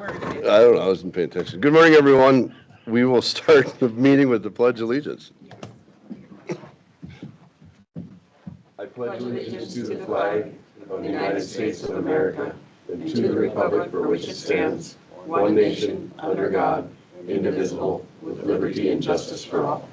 I don't know. I wasn't paying attention. Good morning, everyone. We will start the meeting with the Pledge of Allegiance. I pledge allegiance to the flag of the United States of America and to the republic for which it stands, one nation, under God, indivisible, with liberty and justice for all.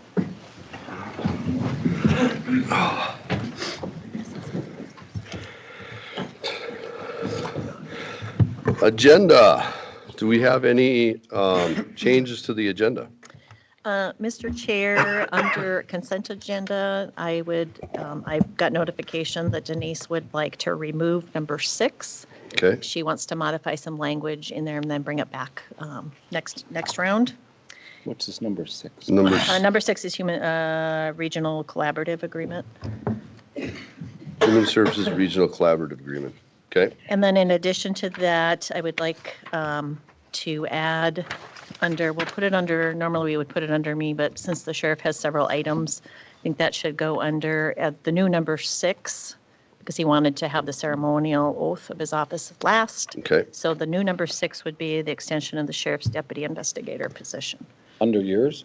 Agenda. Do we have any changes to the agenda? Mr. Chair, under consent agenda, I got notification that Denise would like to remove number 6. Okay. She wants to modify some language in there and then bring it back next round. What's this number 6? Number 6 is regional collaborative agreement. Human Services Regional Collaborative Agreement. Okay. And then in addition to that, I would like to add we'll put it under, normally we would put it under me, but since the sheriff has several items, I think that should go under the new number 6, because he wanted to have the ceremonial oath of his office last. Okay. So the new number 6 would be the extension of the sheriff's deputy investigator position. Under yours?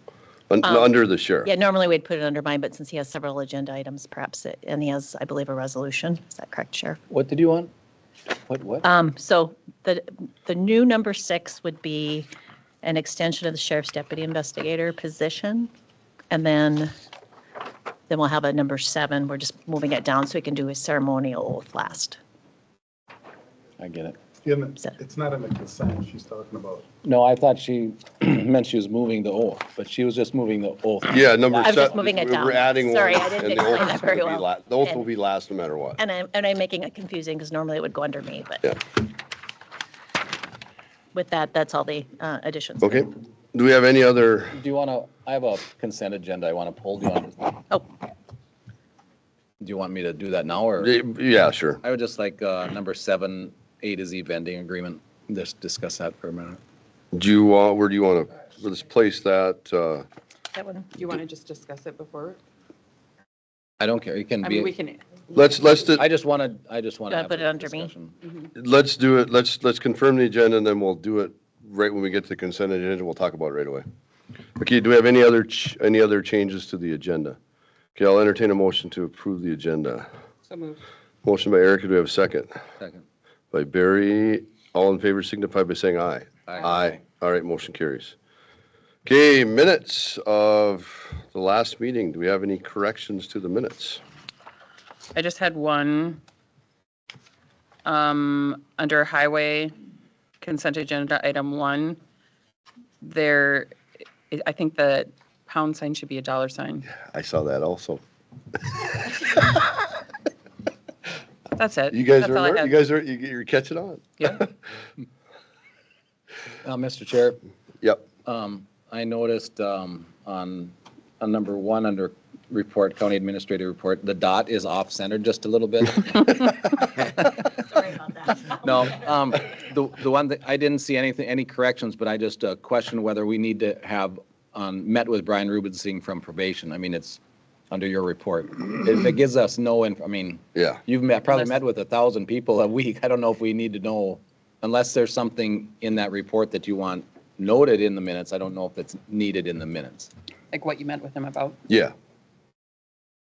Under the sheriff. Yeah, normally we'd put it under mine, but since he has several agenda items, perhaps and he has, I believe, a resolution. Is that correct, Sheriff? What did you want? What? So the new number 6 would be an extension of the sheriff's deputy investigator position, and then we'll have a number 7. We're just moving it down so we can do a ceremonial oath last. I get it. It's not in the consent she's talking about. No, I thought she meant she was moving the oath, but she was just moving the oath. Yeah, number 7. I was just moving it down. We're adding Sorry, one. I didn't and the explain oath that is very gonna be well. The oath will be last no matter what. And I'm making it confusing because normally it would go under me, but Yeah. with that, that's all the additions. Okay. Do we have any other? Do you want to, I have a consent agenda I want to pull. Do you want me to do that now, or? Yeah, sure. I would just like number 7, A to Z vending agreement. Just discuss that for a minute. Where do you want to, let's place that? That one. You want to just discuss it before? I don't care. It can I be. mean, we can. Let's do, I just want to Put it under me? let's do it. Let's confirm the agenda, and then we'll do it right when we get to the consent agenda. We'll talk about it right away. Okay, do we have any other changes to the agenda? Okay, I'll entertain a motion to approve the agenda. So moved. Motion by Erica, do we have a second? Second. By Barry. All in favor signify by saying aye. Aye. All right, motion carries. Okay, minutes of the last meeting. Do we have any corrections to the minutes? I just had one under highway consent agenda item 1. There, I think the pound sign should be a dollar sign. I saw that also. That's it. You guys That's all I had. you're catching on. Yeah. Mr. Chair, Yep. I noticed on number 1 under report, county administrative report, the dot is off centered just a little bit. Sorry about that. No, the one that I didn't see any corrections, but I just questioned whether we need to have met with Brian Rubenstein from probation. I mean, it's under your report. If it gives us Yeah. You've probably met with 1,000 people a week. I don't know if we need to know, unless there's something in that report that you want noted in the minutes. I don't know if it's needed in the minutes. Like what you met with him about? Yeah.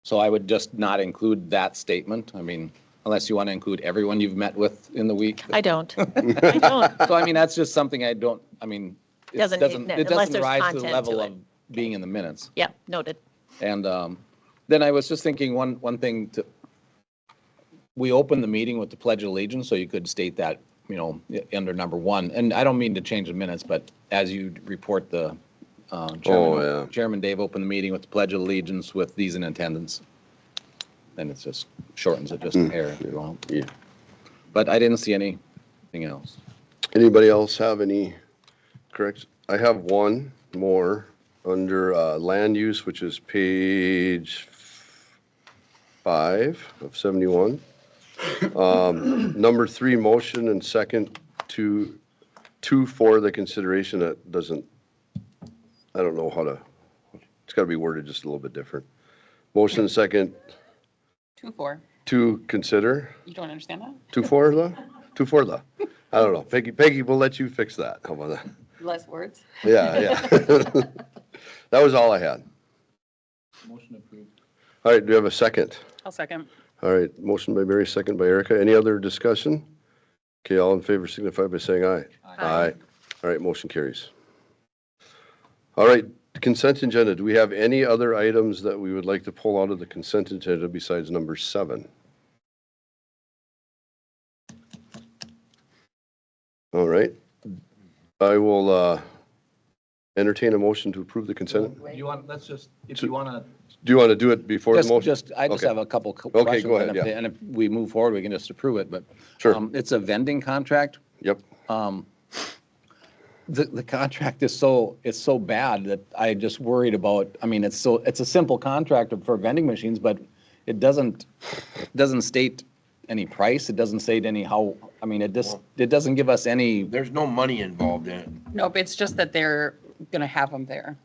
So I would just not include that statement. I mean, unless you want to include everyone you've met with in the week. I don't. I don't. So I mean, that's just something I don't, I mean, it Doesn't doesn't unless there's rise to the content level to of it. being in the minutes. Yeah, noted. And then I was just thinking one thing we opened the meeting with the Pledge of Allegiance, so you could state that, under number 1. And I don't mean to change the minutes, but as you report the Chairman Dave opened the meeting with the Pledge of Allegiance with these in attendance. Then it just shortens it just a hair if you want. Yeah. But I didn't see anything else. Anybody else have any corrections? I have one more under land use, which is page 5 of 71. Number 3, motion and second to for the consideration. That doesn't, I don't know how to, it's got to be worded just a little bit different. Motion and second 2-4. to consider. You don't understand that? To for the I don't know. Peggy, we'll let you fix that. How about that? Less words? Yeah. That was all I had. Motion approved. All right, do you have a second? I'll second. All right, motion by Barry, second by Erica. Any other discussion? Okay, all in favor signify by saying aye. Aye. All right, motion carries. All right, consent agenda. Do we have any other items that we would like to pull out of the consent agenda besides number 7? All right. I will entertain a motion to approve the consent. You want, let's just, if To- you want to. Do you want to do it before the motion? I just Okay. have a couple Okay, questions. go ahead, and if- yeah. And if we move forward, we can just approve it, but. Sure. It's a vending contract. Yep. The contract is it's so bad that I just worried about, I mean, it's a simple contract for vending machines, but it doesn't state any price. It doesn't state any how, I mean, it doesn't give us any, There's no money involved in it. Nope, it's just that they're gonna have them there.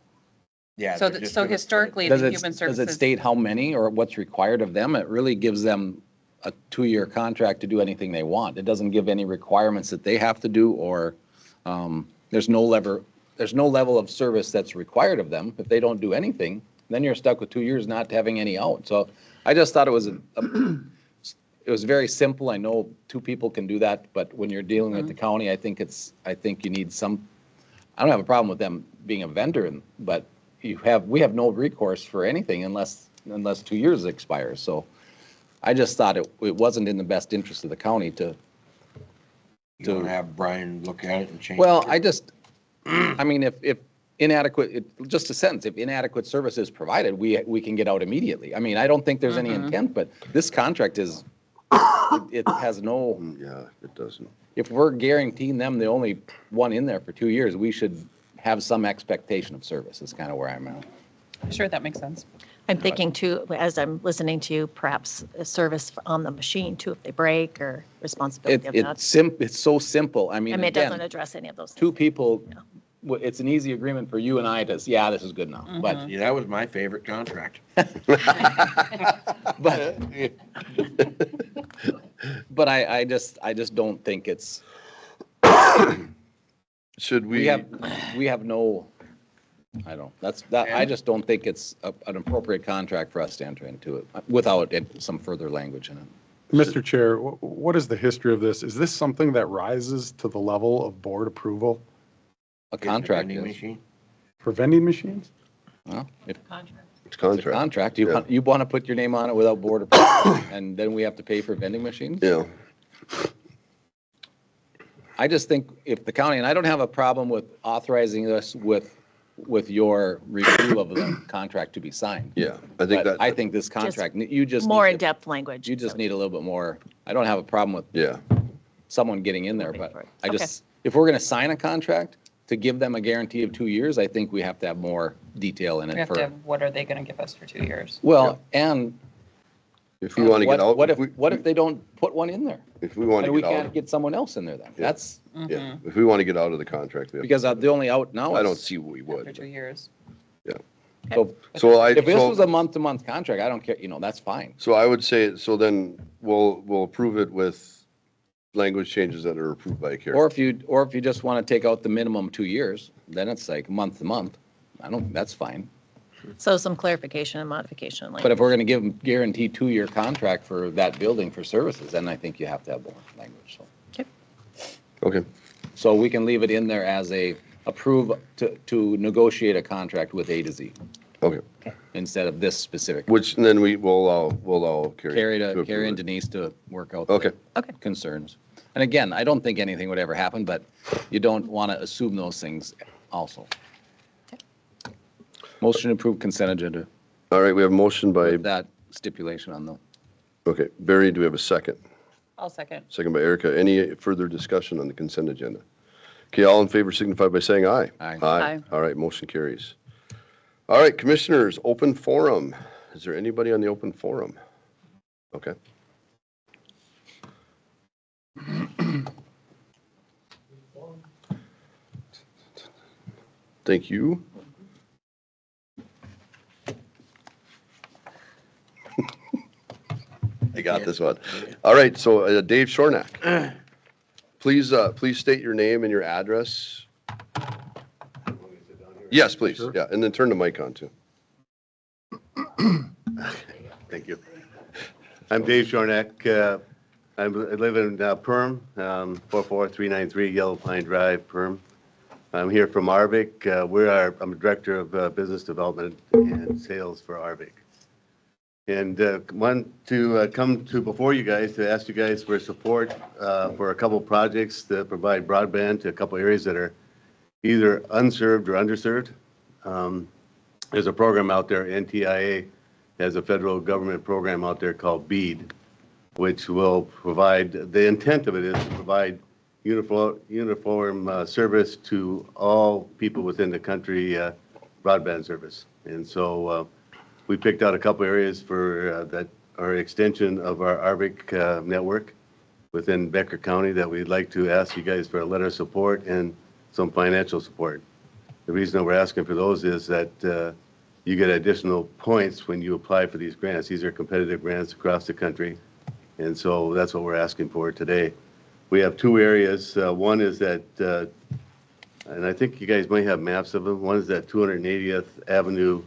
Yeah. So, they're just so gonna put it- historically, does the it, human does services. it state how many or what's required of them? It really gives them a 2-year contract to do anything they want. It doesn't give any requirements that they have to do or, there's no level of service that's required of them. If they don't do anything, then you're stuck with 2 years not having any out. So I just thought it was it was very simple. I know 2 people can do that, but when you're dealing with the county, I think you need I don't have a problem with them being a vendor, but we have no recourse for anything unless 2 years expires. So I just thought it wasn't in the best interest of the county to. You don't have Brian look at it and change. Well, it? I mean, if inadequate, just a sentence, if inadequate service is provided, we can get out immediately. I mean, I don't think there's any intent, but this contract it has no, Yeah, it doesn't. if we're guaranteeing them the only one in there for 2 years, we should have some expectation of service is kind of where I'm at. Sure, that makes sense. I'm thinking too, as I'm listening to you, perhaps a service on the machine too, if they break or responsibility of that. It's so simple. I mean, I mean, it doesn't again, address any of those things. 2 people, it's an easy agreement for you and I to, yeah, this is good now. But Yeah, that was my favorite contract. But I just don't think it's, Should we have no, I just don't think it's an appropriate contract for us to enter into it without some further language in it. Mr. Chair, what is the history of this? Is this something that rises to the level of board approval A contract Vending is, machine. for vending machines? well, if It's it's a contract. contract, Yeah. you want to put your name on it without board approval, and then we have to pay for vending machines? Yeah. I just think if the county, and I don't have a problem with authorizing this with your review of the contract to be signed. Yeah, I think But that. I think this contract, you just. More need to- in-depth language. You just need a little bit more, I don't have a problem with Yeah, someone getting in there, but I Okay. just, if we're going to sign a contract to give them a guarantee of 2 years, I think we have to have more detail in We it have to for, have, what are they gonna give us for 2 years? well, and if we want to get out. what if they don't put one in there? If we want And to we get can't out, get someone else in there then? That's, yeah, if we want to get out of the contract, we have. because the only out now I don't is, see what we After would. 2 years? so So if this was a month-to-month contract, I don't care, that's fine. So I would say, so then we'll approve it with language changes that are approved by Carrie. Or if you just want to take out the minimum 2 years, then it's like month to month. That's fine. So some clarification and modification. But if we're going to give them guaranteed 2-year contract for that building for services, then I think you have to have more language. Okay, So we can leave it in there as approve to negotiate a contract with A to Z okay. instead of this specific. Which, and then we'll allow Carrie. Carrie approve and it. Denise to work out Okay. the concerns. And again, I don't think anything would ever happen, but you don't want to assume those things also. Motion to approve consent agenda All right, we have a motion by, with that stipulation on them. okay, Barry, do we have a second? I'll second. Second by Erica. Any further discussion on the consent agenda? Okay, all in favor signify by saying aye. Aye. Aye. All right, motion carries. All right, commissioners, open forum. Is there anybody on the open forum? Okay. Thank you. I got this one. All right, so Dave Shornack. Please state your name and your address. Yes, please. Sure. Yeah, and then turn the mic on too. Thank you. I'm Dave Shornack. I live in Perm, 44393 Yellow Pine Drive, Perm. I'm here from Arvik. I'm a director of business development and sales for Arvik. And want to come to before you guys to ask you guys for support for a couple projects that provide broadband to a couple areas that are either unserved or underserved. There's a program out there, NTIA has a federal government program out there called BEAD, which will provide, the intent of it is to provide uniform service to all people within the country, broadband service. And so we picked out a couple areas for that are extension of our Arvik network within Becker County that we'd like to ask you guys for a letter of support and some financial support. The reason that we're asking for those is that you get additional points when you apply for these grants. These are competitive grants across the country. And so that's what we're asking for today. We have two areas. One is that, and I think you guys might have maps of them. One is that 280th Avenue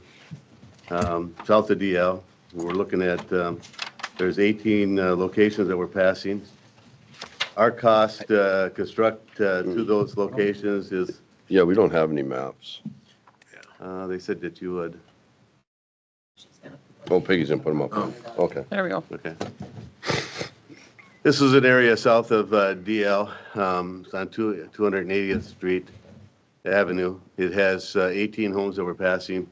south of DL. We're looking at, there's 18 locations that we're passing. Our cost to construct to those locations is, Yeah, we don't have any maps. they said that you would. Oh, Peggy's gonna put them up. Okay. There we go. Okay. This is an area south of DL. It's on 280th Street Avenue. It has 18 homes that we're passing.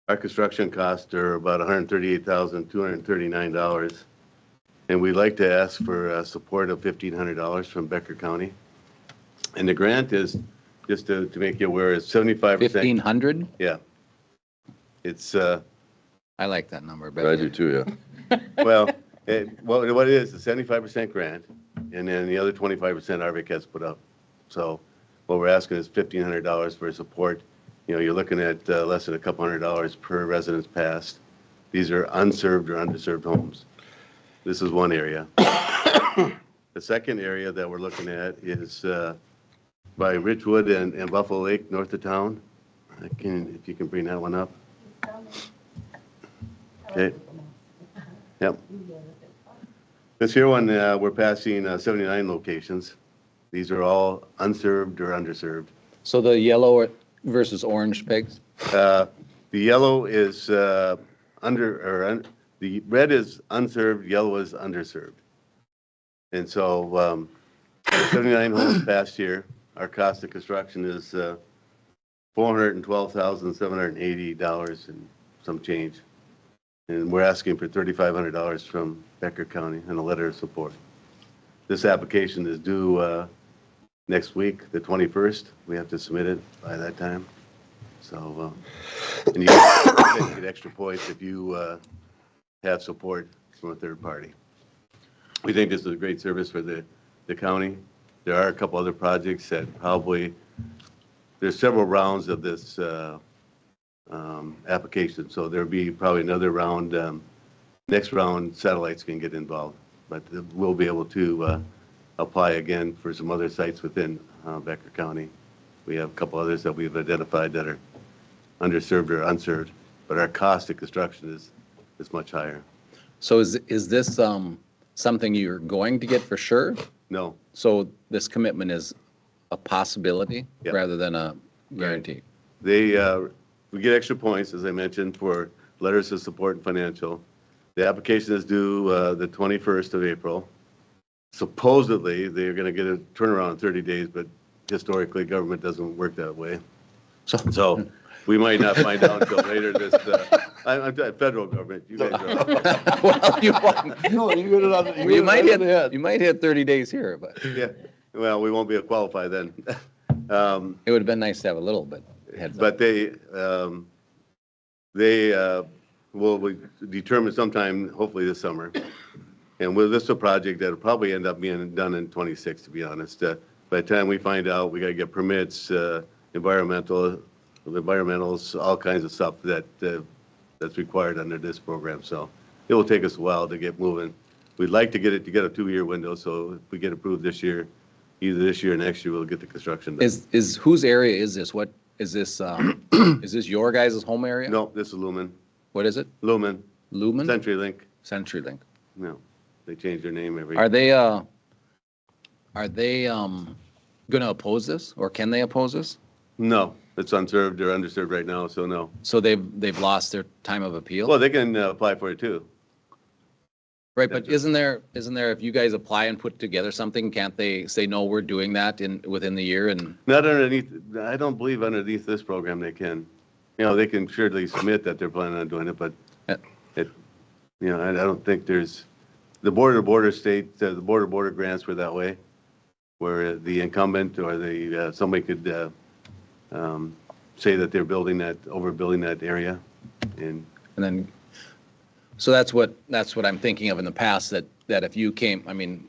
Our construction costs are about $138,239. And we'd like to ask for support of $1,500 from Becker County. And the grant is, just to make you aware, is 75%. 1,500? Yeah. It's, I like that number I better. do too, yeah. well, what it is, a 75% grant, and then the other 25% Arvik has put up. So what we're asking is $1,500 for support. You know, you're looking at less than a couple $100 per residence passed. These are unserved or underserved homes. This is one area. The second area that we're looking at is by Ridgewood and Buffalo Lake, north of town. If you can bring that one up. Okay. Yep. This here one, we're passing 79 locations. These are all unserved or underserved. So the yellow versus orange pegs? The yellow is the red is unserved, yellow is underserved. And so 79 homes passed here. Our cost of construction is $412,780 and some change. And we're asking for $3,500 from Becker County and a letter of support. This application is due next week, the 21st. We have to submit it by that time. So, and you get extra points if you have support from a third party. We think this is a great service for the county. There are a couple other projects that probably, there's several rounds of this application, so there'll be probably another round. Next round, satellites can get involved, but we'll be able to apply again for some other sites within Becker County. We have a couple others that we've identified that are underserved or unserved, but our cost of construction is much higher. So is this something you're going to get for sure? No, So this commitment is a possibility Yeah. rather than a guarantee? we get extra points, as I mentioned, for letters of support and financial. The application is due the 21st of April. Supposedly, they're going to get a turnaround in 30 days, but historically, government doesn't work that way. So we might not find out until later this, I'm federal government, you guys are. Well, you might hit hit, you might hit 30 days here, but Yeah, well, we won't be able to qualify then. it would have been nice to have a little bit heads up. But they will determine sometime, hopefully this summer. And this is a project that'll probably end up being done in 26, to be honest. By the time we find out, we got to get permits, environmentals, all kinds of stuff that's required under this program. So it will take us a while to get moving. We'd like to get a 2-year window. So if we get approved this year, either this year or next year, we'll get the construction done. Is, whose area is this? What, is this, is this your guys' home area? No, this is Lumen. What is it? Lumen, Lumen? CenturyLink. CenturyLink. No, they change their name every. Are they gonna oppose this, or can they oppose this? No, it's unserved or underserved right now, so no. So they've lost their time of appeal? Well, they can apply for it too. Right, but isn't there, if you guys apply and put together something, can't they say, no, we're doing that within the year and? Not underneath, I don't believe underneath this program they can. You know, they can surely submit that they're planning on doing it, but it, you know, I don't think there's, the border state, the border grants were that way, where the incumbent or somebody could say that they're overbuilding that area. And then, so that's what I'm thinking of in the past, that if you came, I mean,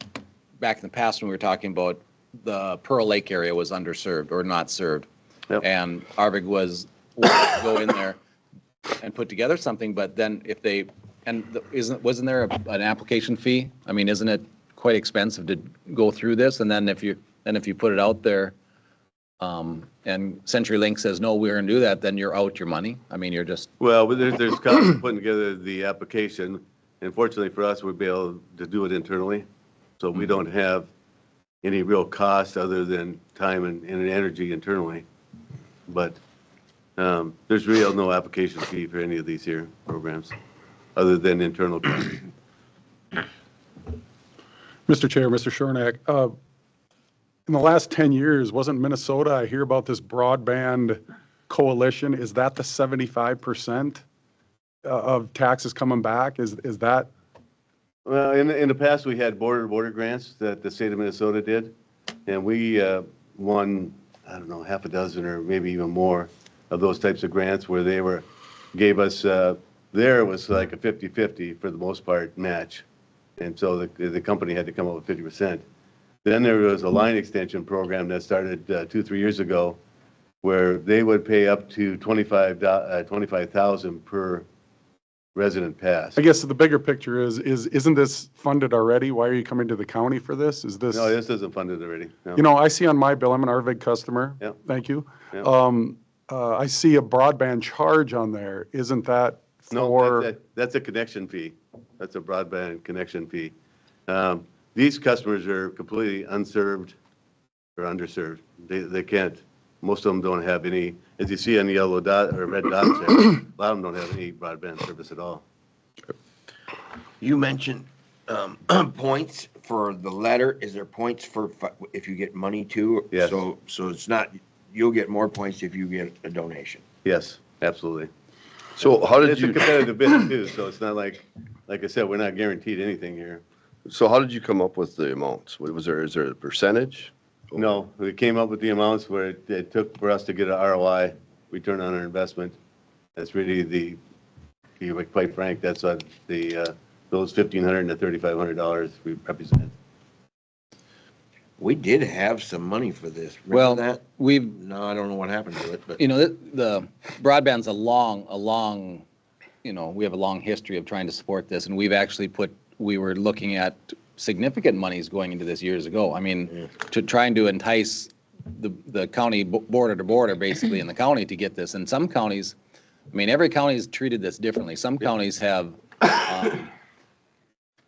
back in the past when we were talking about the Pearl Lake area was underserved or not served. Yep. And Arvig was wanting to go in there and put together something, but then if they, wasn't there an application fee? I mean, isn't it quite expensive to go through this? And then if you put it out there, and CenturyLink says, no, we're going to do that, then you're out your money. I mean, you're just. well, there's costs of putting together the application. And fortunately for us, we'll be able to do it internally. So we don't have any real cost other than time and energy internally. But there's real no application fee for any of these here programs, other than internal costs. Mr. Chair, Mr. Shornack, in the last 10 years, wasn't Minnesota, I hear about this broadband coalition, is that the 75% of taxes coming back? Is that? Well, in the past, we had border grants that the state of Minnesota did, and we won, I don't know, half a dozen or maybe even more of those types of grants where they gave us, there it was like a 50-50 for the most part match. And so the company had to come up with 50%. Then there was a line extension program that started 2-3 years ago where they would pay up to $25,000 per resident pass. I guess the bigger picture isn't this funded already? Why are you coming to the county for this? Is this? No, this isn't funded already. No. You know, I see on my bill, I'm an Arvig customer. Yep. Thank you. Yep. I see a broadband charge on there. Isn't that for? No, that's a connection fee. That's a broadband connection fee. These customers are completely unserved or underserved. They can't, most of them don't have any, as you see on the yellow dot or red dots there, a lot of them don't have any broadband service at all. You mentioned points for the letter. Is there points for if you get money too? Yes. So it's not, you'll get more points if you get a donation. Yes, absolutely. So how did It's a you, competitive bid too, so it's not like I said, we're not guaranteed anything here. so how did you come up with the amounts? Is there a percentage? No, we came up with the amounts where it took for us to get an ROI, return on our investment. That's really to be quite frank, that's what those $1,500 to $3,500 we represent. We did have some money for this. Well, Remember that? No, I don't know what happened to it, but You know, the broadband's a long, you know, we have a long history of trying to support this, and we've actually we were looking at significant monies going into this years ago. I mean, to trying to entice the county border to border, basically, in the county to get this. And some counties, I mean, every county is treated this differently. Some counties have,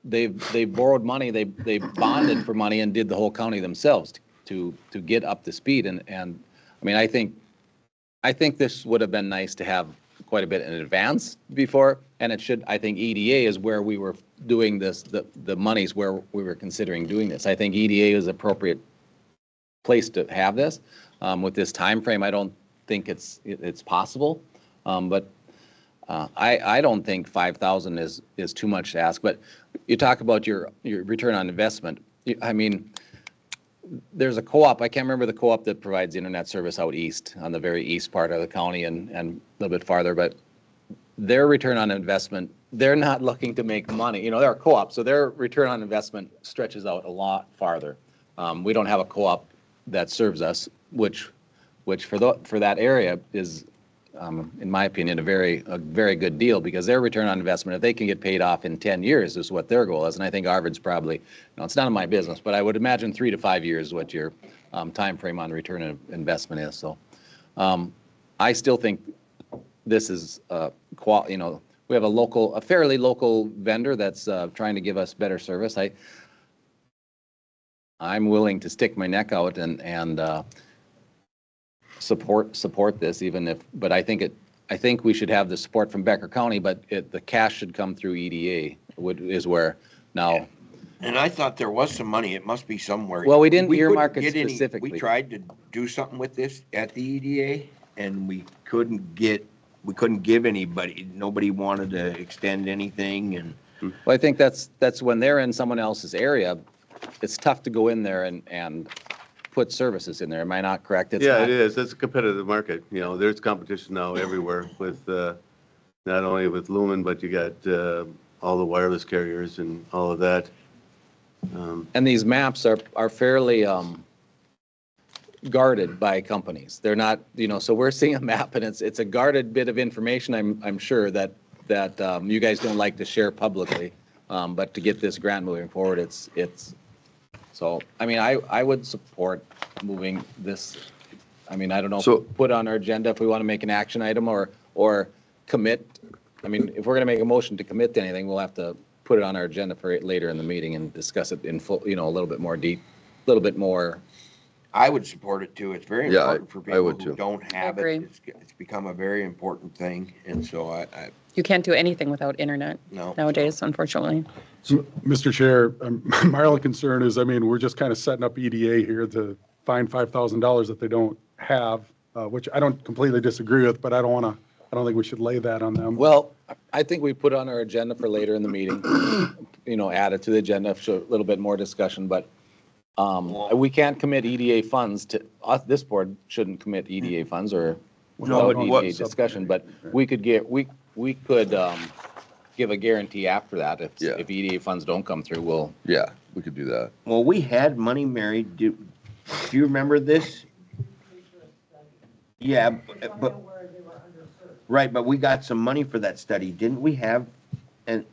they've borrowed money, they bonded for money and did the whole county themselves to get up to speed. And I mean, I think this would have been nice to have quite a bit in advance before, and it should, I think EDA is where we were doing this, the monies where we were considering doing this. I think EDA is appropriate place to have this. With this time frame, I don't think it's possible, but I don't think 5,000 is too much to ask. But you talk about your return on investment. I mean, there's a co-op, I can't remember the co-op that provides internet service out east, on the very east part of the county and a little bit farther, but their return on investment, they're not looking to make money. You know, they're a co-op, so their return on investment stretches out a lot farther. We don't have a co-op that serves us, which for that area is in my opinion, a very good deal because their return on investment, if they can get paid off in 10 years is what their goal is. And I think Arvid's probably, it's none of my business, but I would imagine 3 to 5 years is what your time frame on return of investment is. So I still think this is, we have a fairly local vendor that's trying to give us better service. I'm willing to stick my neck out and support this, but I think we should have the support from Becker County, but the cash should come through EDA, is where now. And I thought there was some money. It must be somewhere. Well, we didn't couldn't earmark it get any- specifically. We tried to do something with this at the EDA and we couldn't give anybody, nobody wanted to extend anything and. Well, I think that's when they're in someone else's area, it's tough to go in there and put services in there. Am I not correct? Yeah, it is. It's a competitive market. There's competition now everywhere with, not only with Lumen, but you got all the wireless carriers and all of that. And these maps are fairly guarded by companies. They're not, so we're seeing a map and it's a guarded bit of information, I'm sure that you guys don't like to share publicly. But to get this grant moving forward, so, I mean, I would support moving this. I mean, I don't know, put on our agenda if we want to make an action item or commit. I mean, if we're going to make a motion to commit to anything, we'll have to put it on our agenda for later in the meeting and discuss it in full, a little bit more deep, a little bit more. I would support it too. It's very important for I people would who too. don't have agree. it. It's become a very important thing. And so I You can't do anything without internet no. nowadays, unfortunately. So, Mr. Chair, my only concern is, we're just kind of setting up EDA here to find $5,000 that they don't have, which I don't completely disagree with, but I don't think we should lay that on them. Well, I think we put on our agenda for later in the meeting, add it to the agenda, so a little bit more discussion, but we can't commit EDA funds to, this board shouldn't commit EDA funds or without EDA discussion, but we could give a guarantee after that. If EDA funds don't come through, Yeah, we could do that. Well, we had money, Mary. Do you remember this? Yeah, but right, but we got some money for that study, didn't we have? And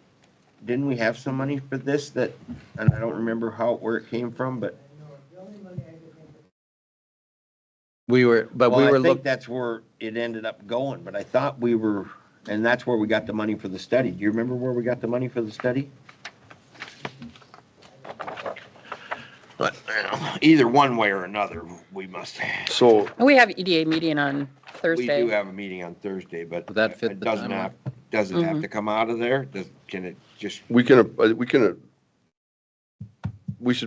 didn't we have some money for this and I don't remember where it came from, but. I think that's where it ended up going, but I thought and that's where we got the money for the study. Do you remember where we got the money for the study? But either one way or another, we must. So, We have EDA meeting on We Thursday. do have a meeting on Thursday, but Would that fit it the doesn't timeline? have, does it have to come out of there? Can it just? we should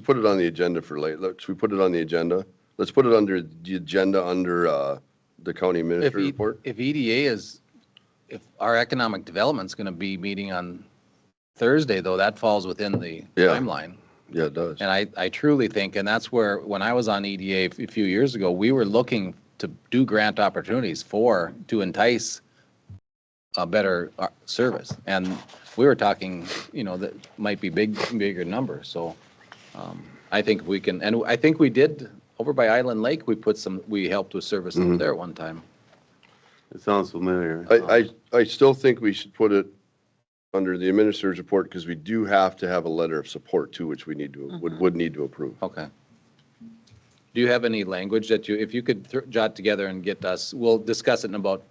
put it on the agenda for late. Should we put it on the agenda? Let's put it under the agenda under the county administrator report. If EDA if our economic development's going to be meeting on Thursday, though, that falls within the timeline. Yeah, it does. And I truly think, and that's where, when I was on EDA a few years ago, we were looking to do grant opportunities to entice a better service. And we were talking, that might be bigger numbers. So I think we can, and I think we did, over by Island Lake, we helped with service over there at one time. It sounds familiar. I still think we should put it under the administrator's report because we do have to have a letter of support too, which we would need to approve. Okay. Do you have any language that if you could jot together and get us, we'll discuss it in about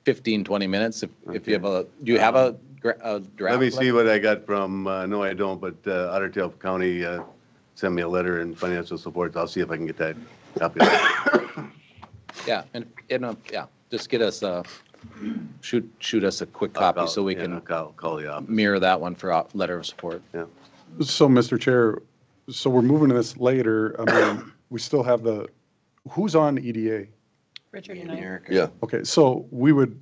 15, 20 minutes. If you have do you have a draft? Let me see what I got from, no, I don't, but Otter Tail County sent me a letter and financial support. I'll see if I can get that copy. Yeah, and just get us shoot us a quick copy so we can call the office. mirror that one for a letter of support. Yeah. So, Mr. Chair, we're moving to this later. We still have who's on EDA? Richard and I. America. Yeah. Okay, so we would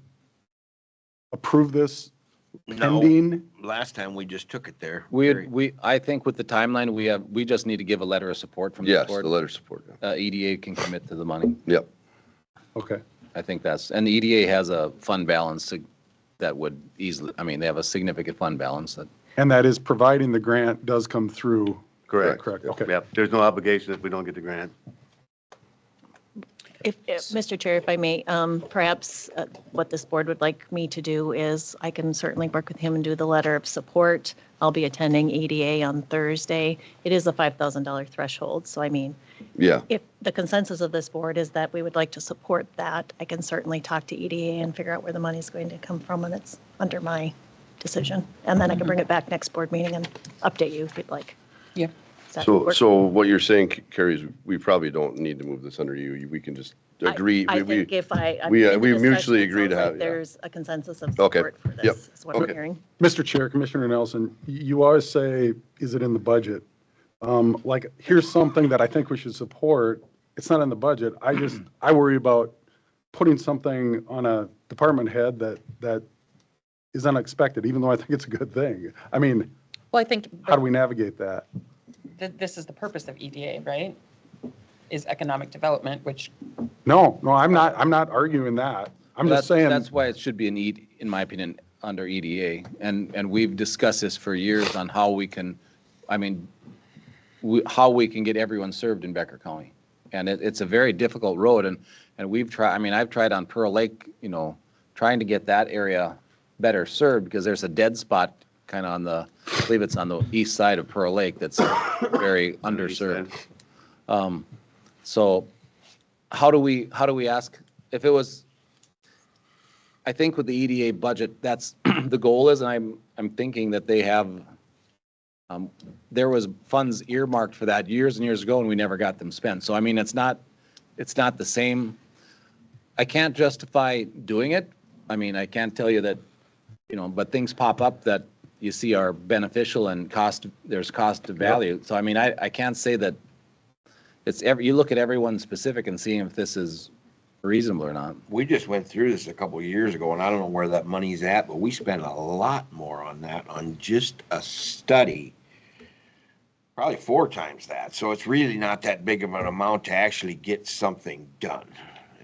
approve this No, pending? last time we just took it there. I think with the timeline, we just need to give a letter of support from the Yes, board. the letter of support. Yeah. EDA can commit to the money. Yep. Okay. I think and the EDA has a fund balance that would easily, they have a significant fund balance that. And that is providing the grant does come through. Correct. Correct, okay. Yep. There's no obligation if we don't get the grant. Mr. Chair, if I may, perhaps what this board would like me to do is I can certainly work with him and do the letter of support. I'll be attending EDA on Thursday. It is a $5,000 threshold, so I mean, Yeah, if the consensus of this board is that we would like to support that, I can certainly talk to EDA and figure out where the money's going to come from, and it's under my decision. And then I can bring it back next board meeting and update you if you'd like. Yeah. Does that so, work? so what you're saying, Carrie, is we probably don't need to move this under you. We can just agree. I think if I'm we, in the we discussion, mutually it agree to sounds like have, yeah. There's a consensus of Okay. support for Yep. this, is what I'm Okay. hearing. Mr. Chair, Commissioner Nelson, you always say, is it in the budget? Like, here's something that I think we should support. It's not in the budget. I worry about putting something on a department head that is unexpected, even though I think it's a good thing. I mean, Well, I think how do we navigate that? this is the purpose of EDA, right? Is economic development, which, No, I'm not arguing that. I'm just saying. That's why it should be in my opinion, under EDA. And we've discussed this for years on how we can, how we can get everyone served in Becker County. And it's a very difficult road, and we've tried, I've tried on Pearl Lake, trying to get that area better served, because there's a dead spot kind of on the, I believe it's on the east side of Pearl Lake that's very underserved. So how do we ask, if it was, I think with the EDA budget, that's the goal is, and I'm thinking that they have, there was funds earmarked for that years and years ago, and we never got them spent. So it's not the same. I can't justify doing it. I can't tell you that, but things pop up that you see are beneficial and there's cost to value. So I can't say that you look at everyone specific and seeing if this is reasonable or not. We just went through this a couple of years ago, and I don't know where that money's at, but we spent a lot more on that, on just a study. Probably 4 times that. So it's really not that big of an amount to actually get something done.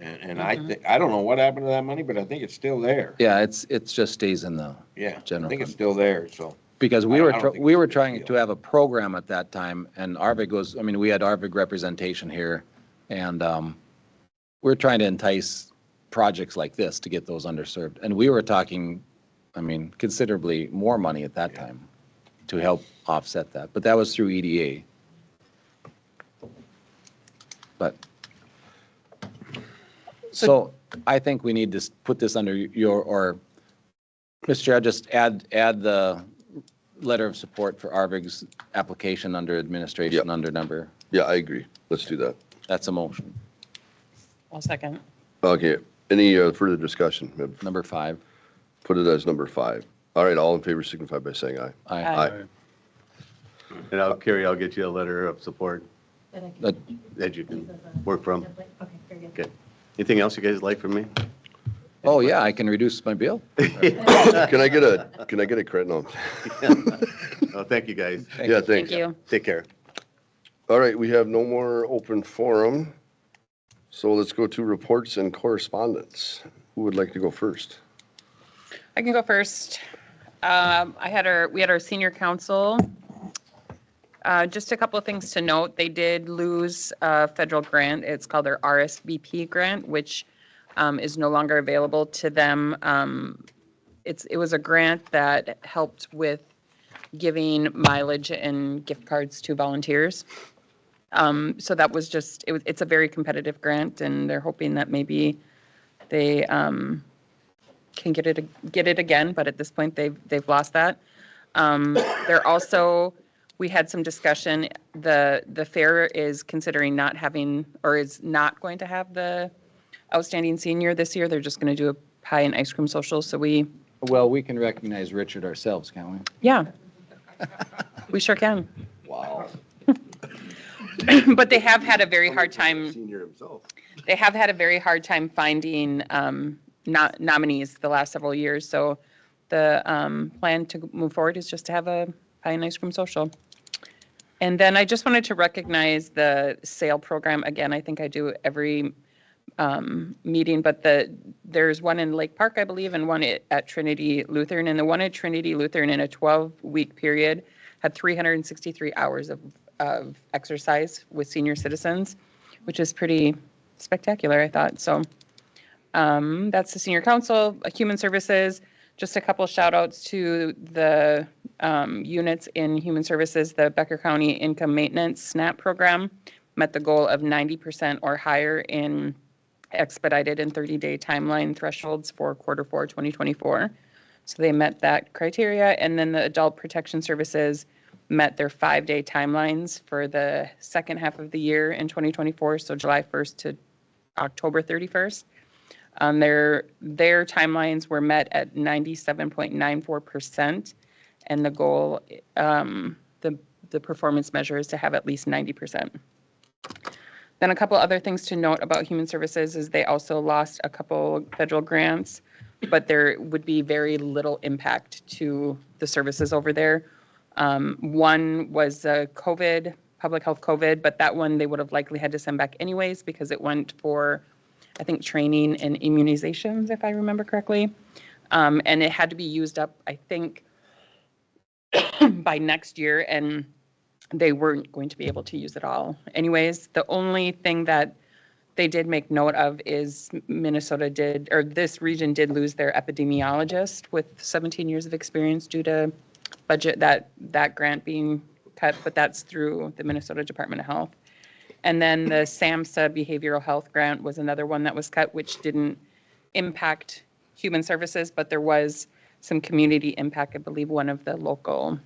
And I don't know what happened to that money, but I think it's still there. Yeah, it just stays in the Yeah, general I think it's fund. still there, so. Because we I were, don't think we it's a were big trying deal. to have a program at that time, and Arvig was, we had Arvig representation here, and we're trying to entice projects like this to get those underserved. And we were talking, considerably more money at that time to help offset that. But that was through EDA. But, so I think we need to put this under or Mr. Chair, just add the letter of support for Arvig's application under administration, Yep. under number, Yeah, I agree. Let's do that. that's a motion, I'll second. Okay, any further discussion? number 5. Put it as number 5. All right, all in favor signify by saying aye. Aye. Aye. And Carrie, I'll get you a letter of support But that you can work from. Okay, very good. Okay. Anything else you guys like from me? Oh, yeah, I can reduce my bill. Can I get a credit? No. Oh, thank you, guys. Yeah, Thank thanks. you. Take care. All right, we have no more open forum. So let's go to reports and correspondence. Who would like to go first? I can go first. We had our senior council. Just a couple of things to note. They did lose a federal grant. It's called their RSVP grant, which is no longer available to them. It was a grant that helped with giving mileage and gift cards to volunteers. So that was just, it's a very competitive grant, and they're hoping that maybe they can get it again, but at this point they've lost that. They're also, we had some discussion, the fair is considering not having, or is not going to have the outstanding senior this year. They're just going to do a pie and ice cream social. So Well, we can recognize Richard ourselves, can't we? yeah, we sure can. Wow. But they have had a very hard time. Senior himself. They have had a very hard time finding nominees the last several years. So the plan to move forward is just to have a pie and ice cream social. And then I just wanted to recognize the SAIL program. Again, I think I do every meeting, but there's one in Lake Park, I believe, and one at Trinity Lutheran. And the one at Trinity Lutheran in a 12-week period had 363 hours of exercise with senior citizens, which is pretty spectacular, I thought. So that's the senior council, human services. Just a couple shout outs to the units in human services. The Becker County Income Maintenance SNAP program met the goal of 90% or higher in expedited and 30-day timeline thresholds for Q4 2024. So they met that criteria. And then the adult protection services met their 5-day timelines for the second half of the year in 2024, so July 1st to October 31st. Their timelines were met at 97.94%, and the goal, the performance measure is to have at least 90%. Then a couple other things to note about human services is they also lost a couple federal grants, but there would be very little impact to the services over there. One was COVID, public health COVID, but that one they would have likely had to send back anyways because it went for, I think, training and immunizations, if I remember correctly. And it had to be used up, I think, by next year, and they weren't going to be able to use it all. Anyways, the only thing that they did make note of is Minnesota did, or this region did lose their epidemiologist with 17 years of experience due to budget, that grant being cut, but that's through the Minnesota Department of Health. And then the SAMHSA behavioral health grant was another one that was cut, which didn't impact human services, but there was some community impact. I believe one of the local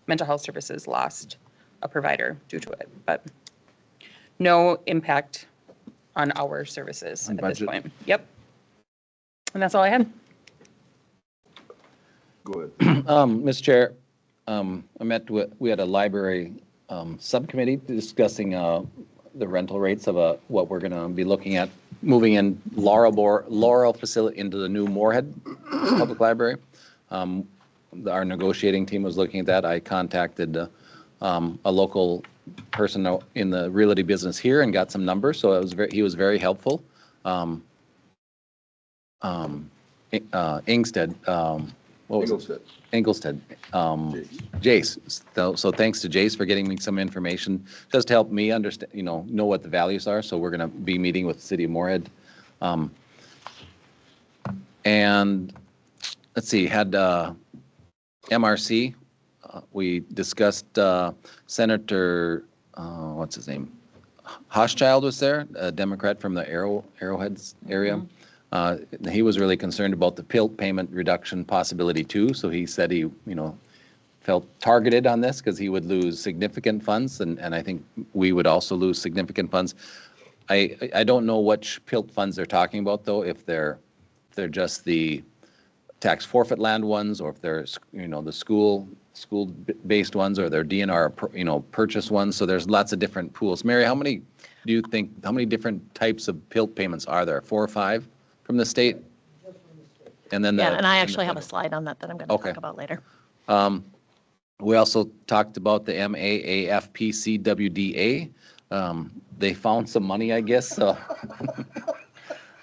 mental health services lost a provider due to it, but no impact on our services at this point. Yep. And that's all I had. Go ahead. Mr. Chair, we had a library subcommittee discussing the rental rates of what we're going to be looking at moving in Laurel facility into the new Moorhead Public Library. Our negotiating team was looking at that. I contacted a local person in the realty business here and got some numbers, so he was very helpful. Ingstead. Engelstead. Jace. So thanks to Jace for getting me some information, just to help me understand, know what the values are. So we're going to be meeting with the city of Moorhead. And let's see, had MRC. We discussed Senator, what's his name? Hochschild was there, a Democrat from the Arrowheads area. He was really concerned about the PILT payment reduction possibility too. So he said he, felt targeted on this because he would lose significant funds, and I think we would also lose significant funds. I don't know which PILT funds they're talking about though, if they're just the tax forfeit land ones, or if they're the school-based ones, or they're DNR purchase ones. So there's lots of different pools. Mary, how many different types of PILT payments are there? 4 or 5 from the state? And then and I actually have a slide on that I'm going to talk about later. We also talked about the MAAFPCWDA. They found some money, I guess.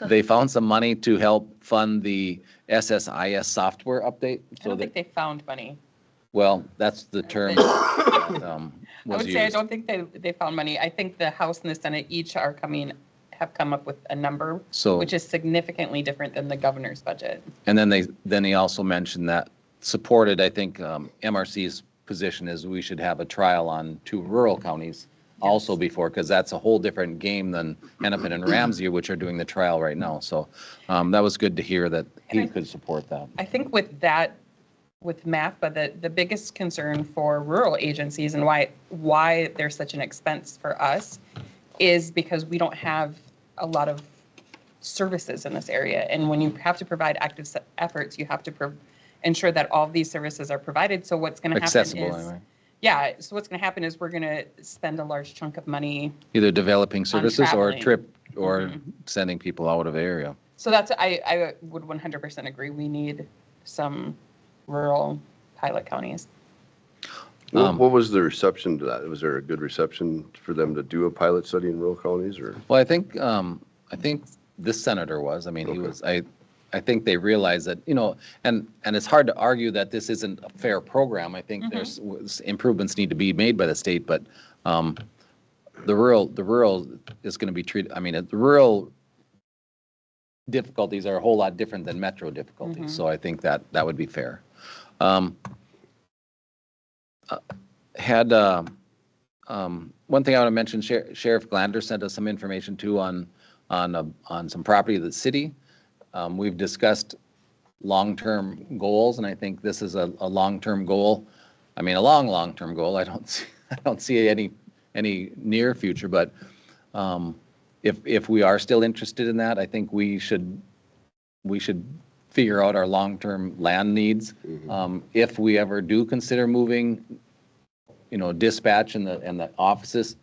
They found some money to help fund the SSIS software update. I don't think they found money. Well, that's the term I would say I used. don't think they found money. I think the House and the Senate each have come up with a number, which is significantly different than the governor's budget. And then he also mentioned that supported, I think, MRC's position is we should have a trial on 2 rural counties also before, because that's a whole different game than Hennepin and Ramsey, which are doing the trial right now. So that was good to hear that he could support that. I think with MAFPA, the biggest concern for rural agencies and why there's such an expense for us is because we don't have a lot of services in this area. And when you have to provide active efforts, you have to ensure that all of these services are provided. So what's going to happen Accessible, anyway. Yeah, so what's going to happen is we're going to spend a large chunk of money either developing services or traveling. Sending people out of the area. So I would 100% agree. We need some rural pilot counties. What was the reception to that? Was there a good reception for them to do a pilot study in rural counties, or? Well, I think this senator was. I mean, he was. I think they realize that, and it's hard to argue that this isn't a fair program. I think there's improvements need to be made by the state, but the rural is going to be treated, I mean, the rural difficulties are a whole lot different than metro difficulties. So I think that would be fair. Had one thing I want to mention, Sheriff Glander sent us some information too on some property of the city. We've discussed long-term goals, and I think this is a long-term goal. I mean, a long-term goal. I don't see any near future, but if we are still interested in that, I think we should figure out our long-term land needs. If we ever do consider moving, dispatch and the offices,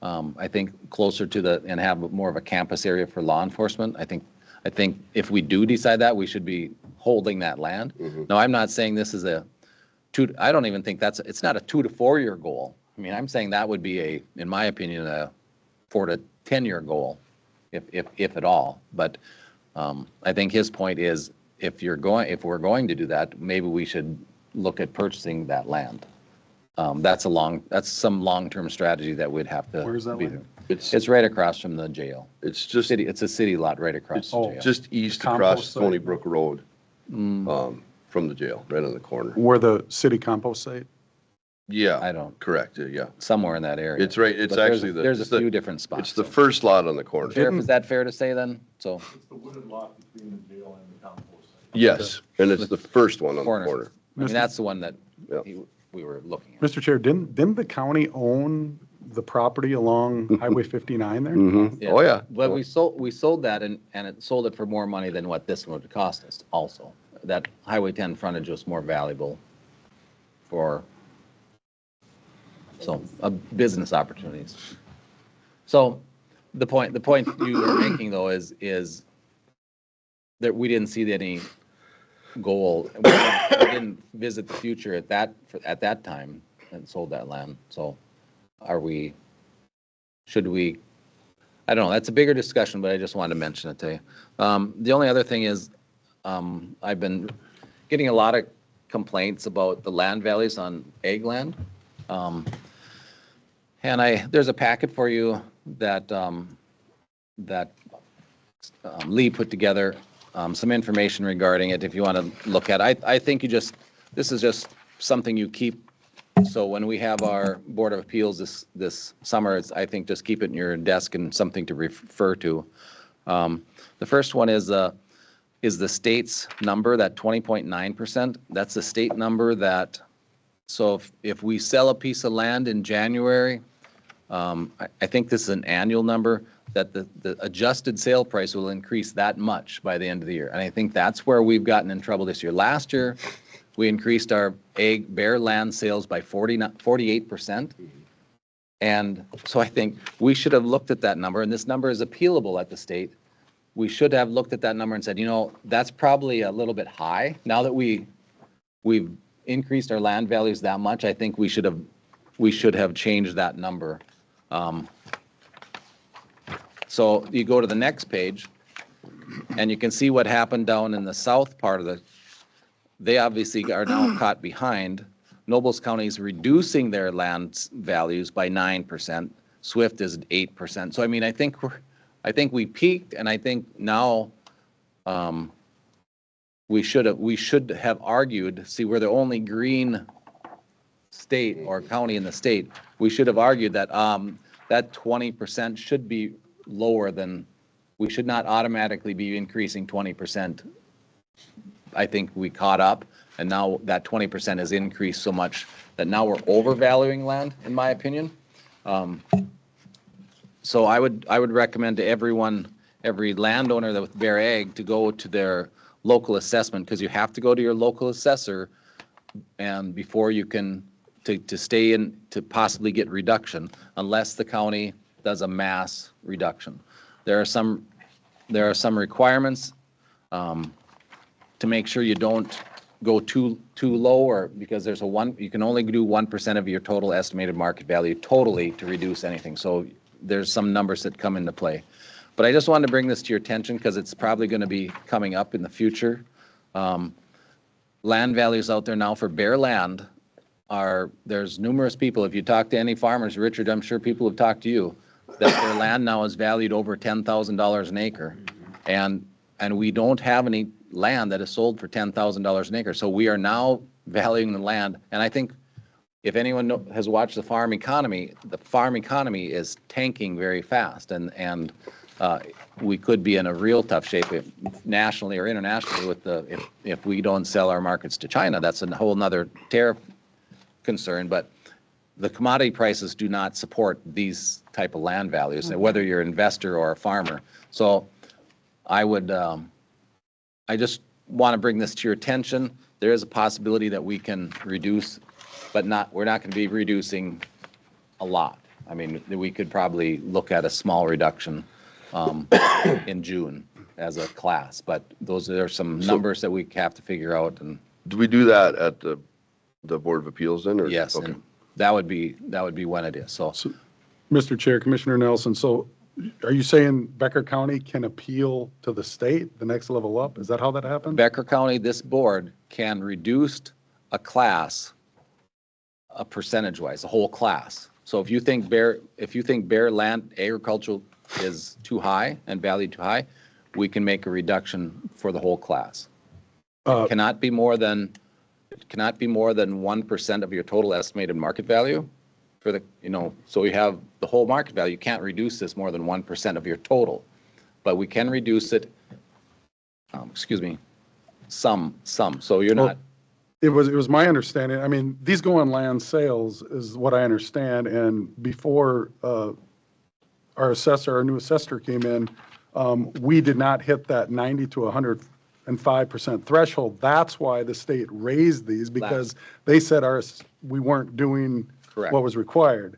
I think closer to and have more of a campus area for law enforcement. I think if we do decide that, we should be holding that land. Now, I'm not saying this is I don't even think it's not a 2 to 4 year goal. I mean, I'm saying that would be in my opinion, a 4 to 10 year goal, if at all. But I think his point is, if we're going to do that, maybe we should look at purchasing that land. That's some long-term strategy that would have to. Where's that be land? there. It's right across from the jail. It's It's a city lot right across the jail. just east Compost across site. Stony Brook Road, from the jail, right on the corner. Where the city compost site? Yeah. I don't- Correct, yeah. Somewhere in that area. It's right, it's But actually there's a it's the- few different spots. It's the first lot on the corner. Sheriff, is that fair to say then? So, It's the wooded lot between the jail and the compost site. Yes, and it's the first one on the corner. corner. I mean, that's the one that Yeah. we were looking at. Mr. Chair, didn't the county own the property along Highway 59 there? Oh, yeah. But we sold that and it sold it for more money than what this one would cost us also. That Highway 10 frontage was more valuable for business opportunities. So the point you are making though is that we didn't see any goal. We didn't visit the future at that time and sold that land. So should we, I don't know, that's a bigger discussion, but I just wanted to mention it to you. The only other thing is, I've been getting a lot of complaints about the land values on ag land. And there's a packet for you that Lee put together, some information regarding it if you want to look at it. I think this is just something you keep. So when we have our Board of Appeals this summer, I think just keep it in your desk and something to refer to. The first one is the state's number, that 20.9%. That's the state number that, so if we sell a piece of land in January, I think this is an annual number, that the adjusted sale price will increase that much by the end of the year. And I think that's where we've gotten in trouble this year. Last year, we increased our bare land sales by 48%. And so I think we should have looked at that number, and this number is appealable at the state. We should have looked at that number and said, that's probably a little bit high. Now that we've increased our land values that much, I think we should have changed that number. So you go to the next page, and you can see what happened down in the south part of they obviously are now caught behind. Nobles County is reducing their land values by 9%. Swift is 8%. So I mean, I think we peaked, and I think now we should have argued. See, we're the only green state or county in the state. We should have argued that that 20% should be lower than. We should not automatically be increasing 20%. I think we caught up, and now that 20% has increased so much that now we're overvaluing land, in my opinion. So I would recommend to every landowner that with Bear Ag to go to their local assessment, because you have to go to your local assessor and before you can to stay in to possibly get reduction, unless the county does a mass reduction. There are some requirements to make sure you don't go too low, or because there's you can only do 1% of your total estimated market value totally to reduce anything. So there's some numbers that come into play. But I just wanted to bring this to your attention because it's probably going to be coming up in the future. Land values out there now for bare land there's numerous people, if you talk to any farmers, Richard, I'm sure people have talked to you, that their land now is valued over $10,000 an acre. And we don't have any land that is sold for $10,000 an acre. So we are now valuing the land. And I think if anyone has watched the farm economy is tanking very fast. And we could be in a real tough shape nationally or internationally with if we don't sell our markets to China. That's a whole nother tariff concern. But the commodity prices do not support these type of land values, whether you're an investor or a farmer. So I just want to bring this to your attention. There is a possibility that we can reduce, but we're not going to be reducing a lot. I mean, we could probably look at a small reduction in June as a class, but there are some numbers that we have to figure out. And Do we do that at the Board of Appeals then? Or? yes, Okay. and that would be when it is. So Mr. Chair, Commissioner Nelson, so are you saying Becker County can appeal to the state, the next level up? Is that how that happens? Becker County, this board can reduce a class percentage-wise, a whole class. So if you think Bear land agricultural is too high and valued too high, we can make a reduction for the whole class. It cannot be more than 1% of your total estimated market value for the, so we have the whole market value. You can't reduce this more than 1% of your total, but we can reduce it, some. So you're not. It was my understanding, I mean, these go on land sales is what I understand, and before our new assessor came in, we did not hit that 90 to 105% threshold. That's why the state raised these, because they said we weren't doing Correct. what was required.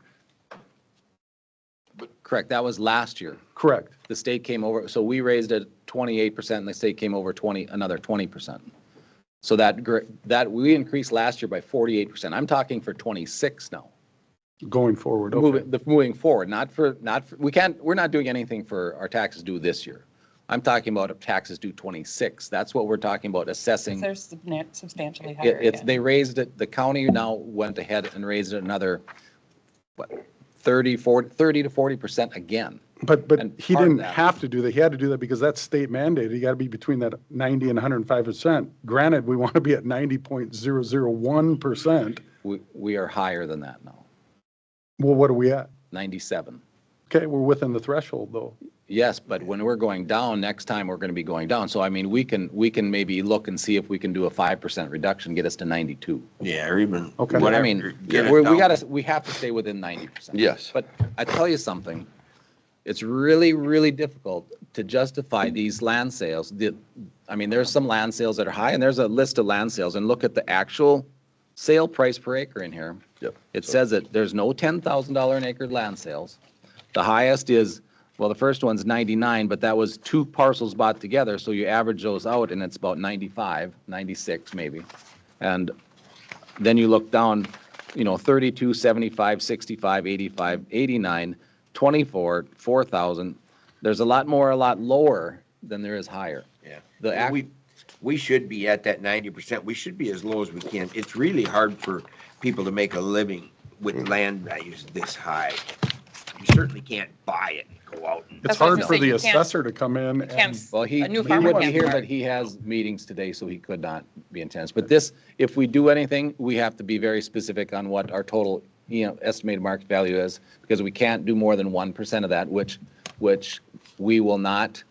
Correct, that was last year. Correct. The state came over, so we raised it 28% and the state came over another 20%. So that we increased last year by 48%. I'm talking for 26 now. Going forward, okay. Moving forward, we're not doing anything for our taxes due this year. I'm talking about taxes due 26. That's what we're talking about, assessing. They're substantially higher. They raised it, the county now went ahead and raised it another, 30 to 40% again. But And he part of didn't that- have to do that. He had to do that because that's state mandated. You got to be between that 90 and 105%. Granted, we want to be at 90.001%. We are higher than that now, Well, what are we at? 97. Okay, we're within the threshold though. Yes, but when we're going down, next time we're going to be going down. So I mean, we can maybe look and see if we can do a 5% reduction, get us to 92. Yeah, or even Okay. whatever. I mean, get it we down. have to stay within 90%. Yes. But I tell you something, it's really, really difficult to justify these land sales. There's some land sales that are high, and there's a list of land sales, and look at the actual sale price per acre in here. Yep. It says that there's no $10,000 an acre land sales. The highest is, well, the first one's 99, but that was two parcels bought together, so you average those out, and it's about 95, 96 maybe. And then you look down, 32, 75, 65, 85, 89, 24, 4,000. There's a lot lower than there is higher. Yeah. We should be at that 90%. We should be as low as we can. It's really hard for people to make a living with land values this high. You certainly can't buy it and go out and. It's That's what I was hard gonna for say, the you can't- assessor to come in and, Well, A new he farmer wouldn't can't hear, start. but he has meetings today, so he could not be intense. But this, if we do anything, we have to be very specific on what our total, estimated market value is, because we can't do more than 1% of that, which we will not,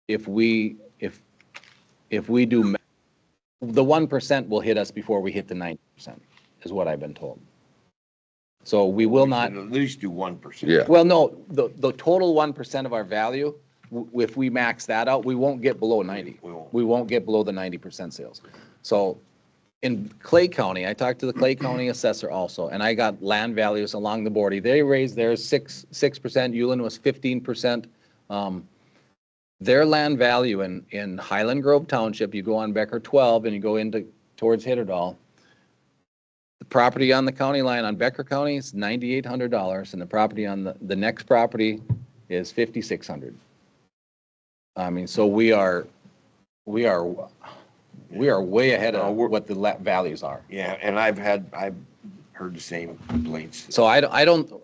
if we do, the 1% will hit us before we hit the 90%, is what I've been told. So we will not. At least do 1%. Yeah. Well, no, the total 1% of our value, if we max that out, we won't get below 90. We won't. We won't get below the 90% sales. So in Clay County, I talked to the Clay County assessor also, and I got land values along the border. They raised theirs 6%, Ulen was 15%. Their land value in Highland Grove Township, you go on Becker 12 and you go towards Hitterdal, the property on the county line on Becker County is $9,800, and the property on the next property is $5,600. I mean, so we are we are way ahead No, of we're- what the values are. Yeah, and I've heard the same complaints. So I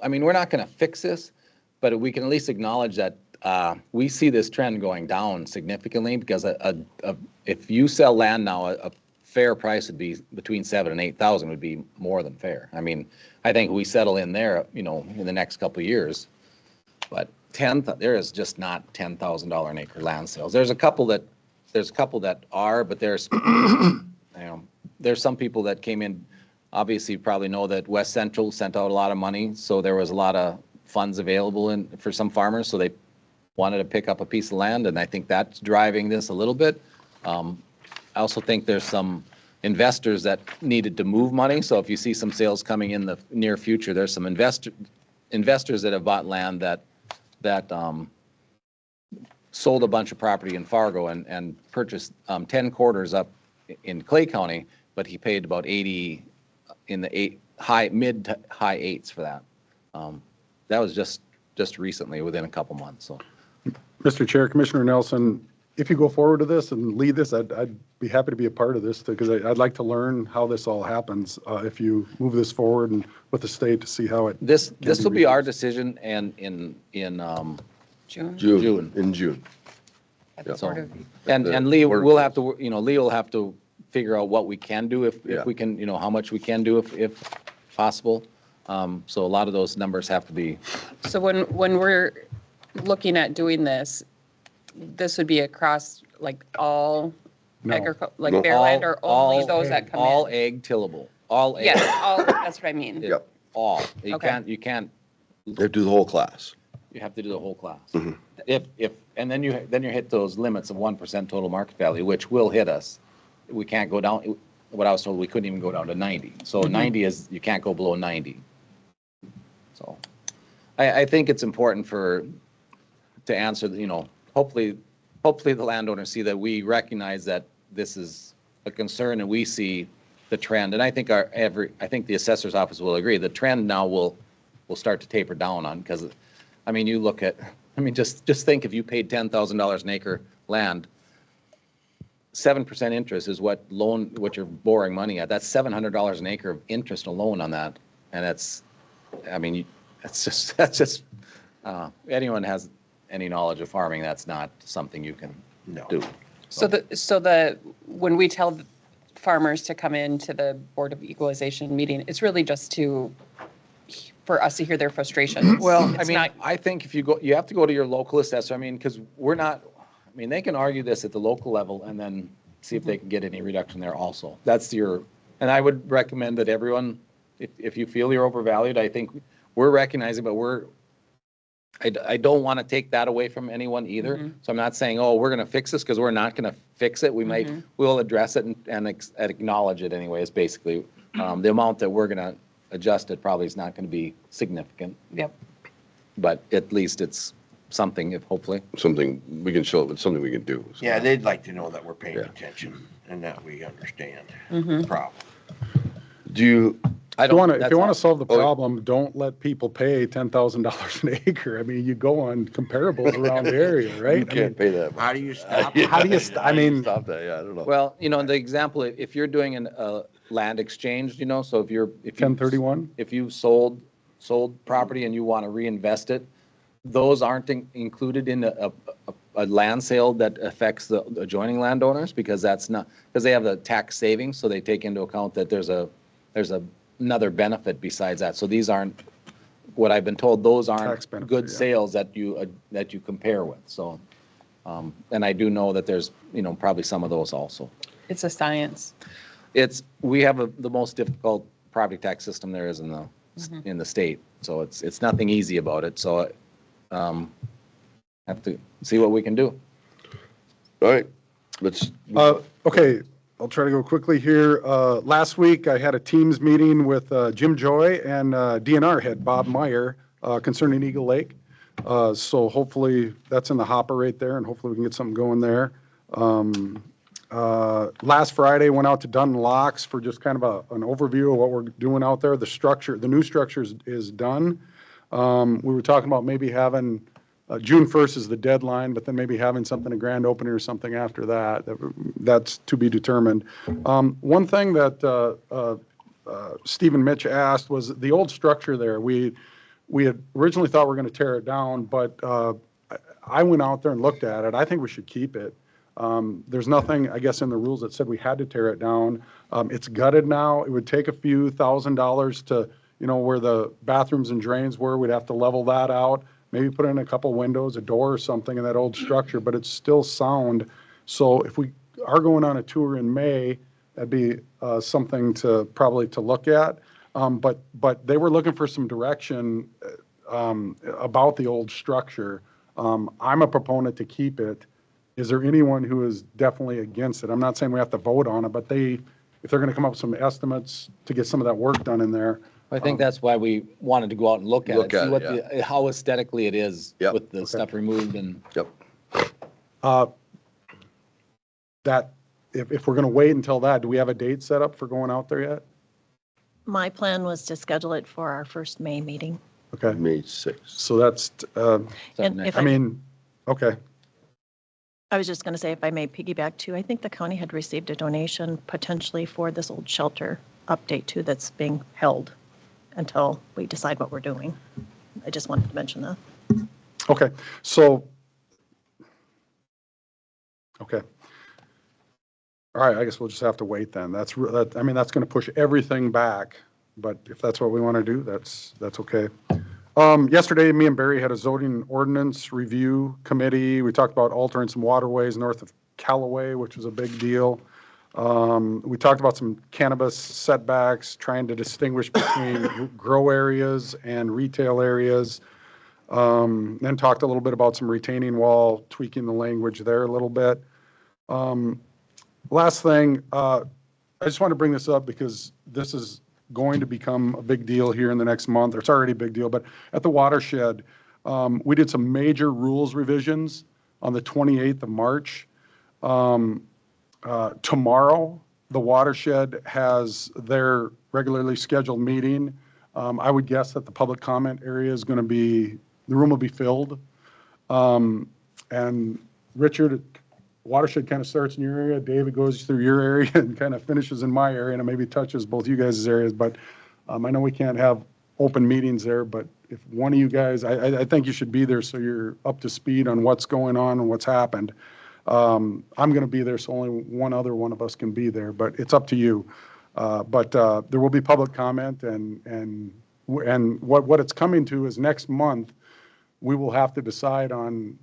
mean, we're not going to fix this, but we can at least acknowledge that we see this trend going down significantly because if you sell land now, a fair price would be between 7,000 and 8,000 would be more than fair. I mean, I think we settle in there, you know, in the next couple of years. But there is just not $10,000 an acre land sales. There's a couple that are, but there's, you know, there's some people that came in. Obviously, you probably know that West Central sent out a lot of money, so there was a lot of funds available for some farmers, so they wanted to pick up a piece of land, and I think that's driving this a little bit. I also think there's some investors that needed to move money, so if you see some sales coming in the near future, there's some investors that have bought land that sold a bunch of property in Fargo and purchased 10 quarters up in Clay County, but he paid about 80 in the mid to high eights for that. That was just recently, within a couple months. So, Mr. Chair, Commissioner Nelson, if you go forward to this and lead this, I'd be happy to be a part of this because I'd like to learn how this all happens. If you move this forward and with the state to see how it. this will be our decision, and in June? June. In June. At the So- Board of- And Lee will have to, you know, Lee will have to figure out what we can do if Yeah. we can, you know, how much we can do if possible. So a lot of those numbers have to be, So when we're looking at doing this, this would be across like all No. like No. bare land or only all, those that come all in? ag tillable, all ag. Yes, all, that's what I mean. Yep. All. You Okay. can't, They have to do the whole class. you have to do the whole class. Mm-hmm. And then you hit those limits of 1% total market value, which will hit us. We can't go down, what I was told, we couldn't even go down to 90. So Mm-hmm. 90 is, you can't go below 90. So I think it's important to answer, you know, hopefully the landowners see that we recognize that this is a concern and we see the trend. And I think I think the assessor's office will agree. The trend now will start to taper down on, because, I mean, you look at, I mean, just think if you paid $10,000 an acre land, 7% interest is what you're borrowing money at. That's $700 an acre of interest alone on that. And that's, I mean, that's just, anyone has any knowledge of farming, that's not something you can No. do. So when we tell farmers to come into the Board of Equalization meeting, it's really just for us to hear their frustrations. Well, I It's mean, not- I think if you have to go to your local assessor, I mean, because I mean, they can argue this at the local level and then see if they can get any reduction there also. And I would recommend that everyone, if you feel you're overvalued, I think we're recognizing, but I don't want to take that away from anyone either. So I'm not saying, oh, we're going to fix this, because we're not going to fix it. We'll address it and acknowledge it anyways, basically. The amount that we're going to adjust it probably is not going to be significant, Yep. but at least it's something, if hopefully. Something we can show, it's something we can do. So. Yeah, they'd like to know that we're paying Yeah. attention and that we understand Mm-hmm. the problem. Do you, I If you don't, want that's to all. solve the Oh, problem, don't let people pay $10,000 an acre. I mean, you go on comparables around the area, right? you can't pay that. How do you stop? How do you, I mean, Stop that, yeah, I don't know. Well, you know, the example, if you're doing a land exchange, you know, so if you 1031? if you sold property and you want to reinvest it, those aren't included in a land sale that affects the adjoining landowners, because they have the tax savings, so they take into account that there's another benefit besides that. So these aren't, what I've been told, those Tax aren't benefit, good yeah. sales that you compare with. So, and I do know that there's, you know, probably some of those also. It's a science. We have the most difficult property tax system there is in the state. So it's nothing easy about it. So, have to see what we can do. All right, let's, Okay, I'll try to go quickly here. Last week, I had a Teams meeting with Jim Joy and DNR head Bob Meyer concerning Eagle Lake. So hopefully that's in the hopper right there, and hopefully we can get something going there. Last Friday, went out to Dunn Locks for just kind of an overview of what we're doing out there. The new structure is done. We were talking about maybe having June 1st is the deadline, but then maybe having something, a grand opening or something after that, that's to be determined. One thing that Steve and Mitch asked was the old structure there. We had originally thought we were going to tear it down, but I went out there and looked at it. I think we should keep it. There's nothing, I guess, in the rules that said we had to tear it down. It's gutted now. It would take a few $1,000s to, where the bathrooms and drains were. We'd have to level that out, maybe put in a couple windows, a door or something in that old structure, but it's still sound. So if we are going on a tour in May, that'd be something to probably to look at. But they were looking for some direction about the old structure. I'm a proponent to keep it. Is there anyone who is definitely against it? I'm not saying we have to vote on it, but if they're going to come up with some estimates to get some of that work done in there. I think that's why we wanted to go out and look at it, see what it, how aesthetically it is Yep. with the stuff removed and. Yep. That, if we're going to wait until that, do we have a date set up for going out there yet? My plan was to schedule it for our first May meeting. Okay, May 6th. so that's, And if I mean, okay. I was just going to say, if I may piggyback too, I think the county had received a donation potentially for this old shelter update too that's being held until we decide what we're doing. I just wanted to mention that. Okay, so, okay. All right, I guess we'll just have to wait then. That's going to push everything back, but if that's what we want to do, that's okay. Yesterday, me and Barry had a zoning ordinance review committee. We talked about altering some waterways north of Callaway, which was a big deal. We talked about some cannabis setbacks, trying to distinguish between grow areas and retail areas. Then talked a little bit about some retaining wall, tweaking the language there a little bit. Last thing, I just want to bring this up because this is going to become a big deal here in the next month. It's already a big deal, but at the watershed, we did some major rules revisions on the 28th of March. Tomorrow, the watershed has their regularly scheduled meeting. I would guess that the public comment area is going to be, the room will be filled. And Richard, watershed kind of starts in your area, David goes through your area and kind of finishes in my area, and it maybe touches both you guys' areas, but I know we can't have open meetings there, but if one of you guys, I think you should be there so you're up to speed on what's going on and what's happened. I'm going to be there, so only one other one of us can be there, but it's up to you. But there will be public comment, and what it's coming to is next month, we will have to decide on,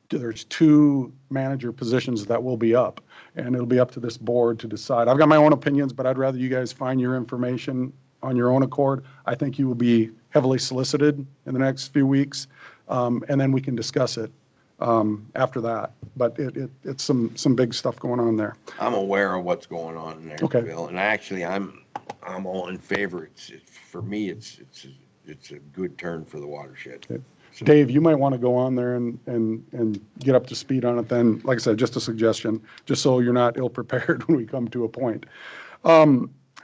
there's 2 manager positions that will be up, and it'll be up to this board to decide. I've got my own opinions, but I'd rather you guys find your information on your own accord. I think you will be heavily solicited in the next few weeks, and then we can discuss it after that. But it's some big stuff going on there. I'm aware of what's going on in there, Okay. Bill, and actually, I'm all in favor. For me, it's a good turn for the watershed. Okay. Dave, you might want to go on there and get up to speed on it then. Like I said, just a suggestion, just so you're not ill-prepared when we come to a point.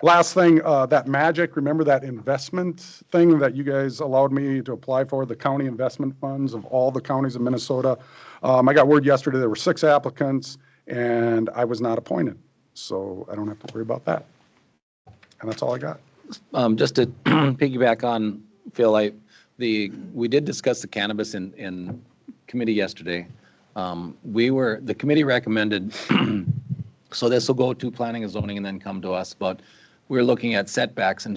Last thing, that magic, remember that investment thing that you guys allowed me to apply for, the county investment funds of all the counties in Minnesota? I got word yesterday there were 6 applicants, and I was not appointed. So I don't have to worry about that. And that's all I got. Just to piggyback on Phil, we did discuss the cannabis in committee yesterday. The committee recommended, so this will go to planning and zoning and then come to us, but we're looking at setbacks. And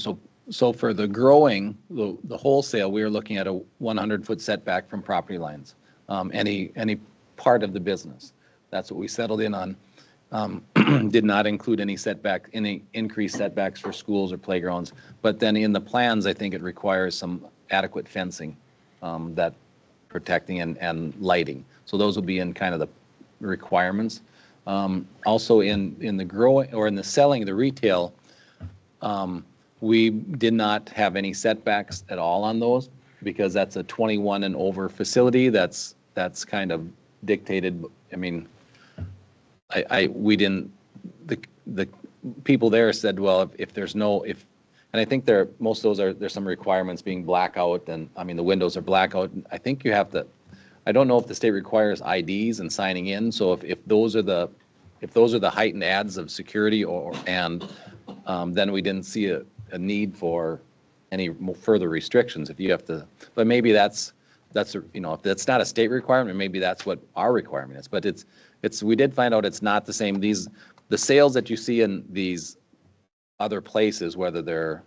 so for the growing, the wholesale, we are looking at a 100-foot setback from property lines, any part of the business. That's what we settled in on. Did not include any increased setbacks for schools or playgrounds. But then in the plans, I think it requires some adequate fencing, that protecting and lighting. So those will be in kind of the requirements. Also in the growing or in the selling, the retail, we did not have any setbacks at all on those because that's a 21 and over facility. That's kind of dictated. I mean, we didn't, the people there said, well, if there's no, and I think most of those there's some requirements being blackout, and I mean, the windows are blackout. I think you have to, I don't know if the state requires IDs and signing in, so if those are the heightened adds of security then we didn't see a need for any further restrictions if you have to, but maybe if that's not a state requirement, maybe that's what our requirement is, but we did find out it's not the same. The sales that you see in these other places, whether they're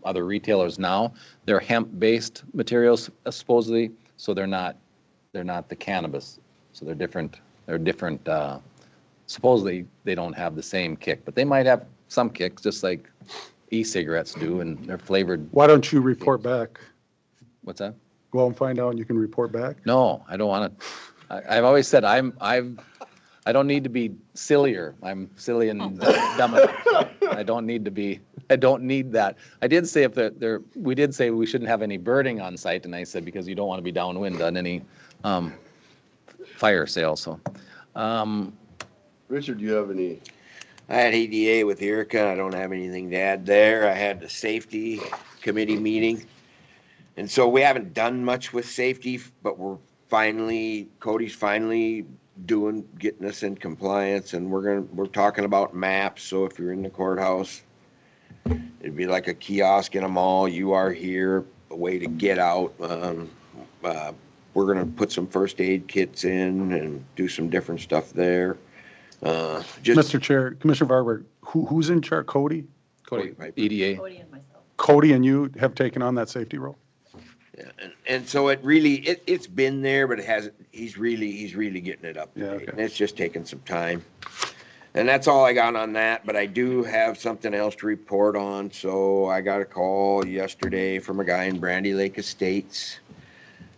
other retailers now, they're hemp-based materials supposedly, so they're not the cannabis, so they're different, supposedly they don't have the same kick, but they might have some kicks, just like e-cigarettes do, and they're flavored. Why don't you report back? What's that? Go out and find out and you can report back? No, I don't want to. I've always said I don't need to be sillier. I'm silly and dumb enough. I don't need that. I did say we did say we shouldn't have any birding on site, and I said because you don't want to be downwind on any fire sale. So, Richard, do you have any? I had EDA with Erica. I don't have anything to add there. I had the safety committee meeting. And so we haven't done much with safety, but Cody's finally getting us in compliance, and we're talking about maps. So if you're in the courthouse, it'd be like a kiosk in a mall. You are here, a way to get out. We're gonna put some first aid kits in and do some different stuff there. Mr. Chair, Commissioner Varberg, who's in charge? Cody? Cody, EDA. Cody and myself. Cody and you have taken on that safety role? Yeah, and so it's been there, but it hasn't. He's really getting it up to Yeah, date, okay. and it's just taking some time. And that's all I got on that. But I do have something else to report on. So I got a call yesterday from a guy in Brandy Lake Estates,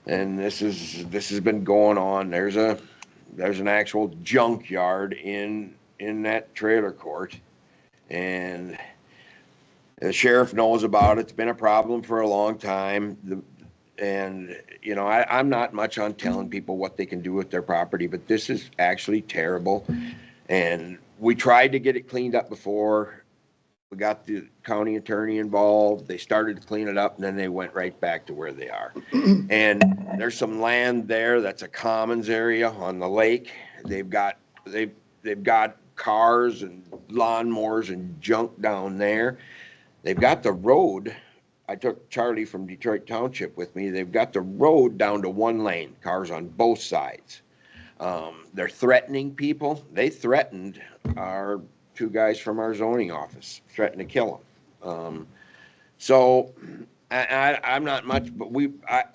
and this has been going on. There's an actual junkyard in that trailer court, and the sheriff knows about it. It's been a problem for a long time. I'm not much on telling people what they can do with their property, but this is actually terrible. And we tried to get it cleaned up before. We got the county attorney involved. They started to clean it up, and then they went right back to where they are. And there's some land there that's a commons area on the lake. They've got cars and lawnmowers and junk down there. They've got the road. I took Charlie from Detroit Township with me. They've got the road down to one lane, cars on both sides. They're threatening people. They threatened our two guys from our zoning office, threatened to kill them. So I'm not much, but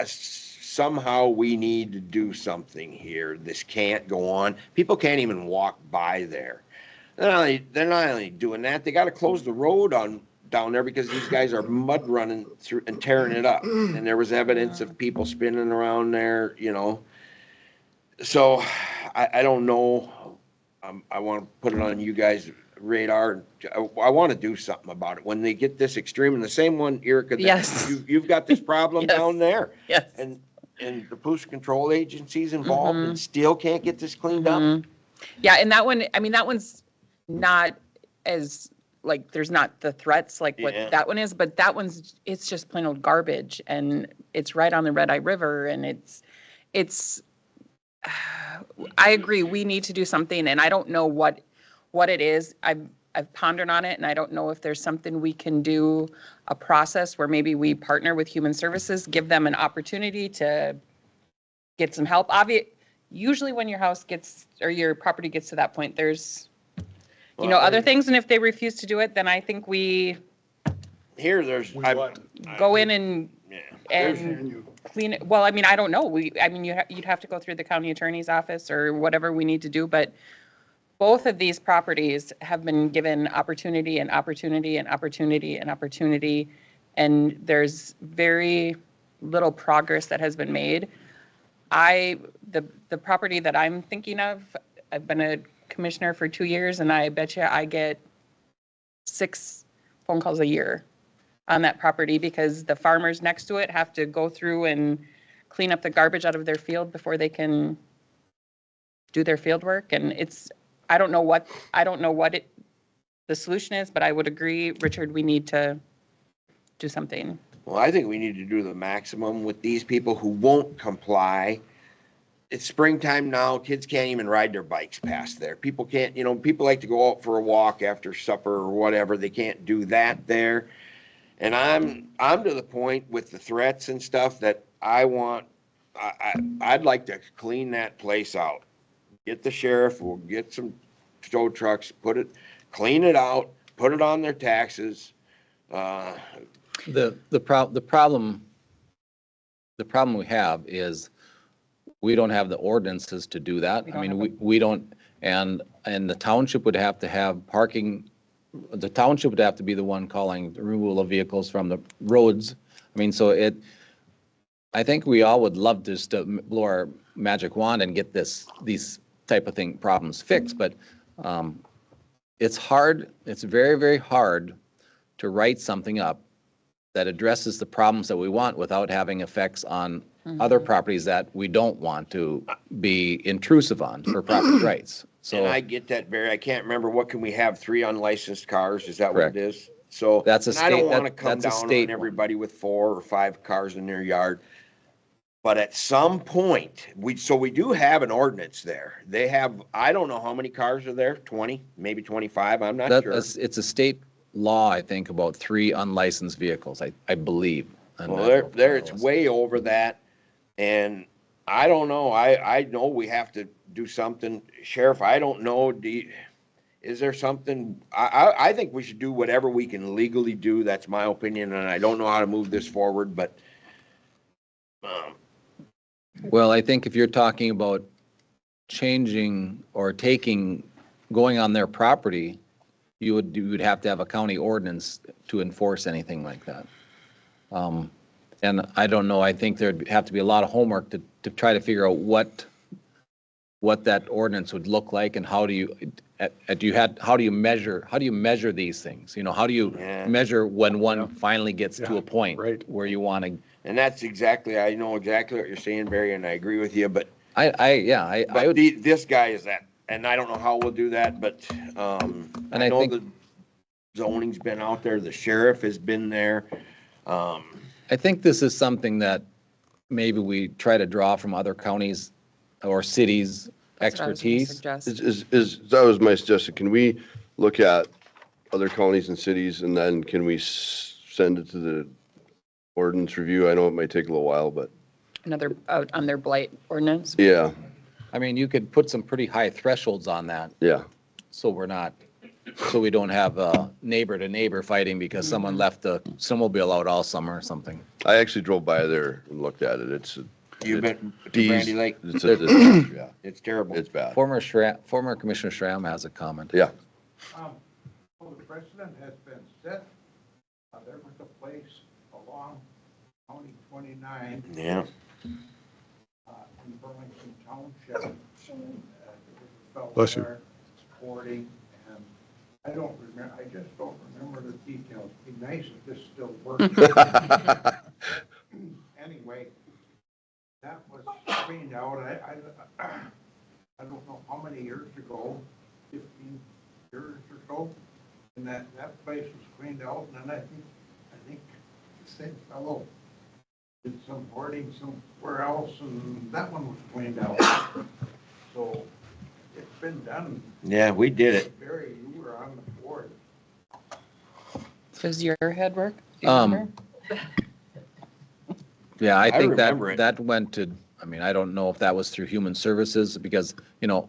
somehow we need to do something here. This can't go on. People can't even walk by there. They're not only doing that, they got to close the road down there because these guys are mud running through and tearing it up. And there was evidence of people spinning around there, So I don't know. I want to put it on you guys' radar. I want to do something about it when they get this extreme. And the same one, Erica, Yes. you've got this problem Yes. down there. Yes. And the pollution control agency's involved and still can't get this cleaned up. Yeah, and that one's not as, like, there's not the threats like what Yeah. that one is, but it's just plain old garbage, and it's right on the Red Eye River, and it's, I agree, we need to do something, and I don't know what it is. I've pondered on it, and I don't know if there's something we can do, a process where maybe we partner with Human Services, give them an opportunity to get some help. Usually when your house gets, or your property gets to that point, there's, other things, and if they refuse to do it, then I think we go in and clean it. Well, I don't know. You'd have to go through the county attorney's office or whatever we need to do, but both of these properties have been given opportunity and opportunity and opportunity and opportunity, and there's very little progress that has been made. The property that I'm thinking of, I've been a commissioner for 2 years, and I bet you I get 6 phone calls a year on that property because the farmers next to it have to go through and clean up the garbage out of their field before they can do their field work. And I don't know what the solution is, but I would agree, Richard, we need to do something. Well, I think we need to do the maximum with these people who won't comply. it's springtime now, kids can't even ride their bikes past there. People can't, people like to go out for a walk after supper or whatever. They can't do that there. And I'm to the point with the threats and stuff that I'd like to clean that place out. Get the sheriff, we'll get some tow trucks, clean it out, put it on their taxes. The problem we have is we don't have the ordinances to do that. I mean, we don't, and the township would have to have parking. The township would have to be the one calling the removal of vehicles from the roads. I mean, I think we all would love to just blow our magic wand and get these type of problems fixed, but it's hard. It's very, very hard to write something up that addresses the problems that we want without having effects on other properties that we don't want to be intrusive on for property rights. So, and I get that, Barry. I can't remember, what can we have, 3 unlicensed cars? Is that Correct. what it is? So That's a and I don't state- want to that- come that's a down state on one. everybody with 4 or 5 cars in their yard. But at some point, we do have an ordinance there. They have, I don't know how many cars are there, 20, maybe 25, I'm not sure. it's a state law, I think, about 3 unlicensed vehicles, I believe. Well, it's way over that, and I don't know, I know we have to do something. Sheriff, I don't know, is there something, I think we should do whatever we can legally do, that's my opinion, and I don't know how to move this forward, but, Well, I think if you're talking about changing or going on their property, you would have to have a county ordinance to enforce anything like that. And I don't know, I think there'd have to be a lot of homework to try to figure out what that ordinance would look like, and how do you measure these things? How do you Yeah. measure when one finally gets to a point right. where you want to? and that's exactly, I know exactly what you're saying, Barry, and I agree with you, but I would. this guy is that, and I don't know how we'll do that, but, And I I know think- the zoning's been out there, the sheriff has been there. I think this is something that maybe we try to draw from other counties or cities' That's what I was gonna expertise. suggest. That was my suggestion. Can we look at other counties and cities, and then can we send it to the ordinance review? I know it might take a little while, but Another, on their blight ordinance. yeah, I mean, you could put some pretty high thresholds on that, yeah. so we don't have neighbor to neighbor fighting because someone left a snowmobile out all summer or something. I actually drove by there and looked at it. It's You've been to D's- Brandy Lake, yeah, it's terrible. it's bad. Former Commissioner Schramm has a comment. Yeah. Well, the precedent has been set. There was a place along County 29 Yeah. in Burlington Township. Bless you. Sporting, and I don't remember, I just don't remember the details. It'd be nice if this still worked. Anyway, that was cleaned out. I don't know how many years ago, 15 years or so, and that place was cleaned out, and then I think the same fellow did some hoarding somewhere else, and that one was cleaned out. So it's been done. Yeah, we did it. Barry, you were on the board. Does your head work? Do you Um, remember? Yeah, I think remember it. that went to, I mean, I don't know if that was through Human Services, because, the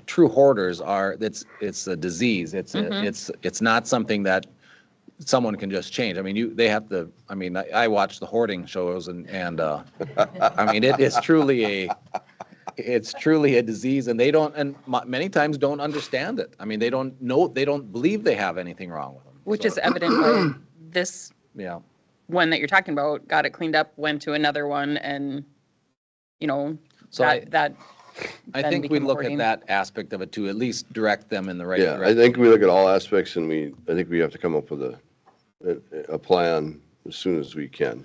true hoarders it's a disease. It's not something that someone can just change. I mean, they have to, I mean, I watch the hoarding shows and I mean, it's truly a disease, and they don't, and many times don't understand it. I mean, they don't believe they have anything wrong with them. Which So, is evident by this yeah. one that you're talking about, got it cleaned up, went to another one, and, So I I then think we became look hoarding. at that aspect of it to at least direct them in the right Yeah, I direction. think we look at all aspects, and I think we have to come up with a plan as soon as we can.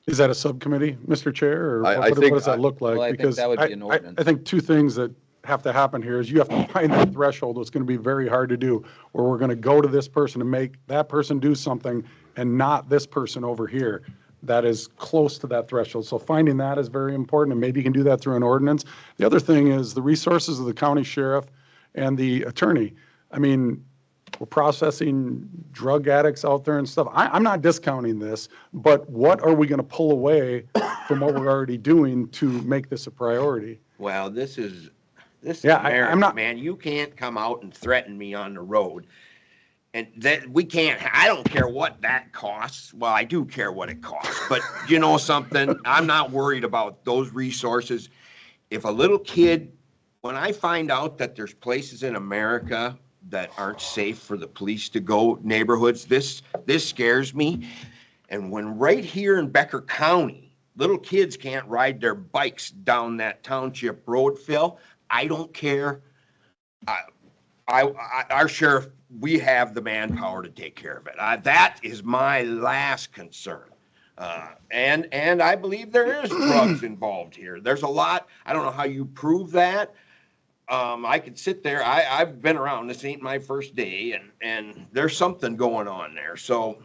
Is that a subcommittee, Mr. Chair, or I what think- does that look like? Well, I think Because that would be an ordinance. I think 2 things that have to happen here is you have to find that threshold. It's going to be very hard to do, or we're going to go to this person and make that person do something and not this person over here. that is close to that threshold. So finding that is very important, and maybe you can do that through an ordinance. The other thing is the resources of the county sheriff and the attorney. I mean, we're processing drug addicts out there and stuff. I'm not discounting this, but what are we going to pull away from what we're already doing to make this a priority? Well, this is Yeah, America, I'm not- man. You can't come out and threaten me on the road. And that we can't, I don't care what that costs. Well, I do care what it costs, but you know something? I'm not worried about those resources. If a little kid, when I find out that there's places in America that aren't safe for the police to go, neighborhoods, this scares me. And when right here in Becker County, little kids can't ride their bikes down that township road, Phil, I don't care. Our sheriff, we have the manpower to take care of it. That is my last concern. And I believe there is drugs involved here. There's a lot. I don't know how you prove that. I could sit there. I've been around. This ain't my first day, and there's something going on there. So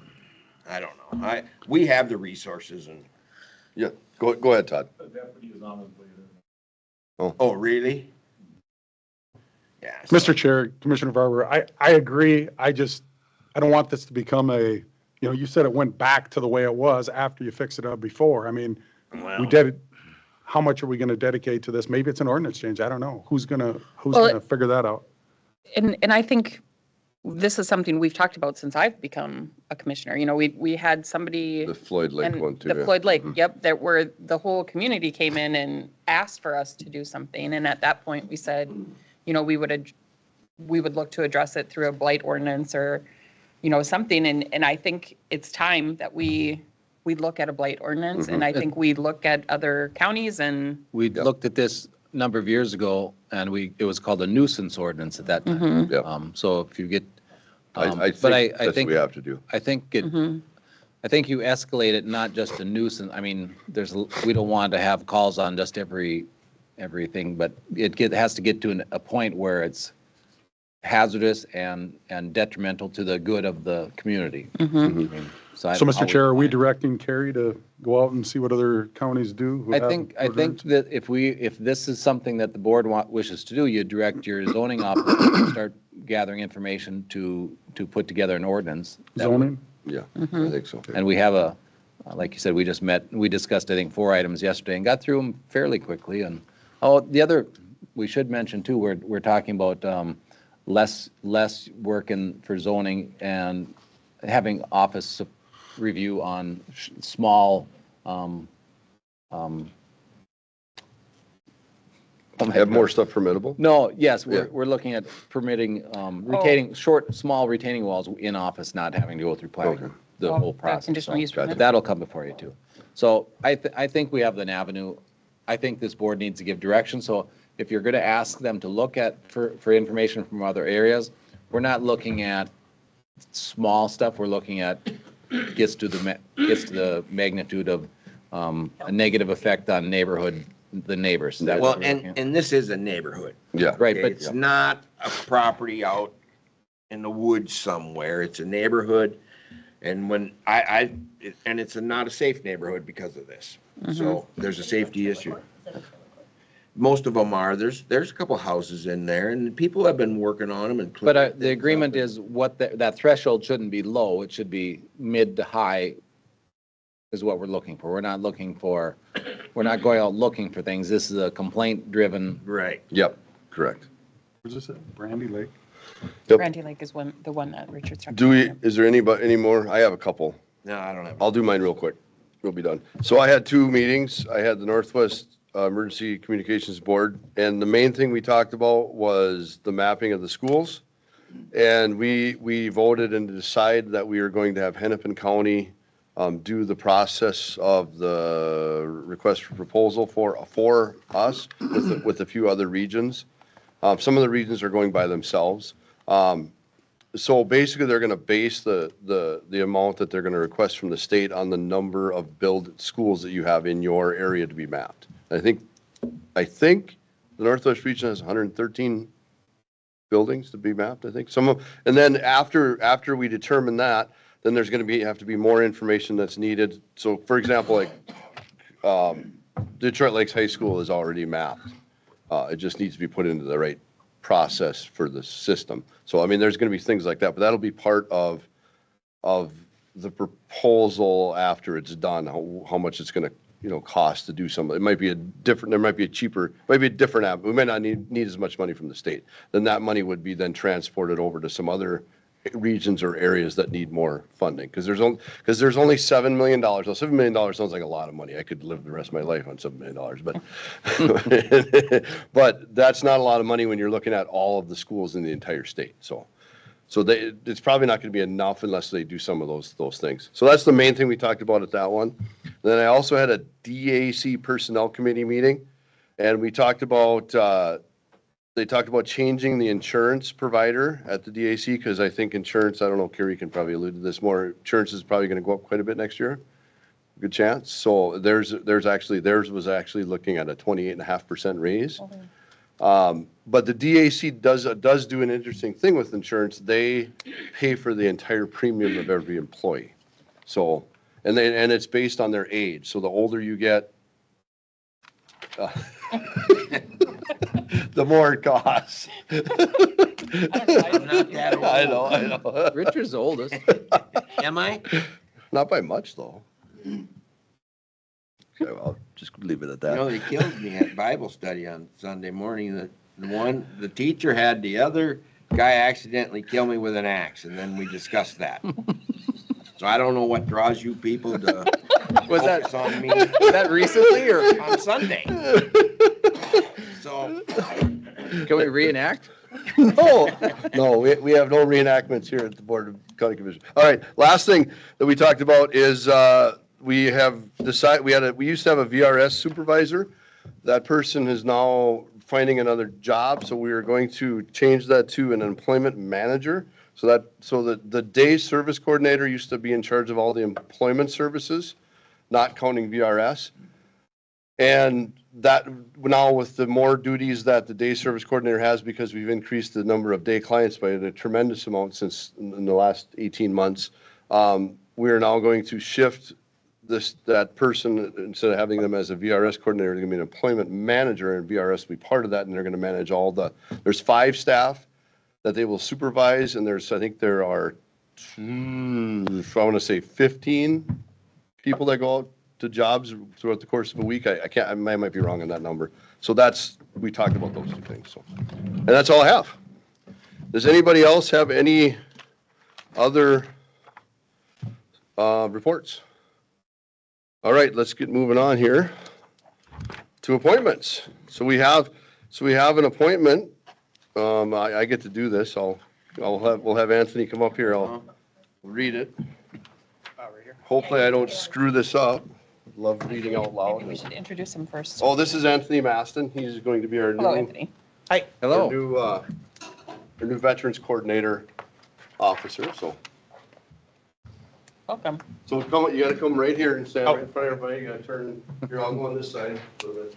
I don't know. We have the resources, and Yeah, go ahead, Todd. oh, really? Yeah. Mr. Chair, Commissioner Barber, I agree. I don't want this to become you said it went back to the way it was after you fixed it up before. I mean, Well, how much are we going to dedicate to this? Maybe it's an ordinance change. I don't know. Who's going to figure that out? And I think this is something we've talked about since I've become a commissioner. You know, we had somebody. The Floyd Lake and one too. The yeah. Floyd Lake, yep, that where the whole community came in and asked for us to do something. And at that point, we said, you know, we would look to address it through a blight ordinance or, you know, something. And I think it's time that we look at a blight ordinance. And I think we look at other counties and. We looked at this a number of years ago, and it was called a nuisance ordinance at that time. Yeah. So if you get, I but think that's what we have to do. I think I think you escalate it, not just a nuisance. I mean, we don't want to have calls on just everything, but it has to get to a point where it's hazardous and detrimental to the good of the community. I mean, So, Mr. Chair, are we directing Carrie to go out and see what other counties do? who I have think ordinance? that if this is something that the board wishes to do, you direct your zoning officer to start gathering information to put together an ordinance. Zoning? Yeah, I think so. And we have like you said, we just met, we discussed, I think, 4 items yesterday and got through them fairly quickly. And, the other, we should mention too, we're talking about less work for zoning and having office review on small, Have more stuff permittable? No, yes, Yeah. we're looking at permitting, small retaining walls in office, not having to go through planning, Okay. the Oh, whole the process. conditional use So permit. that'll come before you too. So I think we have an avenue. I think this board needs to give direction. So if you're going to ask them to look at for information from other areas, we're not looking at small stuff. We're looking at gets to the magnitude of a negative effect on the neighbors. That's well, what we're looking at. and this is a neighborhood. Yeah. Right, Okay? but It's not a property out in the woods somewhere. It's a neighborhood. And when and it's not a safe neighborhood because of this. So there's a safety issue. Most of them are. There's a couple houses in there and people have been working on them and. But cleaning the things agreement up. is that threshold shouldn't be low. It should be mid to high is what we're looking for. We're not going out looking for things. This is a complaint-driven. Right. Yep, correct. Where's this at? Brandy Lake? Yep. Brandy Lake is the one that Richard's talking Do we, about. is there any more? I have a couple. No, I don't have. I'll do mine real quick. We'll be done. So I had 2 meetings. I had the Northwest Emergency Communications Board, and the main thing we talked about was the mapping of the schools. And we voted and decided that we are going to have Hennepin County do the process of the request for proposal for us with a few other regions. Some of the regions are going by themselves. So basically, they're going to base the amount that they're going to request from the state on the number of schools that you have in your area to be mapped. I think the Northwest region has 113 buildings to be mapped, I think. And then after we determine that, then there's going to have to be more information that's needed. So for example, like Detroit Lakes High School is already mapped. It just needs to be put into the right process for the system. So I mean, there's going to be things like that, but that'll be part of the proposal after it's done, how much it's going to, you know, cost to do something. It might be there might be a cheaper, might be a different app. We might not need as much money from the state. Then that money would be then transported over to some other regions or areas that need more funding. Because there's only $7 million. Well, $7 million sounds like a lot of money. I could live the rest of my life on $7 million, but but that's not a lot of money when you're looking at all of the schools in the entire state. So it's probably not going to be enough unless they do some of those things. So that's the main thing we talked about at that one. Then I also had a DAC Personnel Committee meeting, and we talked about, they talked about changing the insurance provider at the DAC, because I think insurance, I don't know, Kerry can probably allude to this more, insurance is probably going to go up quite a bit next year. Good chance. So theirs was actually looking at a 28.5% raise. But the DAC does do an interesting thing with insurance. They pay for the entire premium of every employee. So, and it's based on their age. So the older you get, the more it costs. I'm not that old. I know. Richard's the oldest. Am I? Not by much, though. Okay, I'll just leave it at You know, that. they killed me at Bible study on Sunday morning. The teacher had the other guy accidentally kill me with an axe, and then we discussed that. So I don't know what draws you people to Was focus on me Was that recently or on Sunday. So can we reenact? No, we have no reenactments here at the Board of County Commission. All right, last thing that we talked about is we have decided, we used to have a VRS supervisor. That person is now finding another job, so we are going to change that to an employment manager. So that the day service coordinator used to be in charge of all the employment services, not counting VRS. And that now with the more duties that the day service coordinator has, because we've increased the number of day clients by a tremendous amount since in the last 18 months, we are now going to shift that person, instead of having them as a VRS coordinator, they're going to be an employment manager, and VRS will be part of that, and they're going to manage there's 5 staff that they will supervise, and I think there are, if I want to say 15 people that go out to jobs throughout the course of a week. I might be wrong on that number. So we talked about those 2 things. So, and that's all I have. Does anybody else have any other reports? All right, let's get moving on here to appointments. So we have an appointment. I get to do this. We'll have Anthony come up here. I'll read it. Hopefully I don't screw this up. Love reading out loud. Maybe we should introduce him first. Oh, this is Anthony Maston. He's going to be our Hello, Anthony. Hi. Hello. our new Veterans Coordinator officer. So Welcome. you got to come right here and stand right in front of everybody. You got to turn. Here, I'll go on this side so that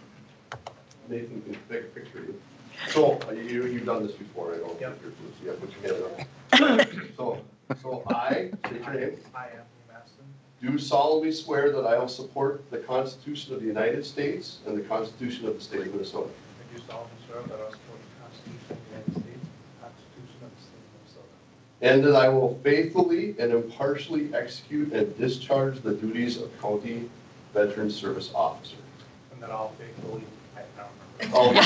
Nathan can take a picture of you. So you've done this before, I know. Yep. So you put your hand up. So I state your name. I, Anthony Maston, Do solemnly swear that I will support the Constitution of the United States and the Constitution of the State of Minnesota. I do solemnly swear that I will support the Constitution of the United States and the Constitution of the State of Minnesota, And that I will faithfully and impartially execute and discharge the duties of County Veteran Service Officer. and that I'll faithfully, I don't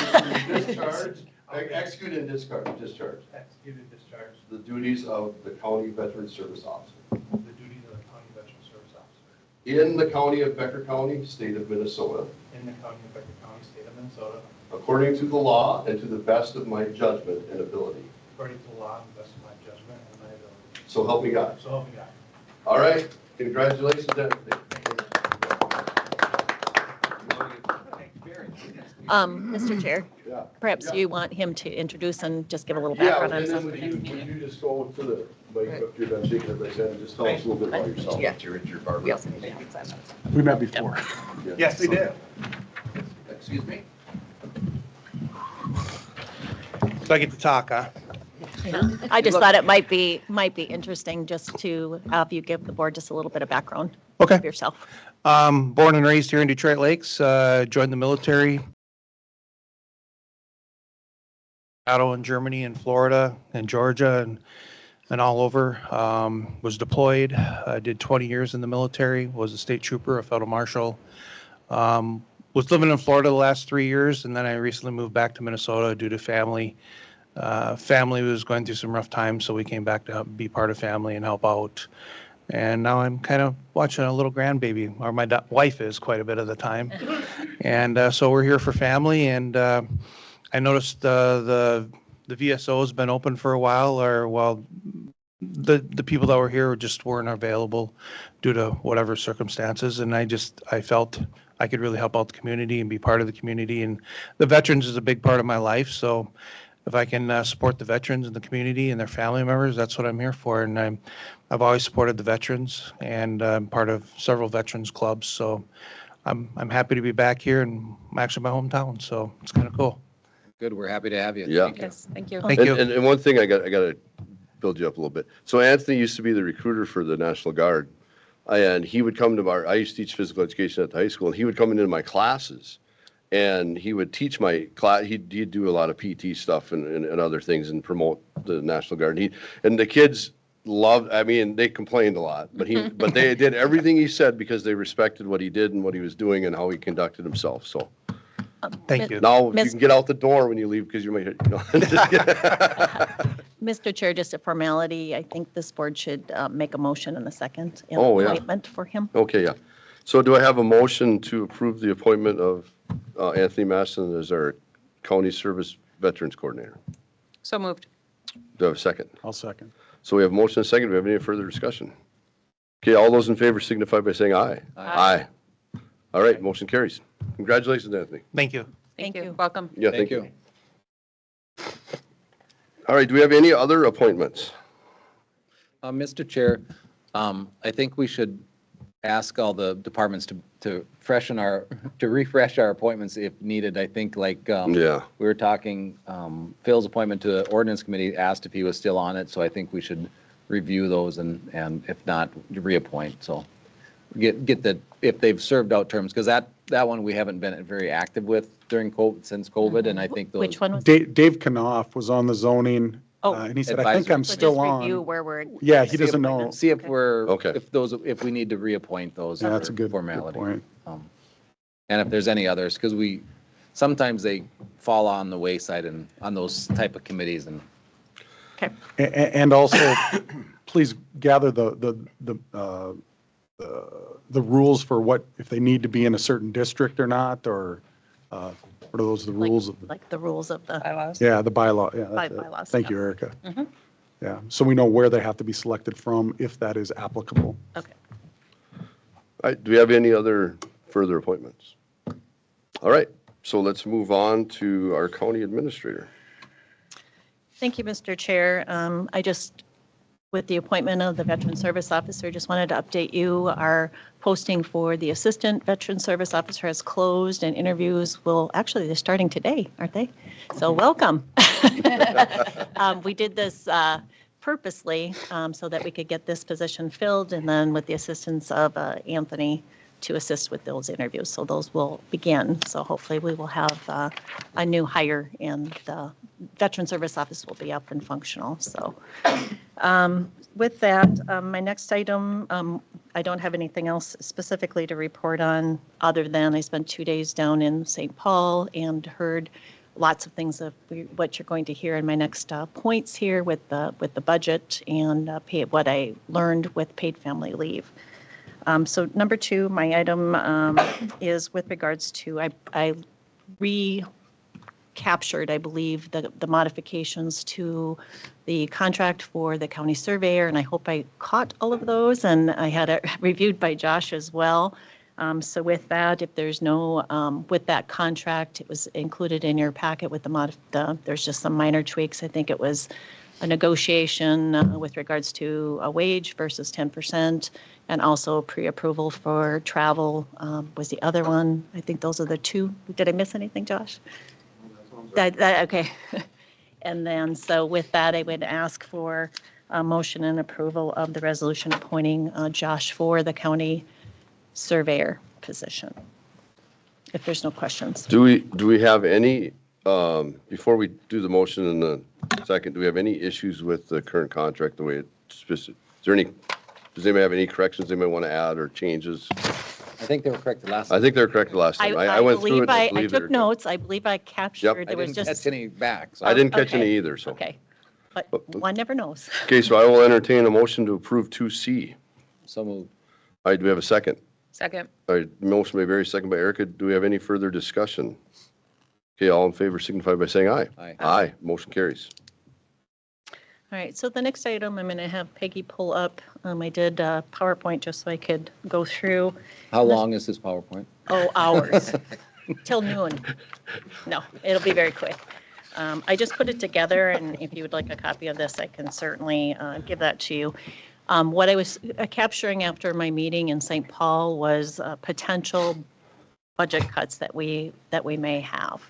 Execute and discharge execute and discharge the duties of the County Veteran Service Officer the duties of the County Veteran Service Officer in the County of Becker County, State of Minnesota, in the County of Becker County, State of Minnesota, according to the law and to the best of my judgment and ability. according to the law and the best of my judgment and my ability. So help me God. So help me God. All right, congratulations, Anthony. Mr. Chair, Yeah. perhaps you want him to introduce and just give a little Yeah, background on and then himself? would you just go to the, like, if you're done shaking everybody's hand, just tell us a little bit about yourself. Yeah. Richard Barber. We also need to sign that. We met before. Yes, we did. Excuse me? So I get to talk, huh? I just thought it might be interesting just to have you give the board just a little bit of background Okay. of yourself. Born and raised here in Detroit Lakes, joined the military. Battle in Germany and Florida and Georgia and all over. Was deployed. I did 20 years in the military, was a state trooper, a federal marshal. Was living in Florida the last 3 years, and then I recently moved back to Minnesota due to family. Family was going through some rough times, so we came back to be part of family and help out. And now I'm kind of watching a little grandbaby, or my wife is quite a bit of the time. And so we're here for family, and I noticed the VSO has been open for a while, or well, the people that were here just weren't available due to whatever circumstances, and I felt I could really help out the community and be part of the community, and the veterans is a big part of my life, so if I can support the veterans in the community and their family members, that's what I'm here for, and I've always supported the veterans, and I'm part of several veterans clubs, so I'm happy to be back here, and I'm actually my hometown, so it's kind of cool. Good, we're happy to have you. Yeah. Thank you. Yes, thank you. Thank you. And one thing I got to build you up a little bit. So Anthony used to be the recruiter for the National Guard, and he would come to I used to teach physical education at the high school, and he would come into my classes, and he would teach my class. He'd do a lot of PT stuff and other things and promote the National Guard. And the kids loved. I mean, they complained a lot, but they did everything he said because they respected what he did and what he was doing and how he conducted himself. So. Thank you. Now you Miss- can get out the door when you leave because you might, Mr. Chair, just a formality, I think this board should make a motion in the second Oh, yeah. appointment for him. Okay, yeah. So do I have a motion to approve the appointment of Anthony Masson as our County Service Veterans Coordinator? So moved. Do I have a second? I'll second. So we have a motion and a second. Do we have any further discussion? Okay, all those in favor signify by saying aye. Aye. All right, motion carries. Congratulations, Anthony. Thank you. Thank you. Welcome. Yeah, Thank you. All right, do we have any other appointments? Mr. Chair, I think we should ask all the departments to refresh our appointments if needed. I think Yeah. we were talking, Phil's appointment to the ordinance committee asked if he was still on it, so I think we should review those and if not, reappoint. So get the, if they've served out terms, because that one we haven't been very active with since COVID, and I think those. Which one was? Dave Knopf was on the zoning, Oh. and he said, I think Advisory. I'm So still just review on. where we're. Yeah, he doesn't know. See if we're, Okay. if we need to reappoint those. Yeah, that's a for good formality. point. And if there's any others, because sometimes they fall on the wayside and on those type of committees and. Okay. And also, please gather the rules for what, if they need to be in a certain district or not, or what are those, the rules of, Like the rules of the, Bylaws. yeah, the bylaw, yeah. that's it. Bylaws, Thank you, yeah. Erica. Yeah, so we know where they have to be selected from, if that is applicable. okay. All right, do we have any other further appointments? All right, so let's move on to our county administrator. Thank you, Mr. Chair. I just, with the appointment of the Veteran Service Officer, just wanted to update you. Our posting for the Assistant Veteran Service Officer has closed, and interviews will, actually, they're starting today, aren't they? So welcome. We did this purposely so that we could get this position filled, and then with the assistance of Anthony to assist with those interviews. So those will begin. So hopefully we will have a new hire, and the Veteran Service Office will be up and functional. So with that, my next item, I don't have anything else specifically to report on, other than I spent 2 days down in St. Paul and heard lots of things of what you're going to hear in my next points here with the budget and what I learned with paid family leave. So number 2, my item is with regards to, I recaptured, I believe, the modifications to the contract for the county surveyor, and I hope I caught all of those, and I had it reviewed by Josh as well. So with that, if there's no, with that contract, it was included in your packet with there's just some minor tweaks. I think it was a negotiation with regards to a wage versus 10%, and also pre-approval for travel was the other one. I think those are the 2. Did I miss anything, Josh? Okay. And then, so with that, I would ask for a motion and approval of the resolution appointing Josh for the county surveyor position. If there's no questions. Do we have any, before we do the motion in the second, do we have any issues with the current contract, the way it's specific? Does anybody have any corrections they might want to add or changes? I think they were correct the last I time. think they're correct the last time. I went through it. I believe they were took correct. notes. I believe I captured, I there was didn't just. catch any back. So I didn't catch Okay. any either, so. Okay, but one never knows. Okay, so I will entertain a motion to approve 2C. So moved. All right, do we have a second? Second. All right, motion by Barry, second by Erica. Do we have any further discussion? Okay, all in favor signify by saying aye. Aye. Aye, motion carries. All right, so the next item, I'm going to have Peggy pull up. I did PowerPoint just so I could go through. How long is this PowerPoint? Oh, hours, till noon. No, it'll be very quick. I just put it together, and if you would like a copy of this, I can certainly give that to you. What I was capturing after my meeting in St. Paul was potential budget cuts that we may have.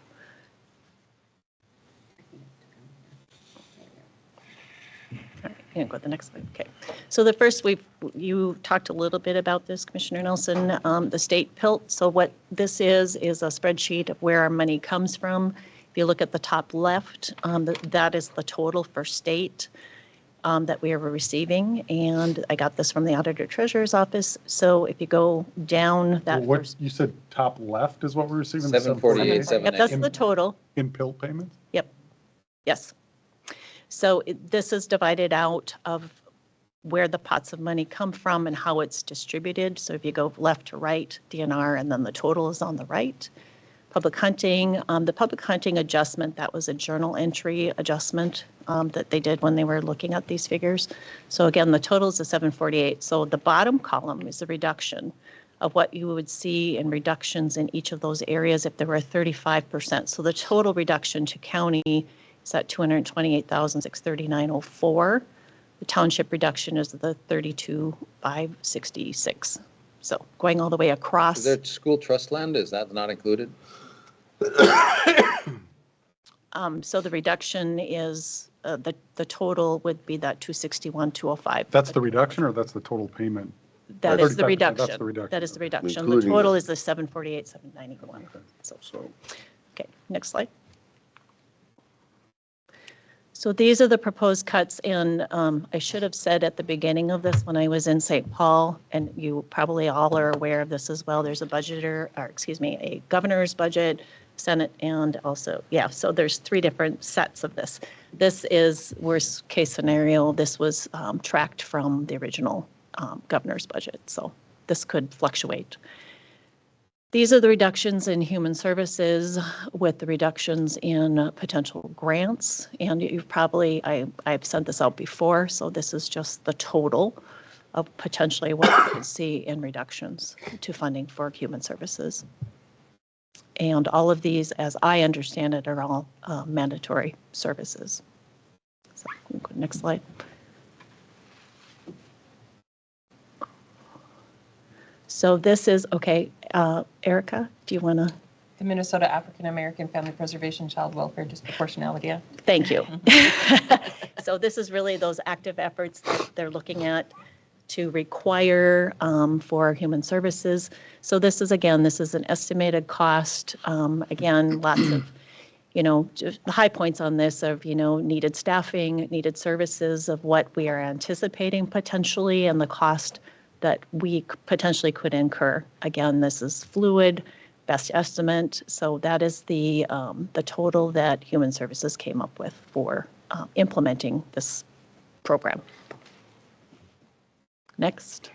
You can go to the next slide. Okay. So the first, you talked a little bit about this, Commissioner Nelson, the state PILT. So what this is a spreadsheet of where our money comes from. If you look at the top left, that is the total for state that we are receiving. And I got this from the Auditor Treasurer's Office. So if you go down that What, first. you said top left is what we're receiving? the 748, 748? Yep, that's the total. In PILT payments? Yep. Yes. So this is divided out of where the pots of money come from and how it's distributed. So if you go left to right, DNR, and then the total is on the right. Public hunting, the public hunting adjustment, that was a journal entry adjustment that they did when they were looking at these figures. So again, the total is the 748. So the bottom column is the reduction of what you would see in reductions in each of those areas if there were 35%. So the total reduction to county is at $228,639.04. The township reduction is the $32,566. So going all the way across. Is there school trust land? Is that not included? So the reduction is, the total would be that 261,205. That's the reduction or that's the total payment? That is the 35%, reduction. that's the reduction. That is the reduction. The Including total the- is the 748, 791. So, okay, next slide. So these are the proposed cuts, and I should have said at the beginning of this when I was in St. Paul, and you probably all are aware of this as well, there's a a governor's budget, Senate, and also, so there's three different sets of this. This is worst case scenario. This was tracked from the original governor's budget, so this could fluctuate. These are the reductions in human services with the reductions in potential grants. And you've probably, I've sent this out before, so this is just the total of potentially what you could see in reductions to funding for human services. And all of these, as I understand it, are all mandatory services. So, next slide. So this is, okay, Erica, do you want to? The Minnesota African American Family Preservation Child Welfare Disproportionality Act. Thank you. So this is really those active efforts that they're looking at to require for human services. So this is, again, this is an estimated cost. Again, lots of, just the high points on this of, needed staffing, needed services of what we are anticipating potentially and the cost that we potentially could incur. Again, this is fluid, best estimate. So that is the total that Human Services came up with for implementing this program. Next.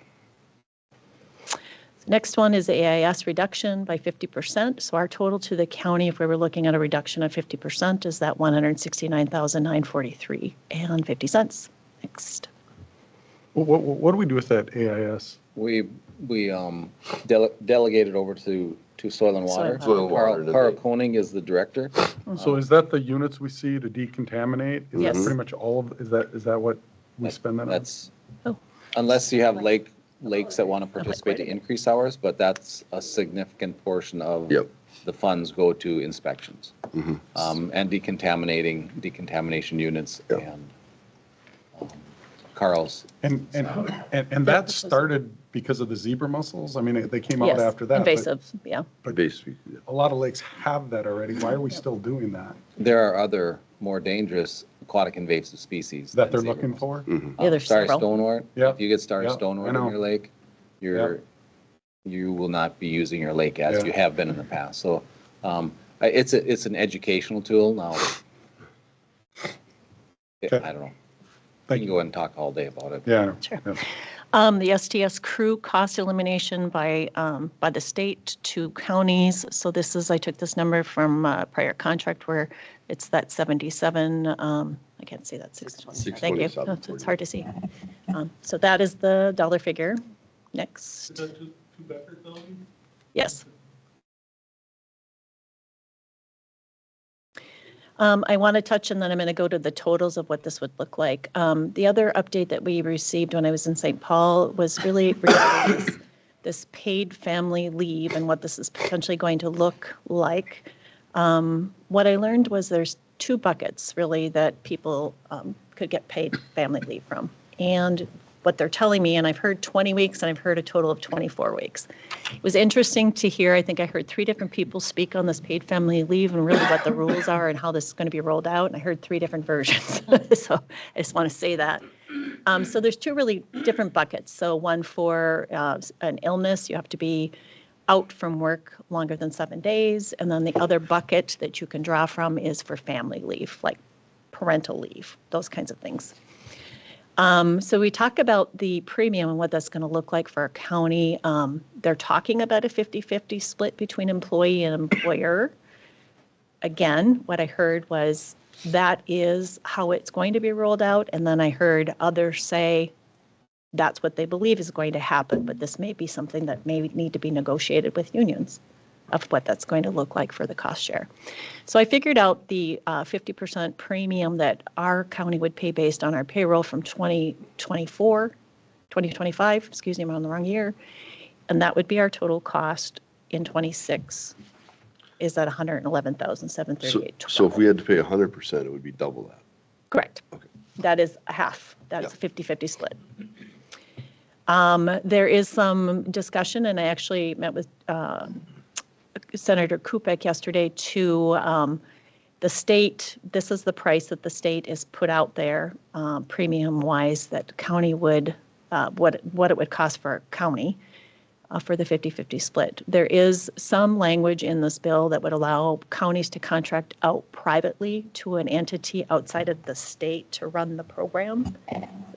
Next one is the AIS reduction by 50%. So our total to the county, if we were looking at a reduction of 50%, is that $169,943.50. Next. What do we do with that AIS? We delegated over to Soil and Water. Soil and Water. Carl Koenig is the director. So is that the units we see to decontaminate? Is that Yes. pretty much all of, is that what we spend that on? That's, Oh. unless you have lakes that want to participate to increase hours, but that's a significant portion of Yep. the funds go to inspections. And decontamination units and Carl's. And that started because of the zebra mussels? I mean, they came out Yes, after that. but- invasive, yeah. Basically, A lot of lakes have that already. Why are we still doing that? There are other more dangerous aquatic invasive species. That than they're zebra looking mussels. for? Yeah, there's Starry several. stonewort. Yeah. If you get starry Yeah, I stonewort in know. your lake, you will not be using your lake as Yeah. you have been in the past. So it's an educational tool now. Okay. I don't know. We Thank can you. go ahead and talk all day about it. Yeah. I know. Sure. Yeah. The STS crew cost elimination by the state to counties. So this is, I took this number from a prior contract where it's that 77, I can't see that, 620. Thank you. 627. It's hard to see. So that is the dollar figure. Next. Yes. I want to touch, and then I'm going to go to the totals of what this would look like. The other update that we received when I was in St. Paul was really regarding this paid family leave and what this is potentially going to look like. What I learned was there's two buckets really that people could get paid family leave from. And what they're telling me, and I've heard 20 weeks and I've heard a total of 24 weeks. It was interesting to hear, I think I heard 3 different people speak on this paid family leave and really what the rules are and how this is going to be rolled out. And I heard 3 different versions. So I just want to say that. So there's 2 really different buckets. So one for an illness, you have to be out from work longer than 7 days. And then the other bucket that you can draw from is for family leave, like parental leave, those kinds of things. So we talk about the premium and what that's going to look like for a county. They're talking about a 50-50 split between employee and employer. Again, what I heard was that is how it's going to be rolled out. And then I heard others say that's what they believe is going to happen, but this may be something that may need to be negotiated with unions of what that's going to look like for the cost share. So I figured out the 50% premium that our county would pay based on our payroll from 2025, excuse me, I'm on the wrong year. And that would be our total cost in 26 is at $111,738. so if we had to pay 100%, it would be double that. Correct. Okay. That is half. That's a 50-50 split. There is some discussion, and I actually met with Senator Kupek yesterday to the state. This is the price that the state is put out there, premium-wise, that county would, what it would cost for a county for the 50-50 split. There is some language in this bill that would allow counties to contract out privately to an entity outside of the state to run the program.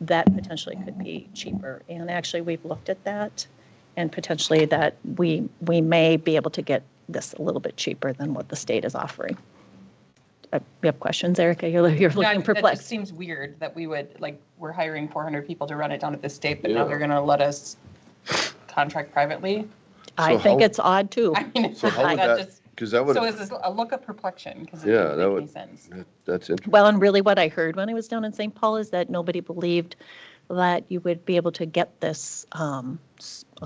That potentially could be cheaper. And actually, we've looked at that, and potentially that we may be able to get this a little bit cheaper than what the state is offering. You have questions, Erica? You're looking That just perplexed. seems weird that we would, like, we're hiring 400 people to run it down at the state, but now they're going to let us contract privately. I So think how- it's odd too. I mean, So how would that that, just, because that would, so is this a look of perplexion? Because it yeah, doesn't that make any would, sense. that's interesting. Well, and really what I heard when I was down in St. Paul is that nobody believed that you would be able to get this, I'll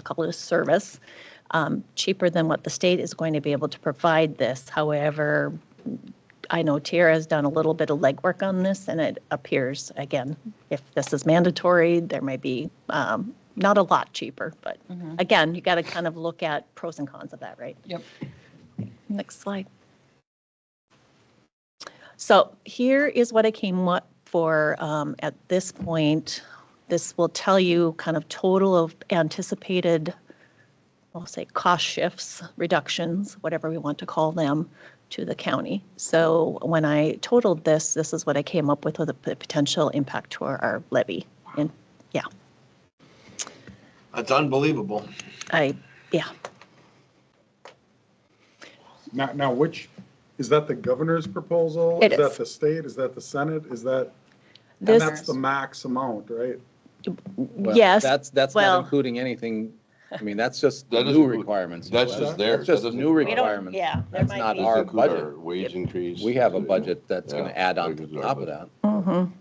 call it a service, cheaper than what the state is going to be able to provide this. However, I know Tara has done a little bit of legwork on this, and it appears, again, if this is mandatory, there may be not a lot cheaper, but again, you got to kind of look at pros and cons of that, right? Yep. Next slide. So here is what I came up for at this point. This will tell you kind of total of anticipated, I'll say cost shifts, reductions, whatever we want to call them, to the county. So when I totaled this, this is what I came up with a potential impact to our levy. And yeah, That's unbelievable. yeah. Now, which, is that the governor's proposal? It Is that is. the state? Is that the Senate? Is that, and This, that's the max amount, right? Well, yes. That's well- not including anything, I mean, that's just That new doesn't- requirements. that's just theirs. That's just That doesn't new include- requirements. Yeah, there That's might not be. our Does include budget. our wage increase? We have a budget that's going Yeah, to add on that includes top our of budget. that.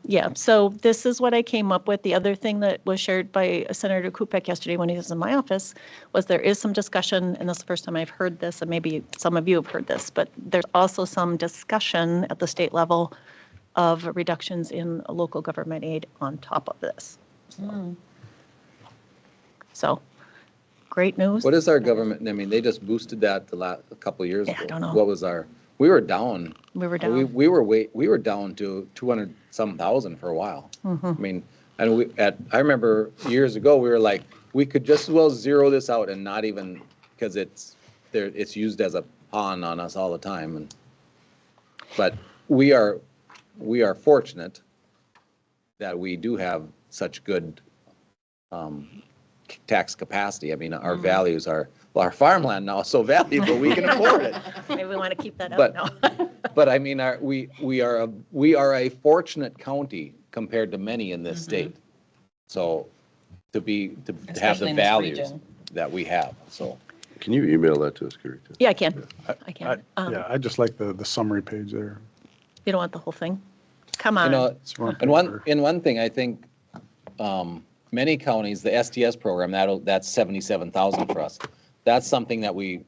Yeah, so this is what I came up with. The other thing that was shared by Senator Kupek yesterday when he was in my office was there is some discussion, and this is the first time I've heard this, and maybe some of you have heard this, but there's also some discussion at the state level of reductions in local government aid on top of this. So, great news. What is our government, I mean, they just boosted that a couple of years Yeah, ago. I don't know. What was we were down. We were down. We were down to 200-some thousand for a while. I mean, and I remember years ago, we were like, we could just as well zero this out and not even, because it's used as a pawn on us all the time. But we are fortunate that we do have such good tax capacity. I mean, our values are, well, our farmland now is so valuable, we can afford it. Maybe we want to keep that up now. But I mean, we are a fortunate county compared to many in this state. So to have Especially the in this values region. that we have, so. Can you email that to us, Gary? too? Yeah, I can. I can. Yeah, I just like the summary page there. You don't want the whole thing? Come You on. know, It's front and paper. one thing, I think, many counties, the STS program, that's 77,000 for us. That's something that we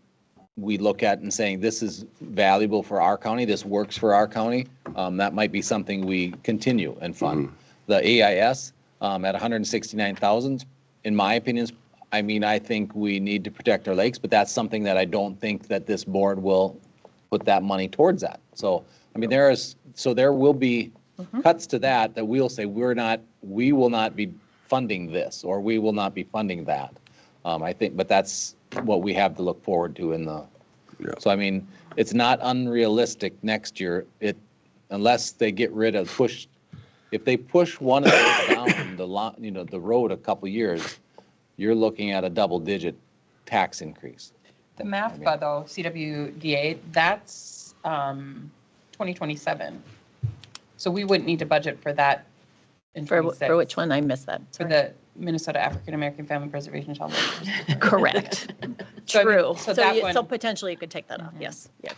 look at and saying, this is valuable for our county, this works for our county. That might be something we continue and fund. The AIS at 169,000, in my opinion, I mean, I think we need to protect our lakes, but that's something that I don't think that this board will put that money towards that. So, I mean, there will be cuts to that we'll say, we will not be funding this, or we will not be funding that. I think, but that's what we have to look forward to so I mean, it's not unrealistic next year, unless they get rid of, if they push one of those down the road a couple years, you're looking at a double-digit tax increase. The MAFBA though, CWDA, that's 2027. So we wouldn't need to budget for that in For 26. which one? I missed that. For Sorry. the Minnesota African American Family Preservation Child Labor. Correct. So I mean, True. so that one- So potentially you could take that off. Yes. Yeah.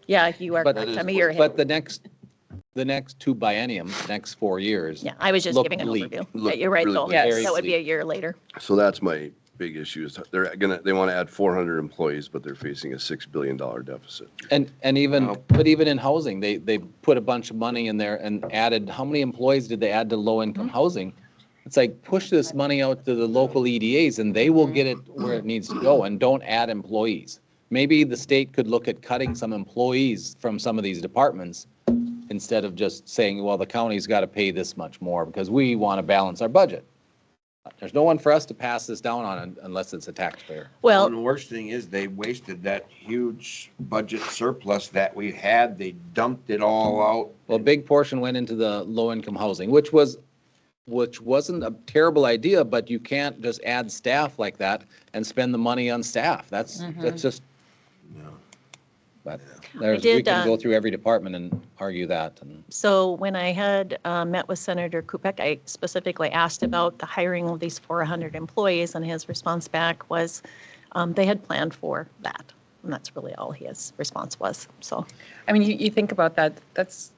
Yeah, you are But- correct. I'm a year ahead. But the next two bienniums, next 4 years. Yeah, I was just look giving an bleak. overview. Look Yeah, you're right, really though. bleak. Yes. That would be a year later. So that's my big issue is they want to add 400 employees, but they're facing a $6 billion deficit. And even in housing, they put a bunch of money in there and added, how many employees did they add to low-income housing? It's like, push this money out to the local EDAs and they will get it where it needs to go, and don't add employees. Maybe the state could look at cutting some employees from some of these departments instead of just saying, well, the county's got to pay this much more because we want to balance our budget. There's no one for us to pass this down on unless it's a taxpayer. Well, And the worst thing is they wasted that huge budget surplus that we had. They dumped it all out. Well, a big portion went into the low-income housing, which wasn't a terrible idea, but you can't just add staff like that and spend the money on staff. That's just, but we did, can go through every department and argue that. And so when I had met with Senator Kupek, I specifically asked about the hiring of these 400 employees, and his response back was they had planned for that. And that's really all his response was. So, I mean, you think about that, that's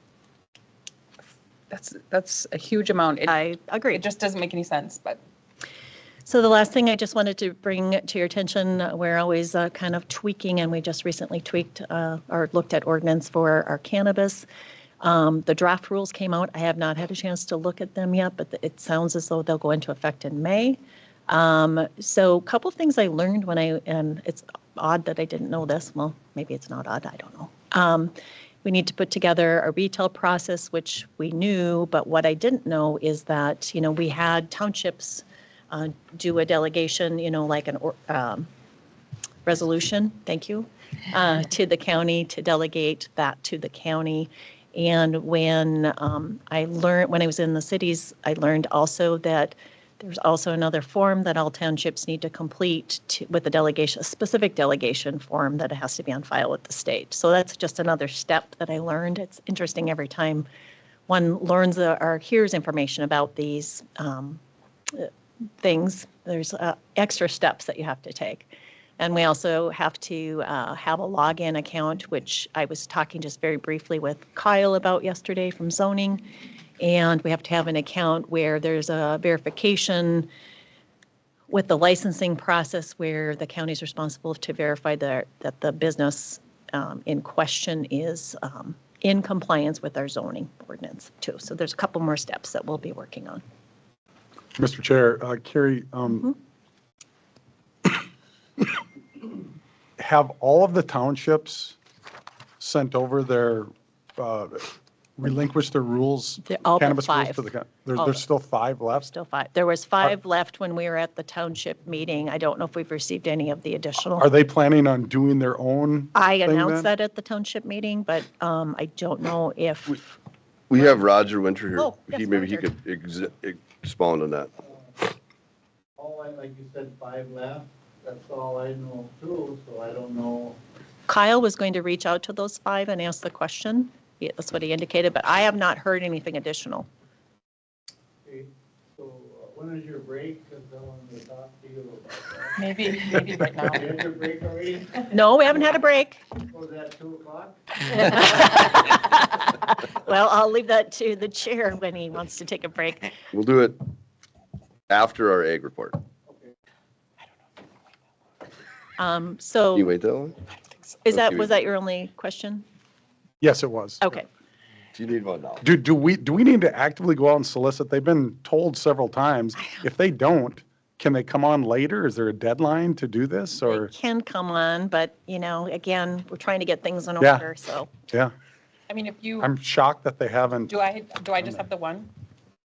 a huge amount. I agree. It just doesn't make any sense, but. So the last thing I just wanted to bring to your attention, we're always kind of tweaking, and we just recently tweaked or looked at ordinance for our cannabis. The draft rules came out. I have not had a chance to look at them yet, but it sounds as though they'll go into effect in May. So a couple of things I learned and it's odd that I didn't know this. Well, maybe it's not odd. I don't know. We need to put together a retail process, which we knew, but what I didn't know is that, we had townships do a delegation, like an resolution, thank you, to the county to delegate that to the county. And when I was in the cities, I learned also that there's also another form that all townships need to complete with a specific delegation form that has to be on file with the state. So that's just another step that I learned. It's interesting every time one learns or hears information about these things, there's extra steps that you have to take. And we also have to have a login account, which I was talking just very briefly with Kyle about yesterday from zoning. And we have to have an account where there's a verification with the licensing process where the county is responsible to verify that the business in question is in compliance with our zoning ordinance too. So there's a couple more steps that we'll be working on. Mr. Chair, Carrie, have all of the townships sent over their, relinquished their rules? They're all but cannabis rules 5. to the All There's but- still 5 left? Still 5. There was 5 left when we were at the township meeting. I don't know if we've received any of the additional. Are they planning on doing their own I thing announced then? that at the township meeting, but I don't know if, We have Roger Winter here. Oh, yes, Maybe he Roger. could expound on that. Like you said, 5 left, that's all I know too, so I don't know. Kyle was going to reach out to those 5 and ask the question. Yeah, that's what he indicated, but I have not heard anything additional. Okay, so when is your break? Because I wanted to talk to you about that. Maybe right now. You had your break already? No, we haven't had a break. Was that 2 o'clock? Well, I'll leave that to the chair when he wants to take a break. We'll do it after our ag report. Can you So wait that long? was that your only question? Yes, it was. Okay. Do you need one now? Do we need to actively go out and solicit? They've been told several times. If they don't, can they come on later? Is there a deadline to do this They or? can come on, but again, we're trying to get things in Yeah. order, so. Yeah, I mean, if you, I'm shocked that they haven't. do I just have the one?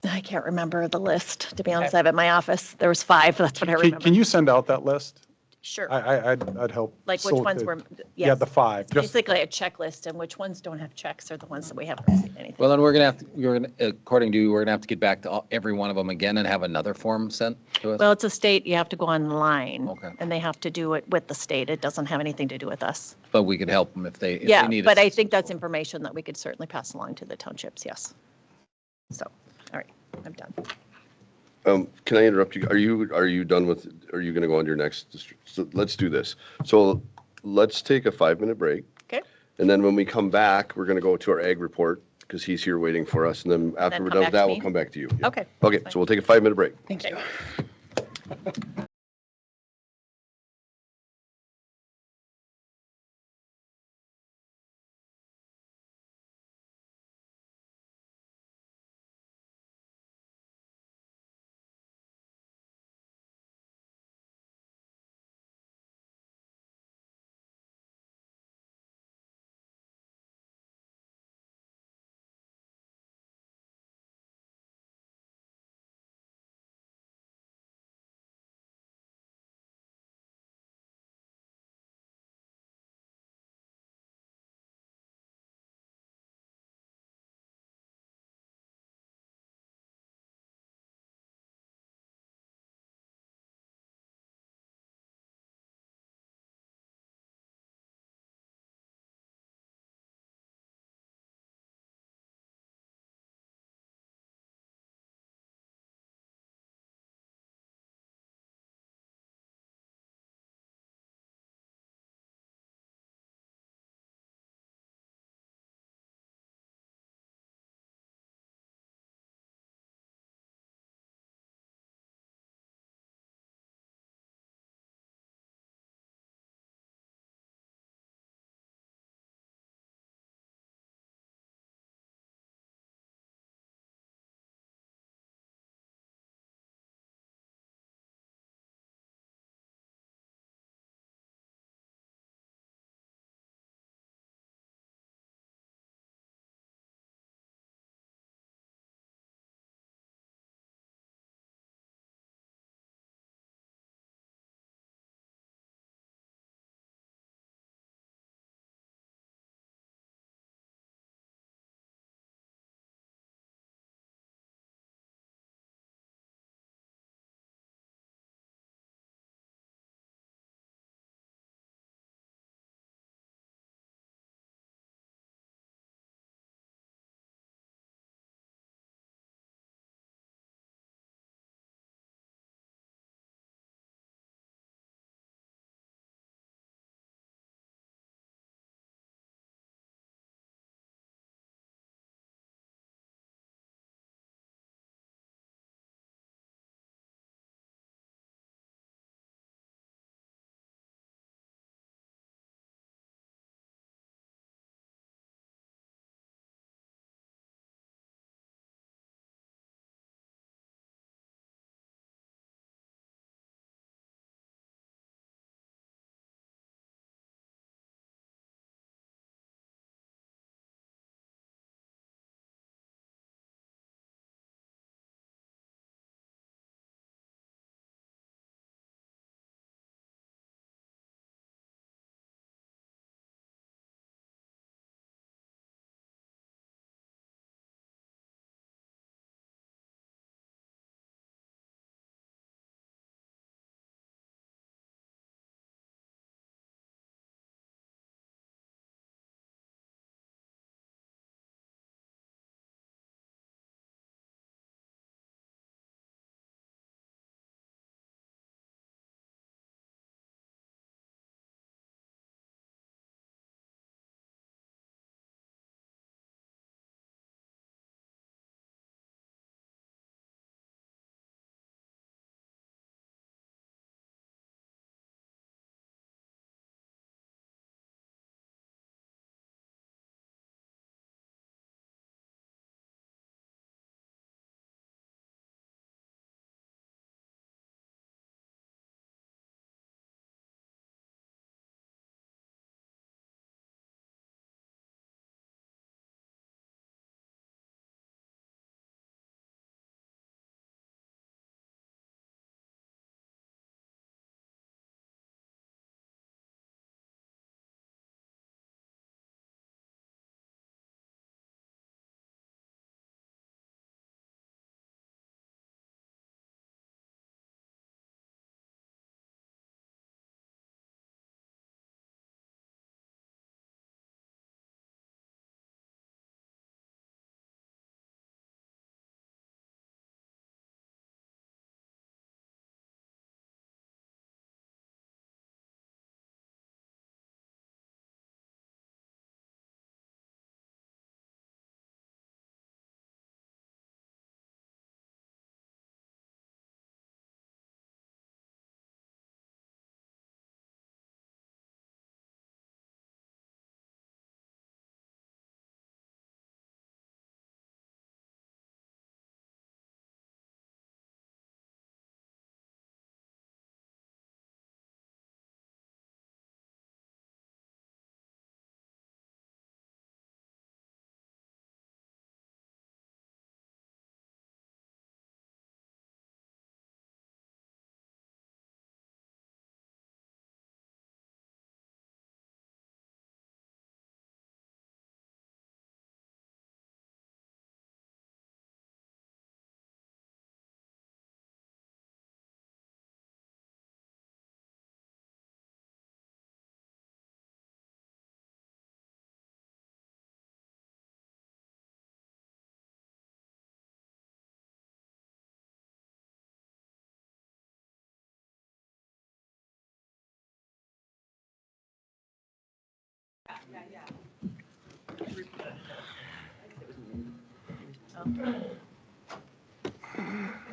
I can't remember the list, to be honest. Okay. I have it in my office. There was 5, that's what I Can remember. you send out that list? Sure. I'd help. Like which ones facilitate- were, Yeah, yes. the 5. Just, Basically a checklist, and which ones don't have checks are the ones that we haven't received anything. Well, then according to you, we're gonna have to get back to every one of them again and have another form sent to us? Well, it's a state, you have to go online. Okay. And they have to do it with the state. It doesn't have anything to do with us. But we could help them if they Yeah, need but I assistance. think that's information that we could certainly pass along to the townships, yes. So, all right, I'm done. Can I interrupt you? Are you done with, are you gonna go on to your next district? So let's do this. So let's take a 5-minute break. Okay. And then when we come back, we're gonna go to our ag report because he's here waiting for us. And then after we're come done back with to that, me? we'll come back to you. Yeah. Okay. Okay, so we'll take a 5-minute break. Thank you.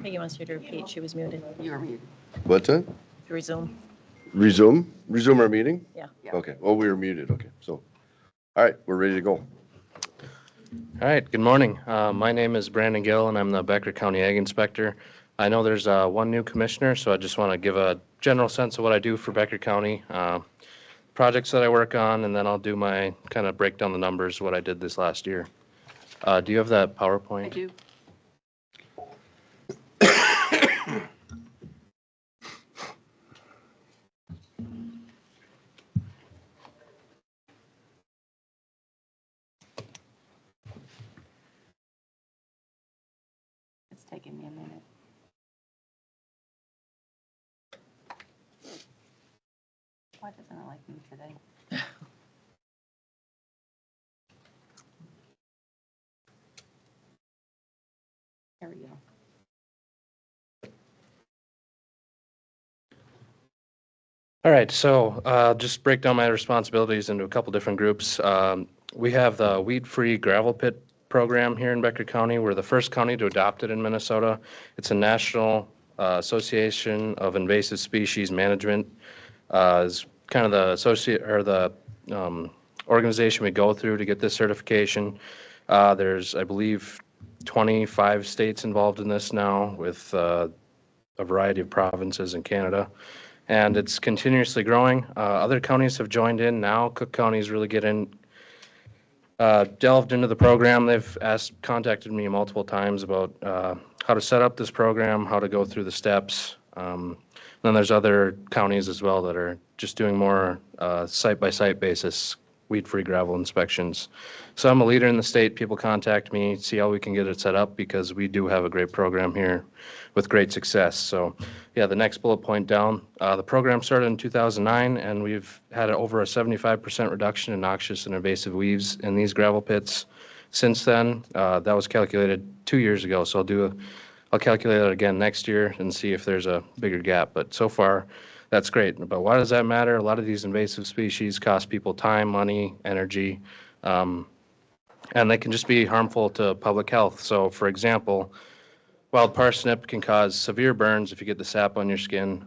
Peggy wants you to repeat. She was muted. You were muted. What's that? To resume. Resume? Resume our meeting? Yeah. Okay, oh, we were muted, okay, so, all right, we're ready to go. All right, good morning. My name is Brandon Gill, and I'm the Becker County Ag Inspector. I know there's one new commissioner, so I just want to give a general sense of what I do for Becker County, projects that I work on, and then I'll do my kind of break down the numbers, what I did this last year. Do you have that PowerPoint? I do. It's taking me a minute. Why doesn't it like me today? There we go. All right, so just break down my responsibilities into a couple different groups. We have the weed-free gravel pit program here in Becker County. We're the first county to adopt it in Minnesota. It's a national association of invasive species management. Is kind of the organization we go through to get this certification. There's, I believe, 25 states involved in this now, with a variety of provinces in Canada. And it's continuously growing. Other counties have joined in now. Cook County is really getting delved into the program. They've contacted me multiple times about how to set up this program, how to go through the steps. Then there's other counties as well that are just doing more site-by-site basis weed-free gravel inspections. So I'm a leader in the state. People contact me, see how we can get it set up, because we do have a great program here with great success. So yeah, the next bullet point down, the program started in 2009, and we've had over a 75% reduction in noxious and invasive weeds in these gravel pits. Since then, that was calculated 2 years ago, so I'll calculate it again next year and see if there's a bigger gap. But so far, that's great. But why does that matter? A lot of these invasive species cost people time, money, energy, and they can just be harmful to public health. So for example, wild parsnip can cause severe burns if you get the sap on your skin.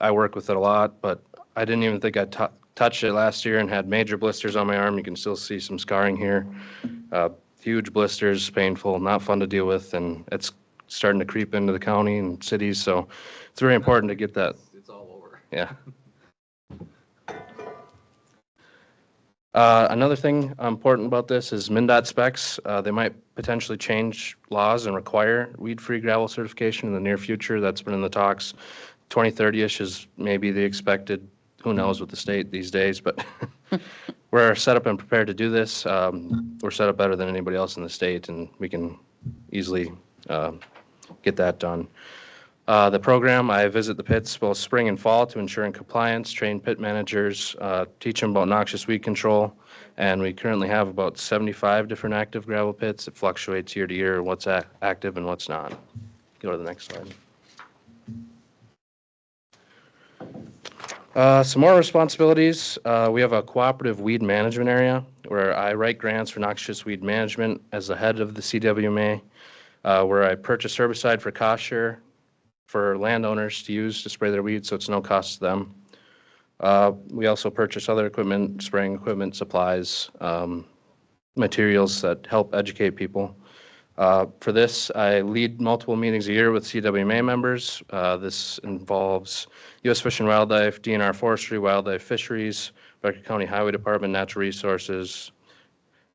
I work with it a lot, but I didn't even think I touched it last year and had major blisters on my arm. You can still see some scarring here. Huge blisters, painful, not fun to deal with, and it's starting to creep into the county and cities, so it's very important to get that. It's all over. Yeah. Another thing important about this is MnDOT specs. They might potentially change laws and require weed-free gravel certification in the near future. That's been in the talks. 2030-ish is maybe the expected. Who knows with the state these days, but we're set up and prepared to do this. We're set up better than anybody else in the state, and we can easily get that done. The program, I visit the pits both spring and fall to ensure compliance, train pit managers, teach them about noxious weed control, and we currently have about 75 different active gravel pits. It fluctuates year to year, what's active and what's not. Go to the next slide. Some more responsibilities. We have a cooperative weed management area where I write grants for noxious weed management as the head of the CWMA, where I purchase herbicide for cost share for landowners to use to spray their weeds, so it's no cost to them. We also purchase other equipment, spraying equipment, supplies, materials that help educate people. For this, I lead multiple meetings a year with CWMA members. This involves U.S. Fish and Wildlife, DNR Forestry, Wildlife Fisheries, Becker County Highway Department, Natural Resources,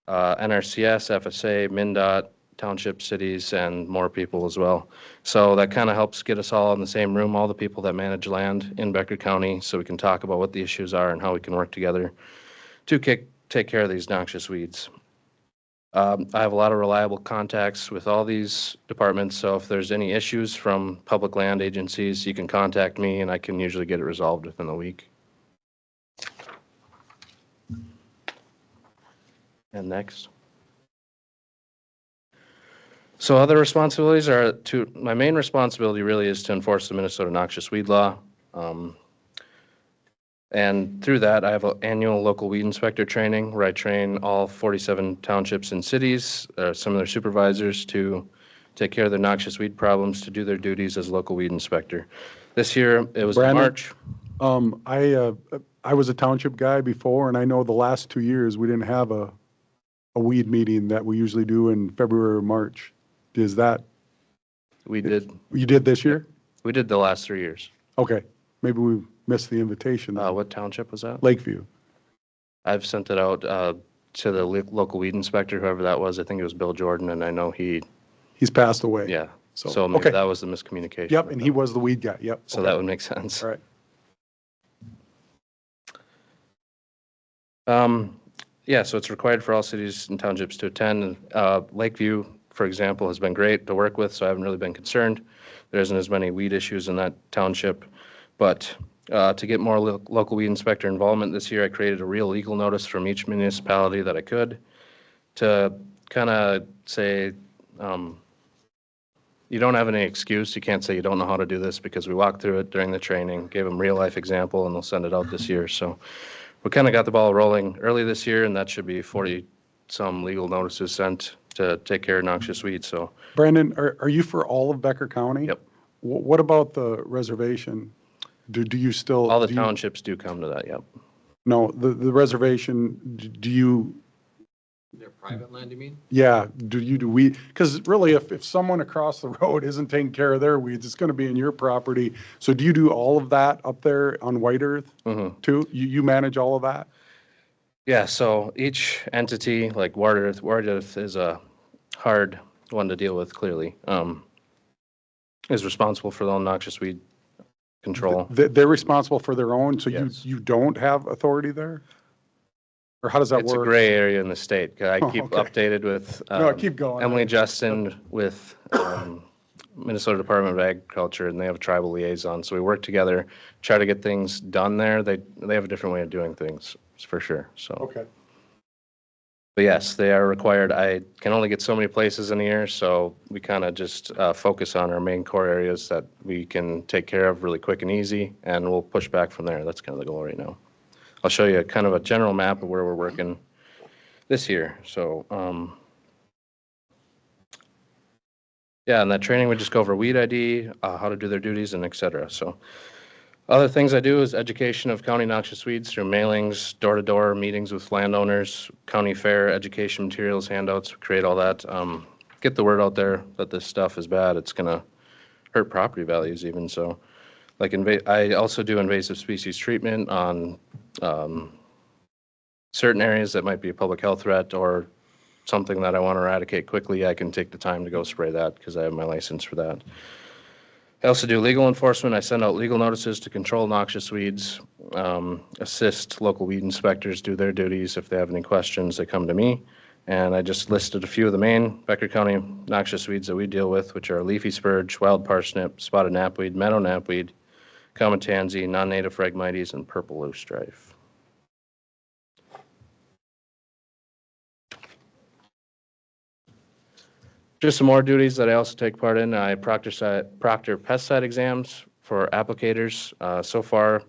NRCS, FSA, MnDOT, township, cities, and more people as well. So that kind of helps get us all in the same room, all the people that manage land in Becker County, so we can talk about what the issues are and how we can work together to take care of these noxious weeds. I have a lot of reliable contacts with all these departments, so if there's any issues from public land agencies, you can contact me and I can usually get it resolved within the week. And next. So other responsibilities are my main responsibility really is to enforce the Minnesota noxious weed law. And through that, I have an annual local weed inspector training where I train all 47 townships and cities, some of their supervisors to take care of their noxious weed problems, to do their duties as local weed inspector. This year, it was in Brandon? March. I was a township guy before, and I know the last 2 years, we didn't have a weed meeting that we usually do in February or March. Is that, We did, you did this year? we did the last 3 years. Okay, maybe we missed the invitation. then. What township was that? Lakeview. I've sent it out to the local weed inspector, whoever that was. I think it was Bill Jordan, and I know He's passed away. yeah. So, So maybe okay. that was the miscommunication. Yep, and he was the weed guy, yep. So okay. that would make sense. All right. Yeah, so it's required for all cities and townships to attend. Lakeview, for example, has been great to work with, so I haven't really been concerned. There isn't as many weed issues in that township. But to get more local weed inspector involvement this year, I created a real legal notice from each municipality that I could to kind of say, you don't have any excuse. You can't say you don't know how to do this, because we walked through it during the training, gave them real life example, and they'll send it out this year. So we kind of got the ball rolling early this year, and that should be 40 some legal notices sent to take care of noxious weeds. So Brandon, are you for all of Becker County? Yep. What about the reservation? Do you still? all the do you- townships do come to that. Yep. No, the reservation, do you, Their private land, you mean? yeah, do we, because really, if someone across the road isn't taking care of their weeds, it's going to be in your property. So do you do all of that up there on White Earth too? You manage all of that? Yeah, so each entity, like Ward Earth is a hard one to deal with, clearly, is responsible for the noxious weed control. They're responsible for their own, so Yes. you don't have authority there? Or how does that It's a work? gray area in the state. 'Cause I keep Okay. updated with No, keep going. Emily Justin with Minnesota Department of Agriculture, and they have a tribal liaison. So we work together, try to get things done there. They have a different way of doing things, for sure. So. Okay. But yes, they are required. I can only get so many places in a year, so we kind of just focus on our main core areas that we can take care of really quick and easy, and we'll push back from there. That's kind of the goal right now. I'll show you kind of a general map of where we're working this year. So, yeah, and that training, we just go over weed ID, how to do their duties, and et cetera. So other things I do is education of county noxious weeds through mailings, door-to-door meetings with landowners, county fair, education materials, handouts, create all that. Get the word out there that this stuff is bad. It's going to hurt property values even. So like I also do invasive species treatment on certain areas that might be a public health threat or something that I want to eradicate quickly. I can take the time to go spray that because I have my license for that. I also do legal enforcement. I send out legal notices to control noxious weeds, assist local weed inspectors do their duties. If they have any questions, they come to me. And I just listed a few of the main Becker County noxious weeds that we deal with, which are leafy spurge, wild parsnip, spotted knapweed, meadow knapweed, common tansy, non-native phragmites, and purple loosestrife. Just some more duties that I also take part in. I proctor pesticide exams for applicators. So far,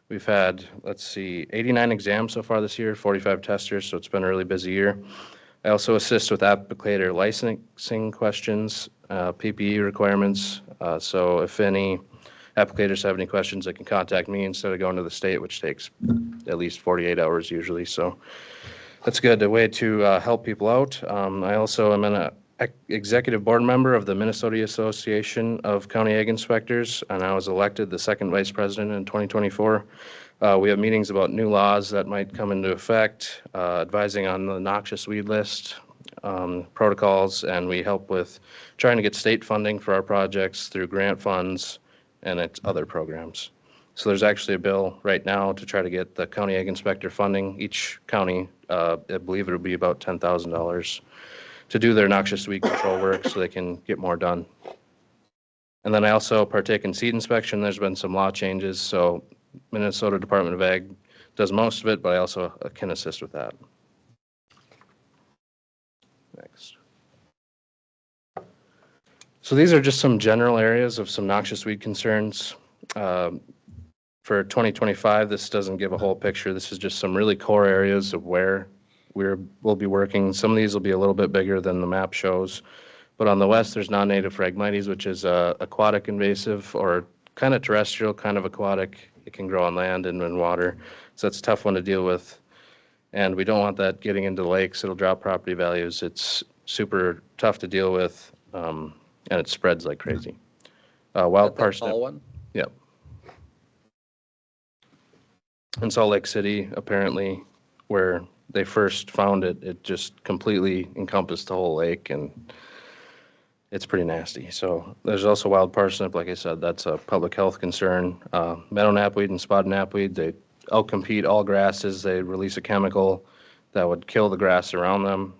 we've had, 89 exams so far this year, 45 testers, so it's been a really busy year. I also assist with applicator licensing questions, PPE requirements. So if any applicators have any questions, they can contact me instead of going to the state, which takes at least 48 hours usually. So that's good, a way to help people out. I also am an executive board member of the Minnesota Association of County Ag Inspectors, and I was elected the second vice president in 2024. We have meetings about new laws that might come into effect, advising on the noxious weed list, protocols, and we help with trying to get state funding for our projects through grant funds and its other programs. So there's actually a bill right now to try to get the county ag inspector funding. Each county, I believe it'll be about $10,000 to do their noxious weed control work so they can get more done. And then I also partake in seed inspection. There's been some law changes, so Minnesota Department of Ag does most of it, but I also can assist with that. Next. So these are just some general areas of some noxious weed concerns. For 2025, this doesn't give a whole picture. This is just some really core areas of where we'll be working. Some of these will be a little bit bigger than the map shows. But on the west, there's non-native Phragmites, which is aquatic invasive or kind of terrestrial, kind of aquatic. It can grow on land and in water. So it's a tough one to deal with. And we don't want that getting into lakes. It'll drop property values. It's super tough to deal with, and it spreads like crazy. Wild That parsnip. tall one? Yep. In Salt Lake City, apparently, where they first found it, it just completely encompassed the whole lake, and it's pretty nasty. So there's also wild parsnip, like I said, that's a public health concern. Meadow knapweed and spotted knapweed, they outcompete all grasses. They release a chemical that would kill the grass around them.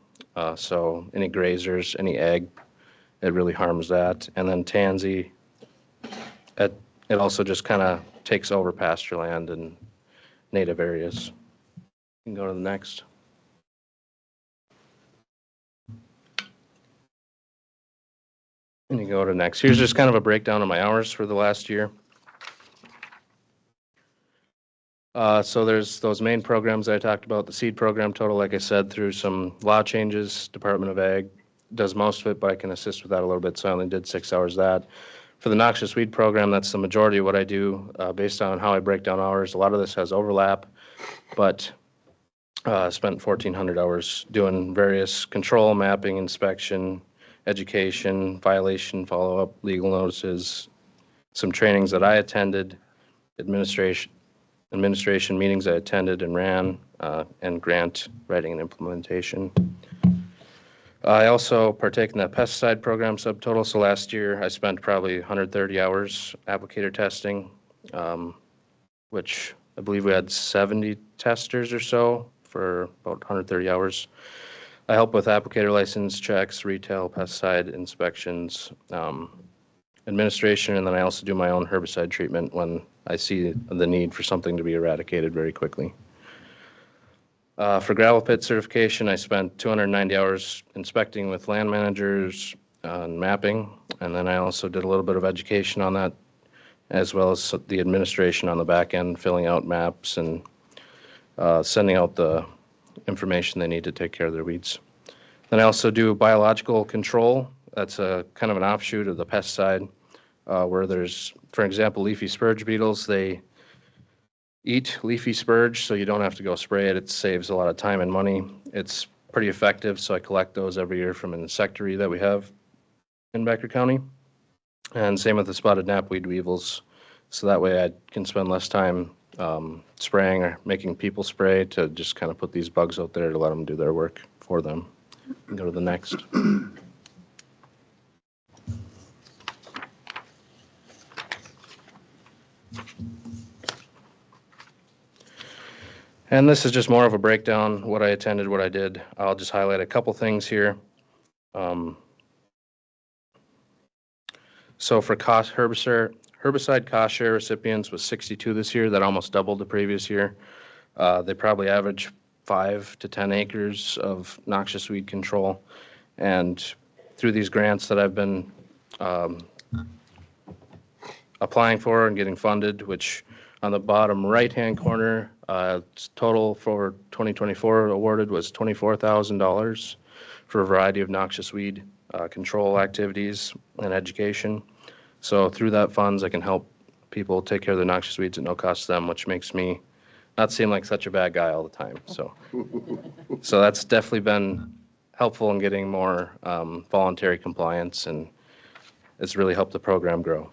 So any grazers, any ag, it really harms that. And then tansy, it also just kind of takes over pasture land and native areas. You can go to the next. And you go to next. Here's just kind of a breakdown of my hours for the last year. So there's those main programs I talked about, the seed program total, like I said, through some law changes, Department of Ag does most of it, but I can assist with that a little bit, so I only did 6 hours of that. For the noxious weed program, that's the majority of what I do, based on how I break down hours. A lot of this has overlap, but I spent 1,400 hours doing various control, mapping, inspection, education, violation, follow-up, legal notices, some trainings that I attended, administration meetings I attended and ran, and grant writing and implementation. I also partake in that pesticide program subtotal. So last year I spent probably 130 hours applicator testing, which I believe we had 70 testers or so for about 130 hours. I help with applicator license checks, retail pesticide inspections, administration, and then I also do my own herbicide treatment when I see the need for something to be eradicated very quickly. For gravel pit certification, I spent 290 hours inspecting with land managers and mapping, and then I also did a little bit of education on that, as well as the administration on the back end, filling out maps and sending out the information they need to take care of their weeds. Then I also do biological control. That's a kind of an offshoot of the pesticide, where there's, for example, leafy spurge beetles. They eat leafy spurge, so you don't have to go spray it. It saves a lot of time and money. It's pretty effective, so I collect those every year from an insectary that we have in Becker County. And same with the spotted knapweed weevils. So that way I can spend less time spraying or making people spray, to just kind of put these bugs out there to let them do their work for them. Go to the next. And this is just more of a breakdown, what I attended, what I did. I'll just highlight a couple things here. So for herbicide cost share recipients was 62 this year. That almost doubled the previous year. They probably average 5 to 10 acres of noxious weed control. And through these grants that I've been applying for and getting funded, which on the bottom right-hand corner, total for 2024 awarded was $24,000 for a variety of noxious weed control activities and education. So through that funds, I can help people take care of their noxious weeds at no cost to them, which makes me not seem like such a bad guy all the time. So, so that's definitely been helpful in getting more voluntary compliance, and it's really helped the program grow.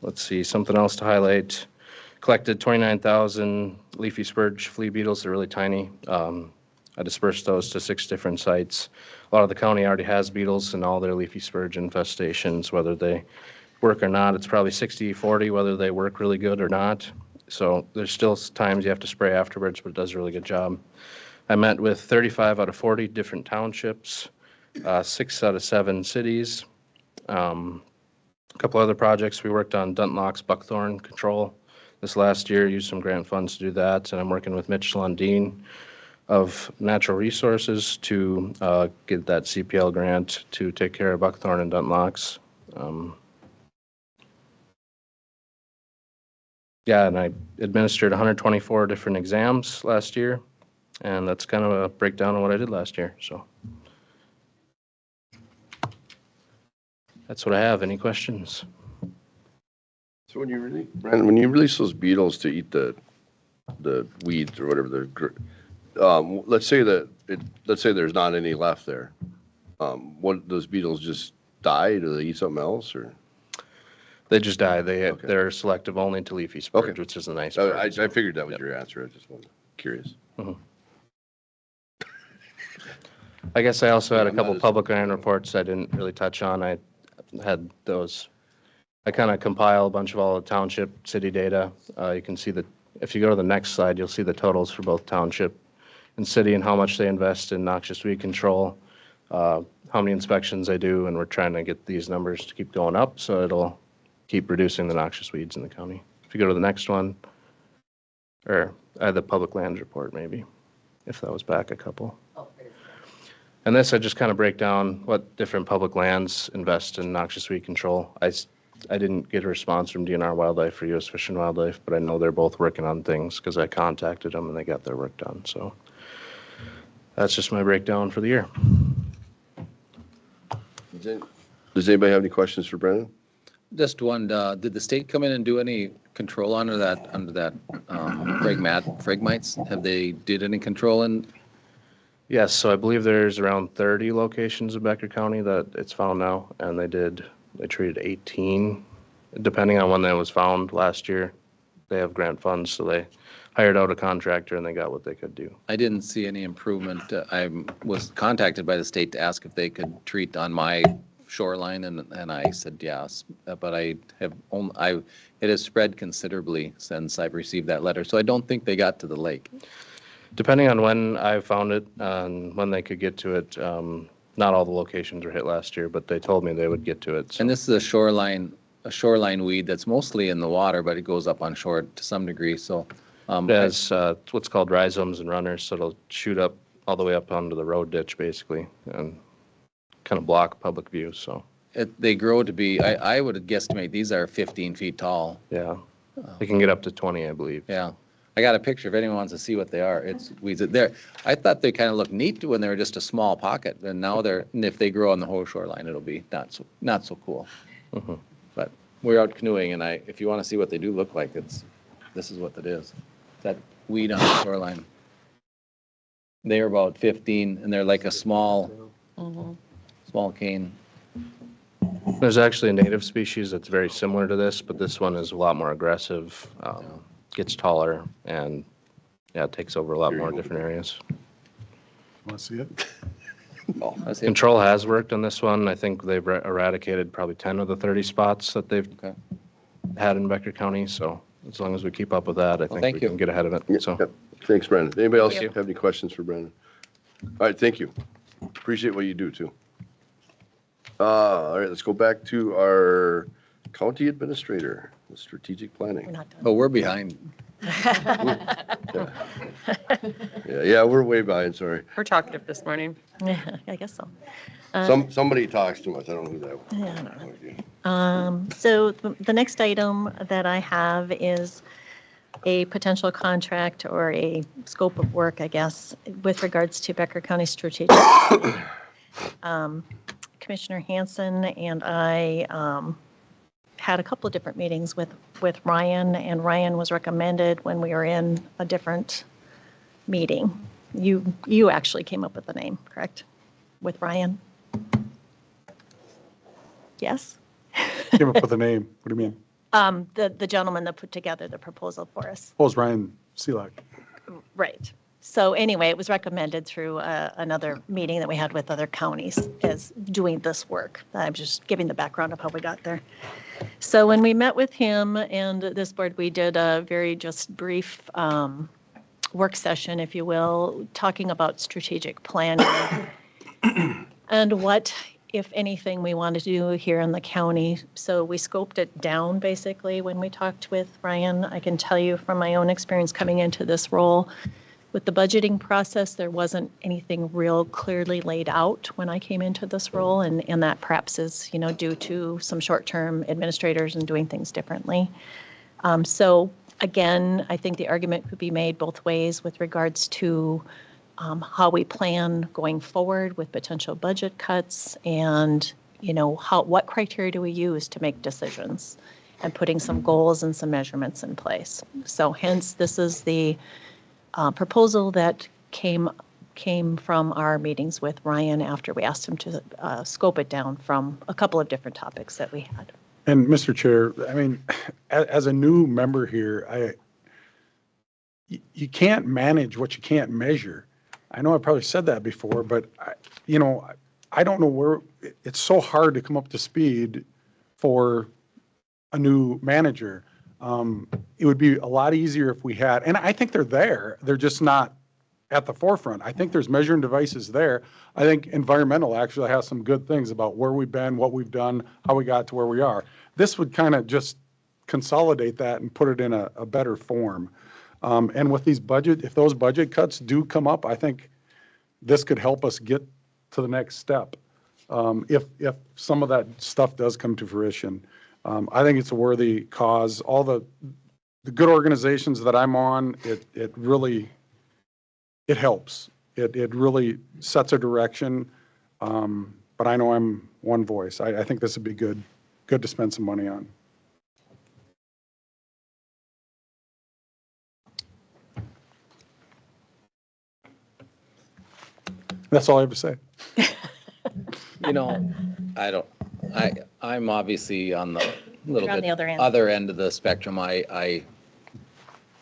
Let's see, something else to highlight. Collected 29,000 leafy spurge flea beetles. They're really tiny. I dispersed those to 6 different sites. A lot of the county already has beetles in all their leafy spurge infestations, whether they work or not. It's probably 60-40 whether they work really good or not. So there's still times you have to spray afterwards, but it does a really good job. I met with 35 out of 40 different townships, 6 out of 7 cities. A couple other projects. We worked on Duntlocks buckthorn control this last year, used some grant funds to do that, and I'm working with Mitch Lundeen of Natural Resources to get that CPL grant to take care of buckthorn and Duntlocks. Yeah, and I administered 124 different exams last year, and that's kind of a breakdown of what I did last year, so. That's what I have. Any questions? So Brandon, when you release those beetles to eat the weeds or whatever, let's say there's not any left there. What, those beetles just die? Do they eat something else or? They just die. Okay. They're selective only to leafy spurge, Okay. which is a nice part. I figured that was your answer. I just was curious. I guess I also had a I'm couple not as- public land reports I didn't really touch on. I had those. I kind of compile a bunch of all the township city data. You can see that if you go to the next slide, you'll see the totals for both township and city and how much they invest in noxious weed control, how many inspections they do, and we're trying to get these numbers to keep going up so it'll keep reducing the noxious weeds in the county. If you go to the next one, or the public lands report maybe, if that was back a couple. And this, I just kind of break down what different public lands invest in noxious weed control. I didn't get a response from DNR Wildlife or U.S. Fish and Wildlife, but I know they're both working on things because I contacted them and they got their work done. So that's just my breakdown for the year. Does anybody have any questions for Brandon? Just one, did the state come in and do any control under that phragmites? Have they did any control in? Yes, so I believe there's around 30 locations in Becker County that it's found now, and they treated 18, depending on when that was found last year. They have grant funds, so they hired out a contractor and they got what they could do. I didn't see any improvement. I was contacted by the state to ask if they could treat on my shoreline, and I said yes, but it has spread considerably since I've received that letter, so I don't think they got to the lake. Depending on when I found it and when they could get to it, not all the locations were hit last year, but they told me they would get to it. So. And this is a shoreline weed that's mostly in the water, but it goes up on shore to some degree, so. It has what's called rhizomes and runners, so it'll shoot up all the way up onto the road ditch basically and kind of block public view, so. They grow to be, I would guesstimate these are 15 feet tall. Yeah, they can get up to 20, I believe. Yeah. I got a picture if anyone wants to see what they are. It's weeds. I thought they kind of looked neat when they were just a small pocket, and now and if they grow on the whole shoreline, it'll be not so cool. Mm-hmm. But we're out canoeing, and if you want to see what they do look like, this is what it is. That weed on the shoreline. They're about 15, and they're like a small cane. There's actually a native species that's very similar to this, but this one is a lot more aggressive. Gets taller and it takes over a lot more different areas. Want to see it? Control has worked on this one. I think they've eradicated probably 10 of the 30 spots that they've had in Becker County. So as long as we keep up with that, I think we can get ahead of it. So Thanks, Brandon. Anybody else have any questions for Brandon? All right, thank you. Appreciate what you do too. All right, let's go back to our county administrator, the strategic planning. We're not done. Oh, we're behind. Yeah, we're way behind, sorry. We're talkative this morning. Yeah, I guess so. Somebody talks too much. I don't know who that was. Yeah, I don't know. So the next item that I have is a potential contract or a scope of work, I guess, with regards to Becker County Strategic. Commissioner Hansen and I had a couple of different meetings with Ryan, and Ryan was recommended when we were in a different meeting. You actually came up with the name, correct? With Ryan? Yes? Came up with a name. What do you mean? The gentleman that put together the proposal for us. Oh, it's Ryan Selak. Right. So anyway, it was recommended through another meeting that we had with other counties as doing this work. I'm just giving the background of how we got there. So when we met with him and this board, we did a very just brief work session, if you will, talking about strategic planning and what, if anything, we want to do here in the county. So we scoped it down basically when we talked with Ryan. I can tell you from my own experience coming into this role, with the budgeting process, there wasn't anything real clearly laid out when I came into this role, and that perhaps is, due to some short-term administrators and doing things differently. So Again, I think the argument could be made both ways with regards to how we plan going forward with potential budget cuts and, what criteria do we use to make decisions and putting some goals and some measurements in place. So hence, this is the proposal that came from our meetings with Ryan after we asked him to scope it down from a couple of different topics that we had. And Mr. Chair, I mean, as a new member here, you can't manage what you can't measure. I know I probably said that before, but I don't know where, it's so hard to come up to speed for a new manager. It would be a lot easier if we had, and I think they're there, they're just not at the forefront. I think there's measuring devices there. I think environmental actually has some good things about where we've been, what we've done, how we got to where we are. This would kind of just consolidate that and put it in a better form. And with these if those budget cuts do come up, I think this could help us get to the next step. If some of that stuff does come to fruition, I think it's a worthy cause. All the good organizations that I'm on, it really, it helps. It really sets a direction. But I know I'm one voice. I think this would be good to spend some money on. That's all I have to say. I'm obviously on the little You're on bit the other other end. end of the spectrum. I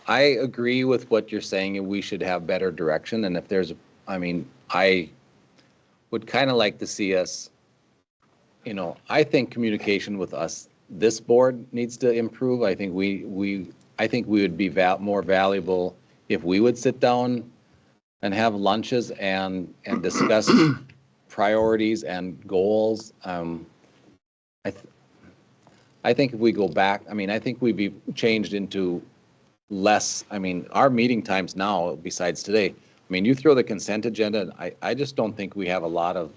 agree with what you're saying, and we should have better direction. And if there's, I would kind of like to see us, I think communication with us, this board needs to improve. I think we would be more valuable if we would sit down and have lunches and discuss priorities and goals. I think if we go back, I think we'd be changed into less, our meeting times now, besides today, you throw the consent agenda, I just don't think we have a lot of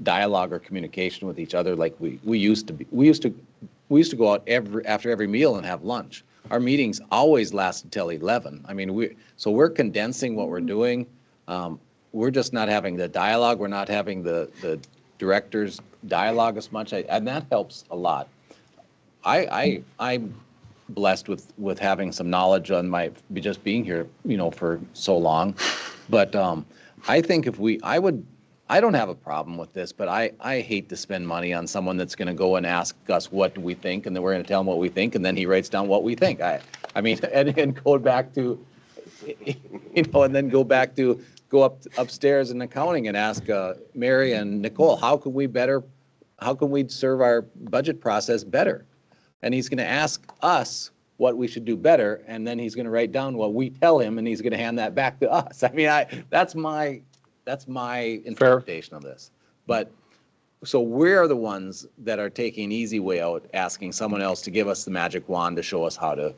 dialogue or communication with each other like we used to be. We used to go out after every meal and have lunch. Our meetings always lasted till 11. So we're condensing what we're doing. We're just not having the dialogue. We're not having the directors dialogue as much, and that helps a lot. I'm blessed with having some knowledge on just being here, for so long. But I think I don't have a problem with this, but I hate to spend money on someone that's going to go and ask us what do we think, and then we're going to tell him what we think, and then he writes down what we think. And go back to, and then go upstairs in accounting and ask Mary and Nicole, how can we serve our budget process better? And he's going to ask us what we should do better, and then he's going to write down what we tell him, and he's going to hand that back to us. That's my interpretation of this. But so we're the ones that are taking an easy way out, asking someone else to give us the magic wand to show us how to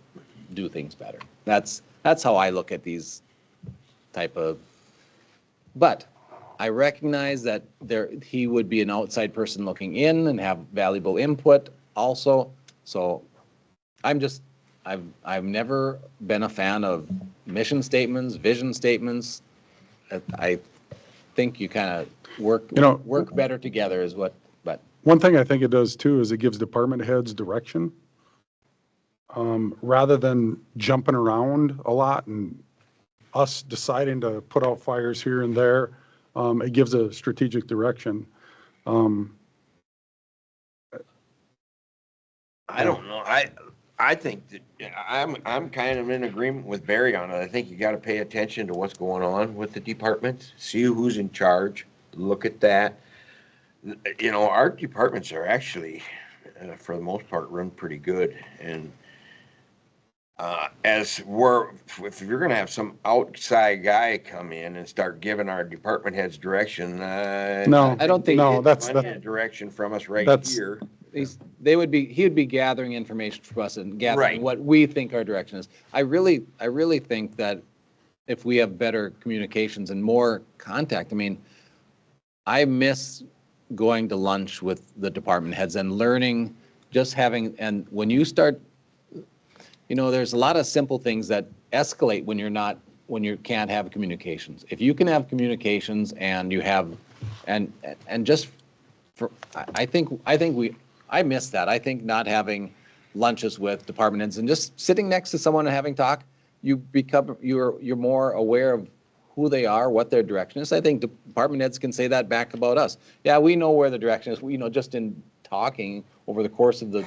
do things better. That's how I look at these type of. But I recognize that he would be an outside person looking in and have valuable input also. So I've never been a fan of mission statements, vision statements. I think you kind of work better together is what, but. One thing I think it does too is it gives department heads direction. Rather than jumping around a lot and us deciding to put out fires here and there, it gives a strategic direction. I don't know. I think that I'm kind of in agreement with Barry on it. I think you got to pay attention to what's going on with the departments, see who's in charge, look at that. Our departments are actually, for the most part, run pretty good. And if you're going to have some outside guy come in and start giving our department heads direction, No, I don't think- no, that's direction from us right that's- here. He would be gathering information from us and gathering Right. what we think our direction is. I really think that if we have better communications and more contact, I miss going to lunch with the department heads and learning, and when you start, there's a lot of simple things that escalate when you can't have communications. If you can have communications and you have, and just for, I miss that. I think not having lunches with department heads and just sitting next to someone and having talk, you're more aware of who they are, what their direction is. I think department heads can say that back about us. Yeah, we know where the direction is, just in talking over the course of the,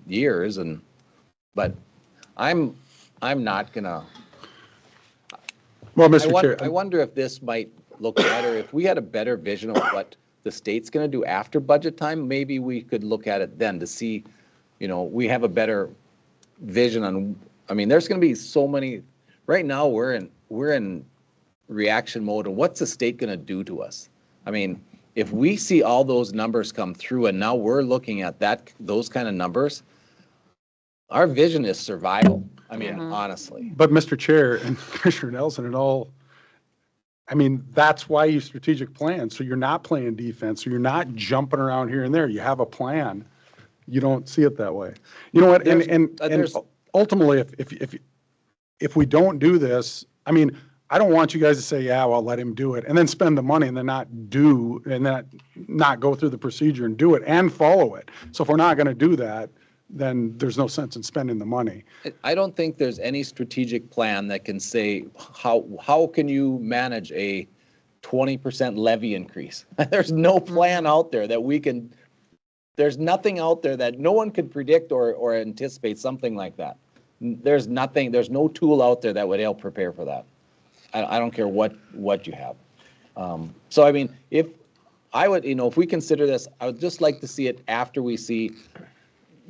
years but I'm not gonna. Well, Mr. Chair. I wonder if this might look better, if we had a better vision of what the state's gonna do after budget time, maybe we could look at it then to see, we have a better vision on, there's gonna be so many, right now we're in reaction mode, and what's the state gonna do to us? If we see all those numbers come through and now we're looking at those kind of numbers, our vision is survival. Honestly. But Mr. Chair and Commissioner Nelson and all, that's why you strategic plan. So you're not playing defense. So you're not jumping around here and there. You have a plan. You don't see it that way. You know what? And ultimately, if we don't do this, I don't want you guys to say, yeah, well, let him do it, and then spend the money and then not go through the procedure and do it and follow it. So if we're not going to do that, then there's no sense in spending the money. I don't think there's any strategic plan that can say, how can you manage a 20% levy increase? There's no plan out there that we can, there's nothing out there that no one could predict or anticipate something like that. There's nothing, there's no tool out there that would help prepare for that. I don't care what you have. So if I would, if we consider this, I would just like to see it after we see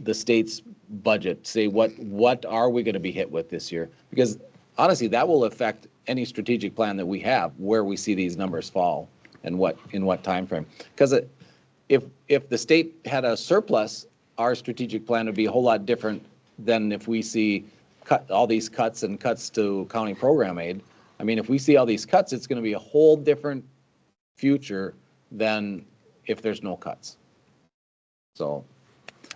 the state's budget, say what are we going to be hit with this year? Because honestly, that will affect any strategic plan that we have, where we see these numbers fall and in what time frame. Because if the state had a surplus, our strategic plan would be a whole lot different than if we see all these cuts to county program aid. If we see all these cuts, it's going to be a whole different future than if there's no cuts. So,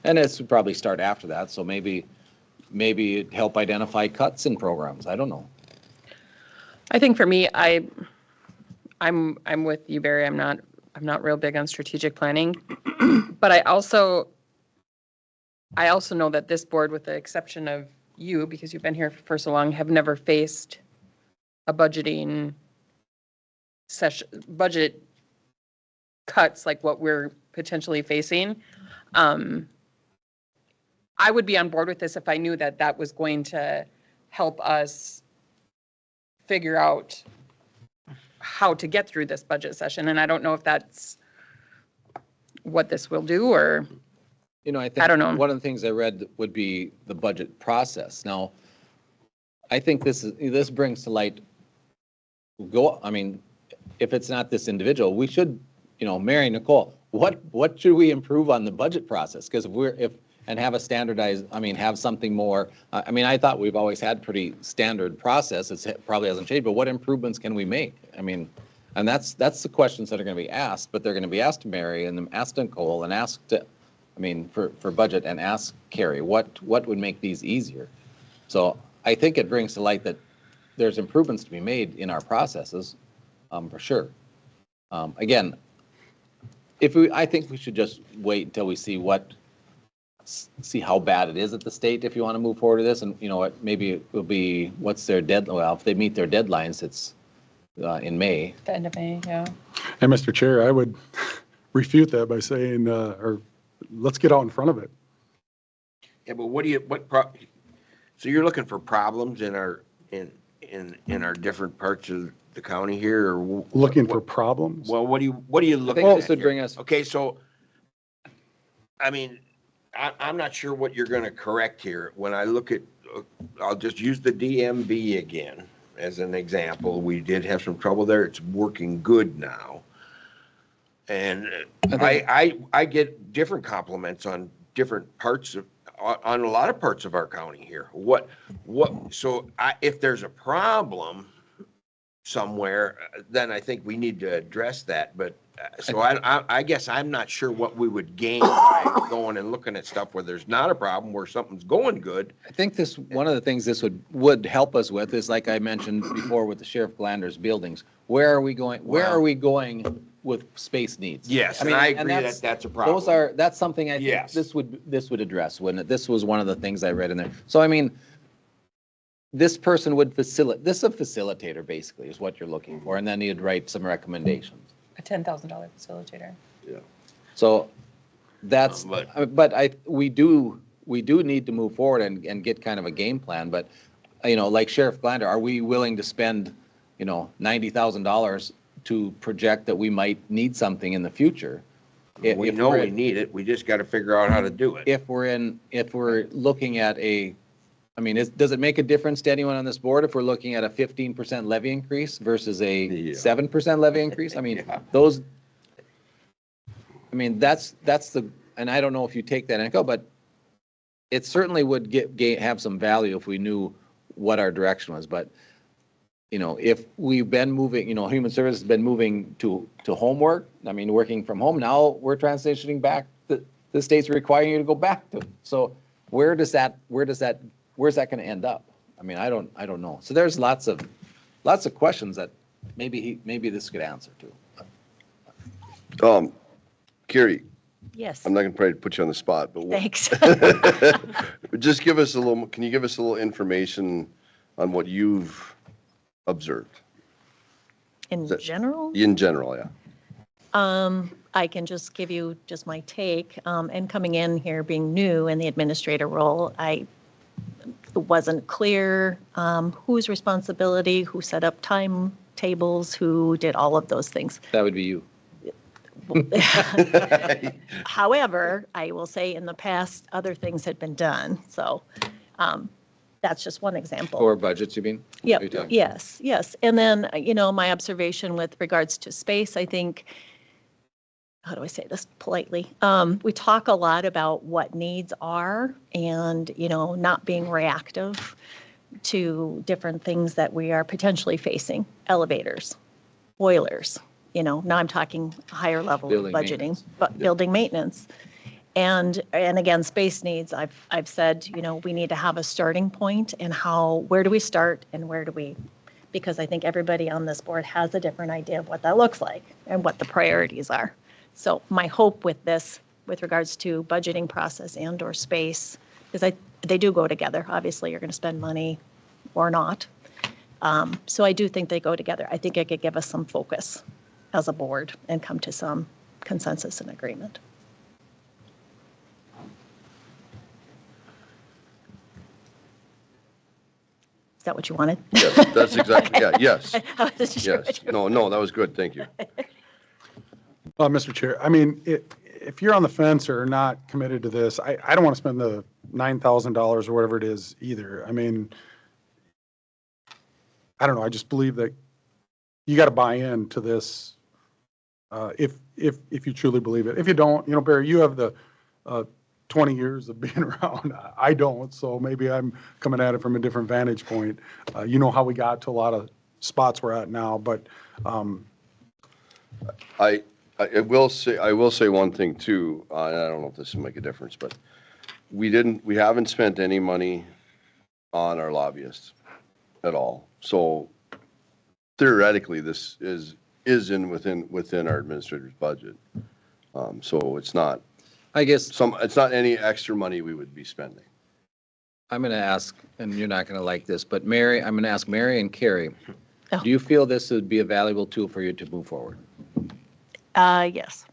and this would probably start after that. So maybe help identify cuts in programs. I don't know. I think for me, I'm with you, Barry. I'm not real big on strategic planning, but I also know that this board, with the exception of you, because you've been here for so long, have never faced a budgeting session, budget cuts like what we're potentially facing. I would be on board with this if I knew that was going to help us figure out how to get through this budget session. And I don't know if that's what this will do, or I think I don't know. One of the things I read would be the budget process. Now, I think this brings to light, if it's not this individual, we should, Mary Nicole, what should we improve on the budget process? Because and have a standardized, have something more. I thought we've always had pretty standard process. It probably hasn't changed, but what improvements can we make? And that's the questions that are going to be asked, but they're going to be asked to Mary and asked to Nicole and asked to, for budget, and ask Carrie, what would make these easier? So I think it brings to light that there's improvements to be made in our processes, for sure. Again, I think we should just wait until we see how bad it is at the state if you want to move forward with this, and maybe it will be, what's their deadline? Well, if they meet their deadlines, it's in May. The end of May, yeah. And Mr. Chair, I would refute that by saying, or let's get out in front of it. Yeah, but so you're looking for problems in our different parts of the county here, or looking for problems? Well, what do you look I think at? this would bring us. Okay, so I'm not sure what you're going to correct here. When I look at, I'll just use the DMV again as an example. We did have some trouble there. It's working good now. And I get different compliments on different parts of, on a lot of parts of our county here. So if there's a problem, somewhere, then I think we need to address that. But, so I guess I'm not sure what we would gain by going and looking at stuff where there's not a problem, where something's going good. I think this, one of the things this would help us with is, like I mentioned before with the Sheriff Glander's buildings, where are we going with space needs? Yes, and mean, I agree that that's a problem. That's something I think Yes. this would address, wouldn't it? This was one of the things I read in there. So I mean, this person would this is a facilitator basically is what you're looking for, and then you'd write some recommendations. A $10,000 facilitator. So that's, But- we do need to move forward and get kind of a game plan, but, like Sheriff Glander, are we willing to spend, $90,000 to project that we might need something in the future? We know we need it, we just gotta figure out how to do it. If we're looking at does it make a difference to anyone on this board if we're looking at a 15% levy increase versus a 7% levy increase? I mean, that's and I don't know if you take that and go, but it certainly would have some value if we knew what our direction was. But, if we've been moving, Human Services has been moving to homework, working from home, now we're transitioning back, the state's requiring you to go back to. So where's that going to end up? I don't know. So there's lots of questions that maybe this could answer to. Carrie, Yes, I'm not going to probably put you on the spot, but thanks. just give us can you give us a little information on what you've observed? In general? In general, yeah. I can just give you just my take. And coming in here, being new in the administrator role, it wasn't clear whose responsibility, who set up timetables, who did all of those things. That would be you. However, I will say in the past, other things had been done. So that's just one example. Or budgets, you mean? Yep. Yes. And then, my observation with regards to space, I think, how do I say this politely? We talk a lot about what needs are and, not being reactive to different things that we are potentially facing. Elevators, boilers, now I'm talking higher level Building budgeting, maintenance. but building maintenance. And again, space needs, I've said, we need to have a starting point and where do we start and where do we, because I think everybody on this board has a different idea of what that looks like and what the priorities are. So my hope with this, with regards to budgeting process and or space, is they do go together. Obviously, you're going to spend money or not. So I do think they go together. I think it could give us some focus as a board and come to some consensus and agreement. Is that what you wanted? Yes, that's exactly, yes. I wasn't sure Yes. No, that was good. Thank you. Mr. Chair, if you're on the fence or not committed to this, I don't want to spend the $9,000 or whatever it is either. I don't know. I just believe that you got to buy into this if you truly believe it. If you don't, Barry, you have the 20 years of being around. I don't, so maybe I'm coming at it from a different vantage point. You know how we got to a lot of spots we're at now, but I will say one thing too, and I don't know if this will make a difference, but we haven't spent any money on our lobbyists at all. So theoretically, this is within our administrator's budget. So it's not, it's not any extra money we would be spending. I'm going to ask, and you're not going to like this, but Mary, I'm going to ask Mary and Carrie, Oh. do you feel this would be a valuable tool for you to move forward? Yes.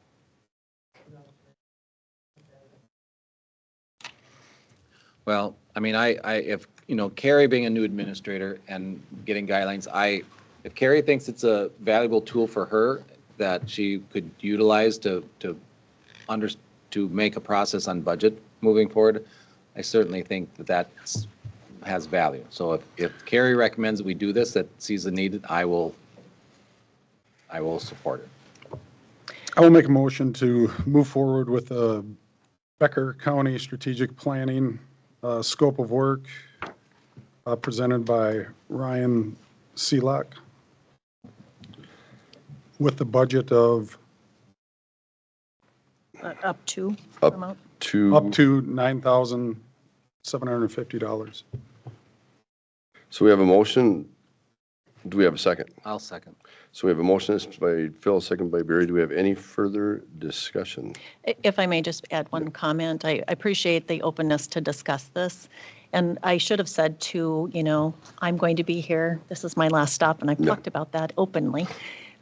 Well, if, Carrie being a new administrator and getting guidelines, if Carrie thinks it's a valuable tool for her that she could utilize to make a process on budget moving forward, I certainly think that has value. So if Carrie recommends that we do this, that sees the need, I will support it. I will make a motion to move forward with a Becker County Strategic Planning scope of work presented by Ryan Seelock. with the budget of Up to Up amount. to, up to $9,750. so we have a motion. Do we have a second? I'll second. So we have a motion by Phil, second by Barry. Do we have any further discussion? If I may just add one comment, I appreciate the openness to discuss this. And I should have said too, I'm going to be here. This is my last stop, and I've Yeah. talked about that openly.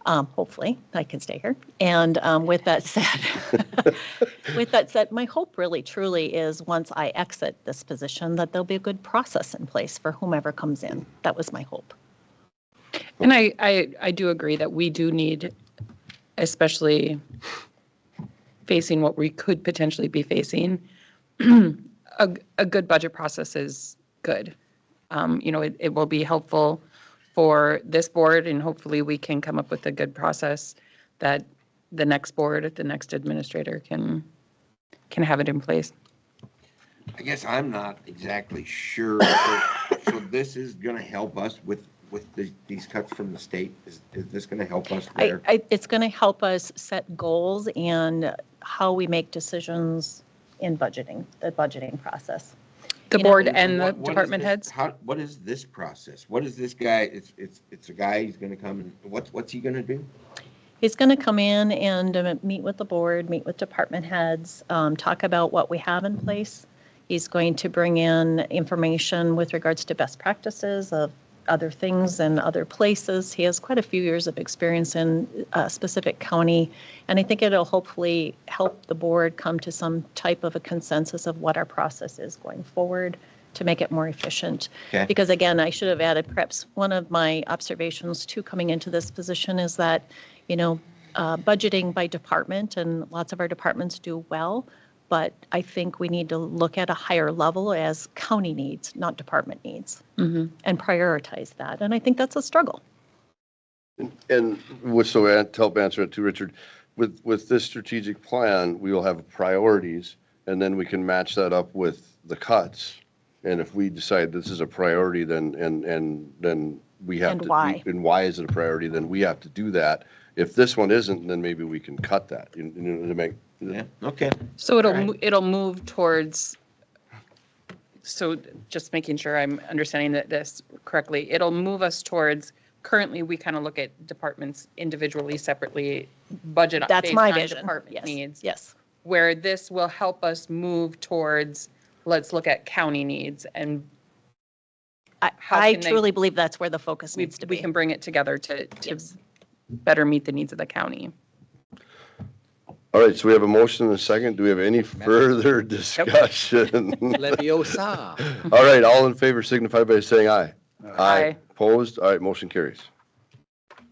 Hopefully, I can stay here. And with that said, my hope really truly is once I exit this position, that there'll be a good process in place for whomever comes in. That was my hope. And I do agree that we do need, especially facing what we could potentially be facing, a good budget process is good. It will be helpful for this board, and hopefully we can come up with a good process that the next board, the next administrator can have it in place. I guess I'm not exactly sure. So this is gonna help us with these cuts from the state? Is this gonna help us there? It's going to help us set goals and how we make decisions in budgeting, the budgeting process. The You know- board and the What is department this- heads? What is this process? What is this guy, it's a guy, he's gonna come and, what's he gonna do? He's going to come in and meet with the board, meet with department heads, talk about what we have in place. He's going to bring in information with regards to best practices of other things and other places. He has quite a few years of experience in a specific county, and I think it'll hopefully help the board come to some type of a consensus of what our process is going forward to make it more efficient. Okay. Because again, I should have added perhaps one of my observations too coming into this position is that, budgeting by department, and lots of our departments do well, but I think we need to look at a higher level as county needs, not department needs, and prioritize that. And I think that's a struggle. And so to help answer it too, Richard, with this strategic plan, we will have priorities, and then we can match that up with the cuts. And if we decide this is a priority, then we have And to. why. And why is it a priority? Then we have to do that. If this one isn't, then maybe we can cut that. To make. Yeah, okay. So it'll move towards, so just making sure I'm understanding this correctly, it'll move us towards, currently, we kind of look at departments individually, separately, budget That's based my on vision. department Yes, needs. yes. Where this will help us move towards, let's look at county needs, and how I can they- truly believe that's where the focus we needs to be. can bring it together to Yes. better meet the needs of the county. All right, so we have a motion and a second. Do we have any further discussion? Leviosa. All right, all in favor signify by saying aye. Aye. Opposed? All right, motion carries.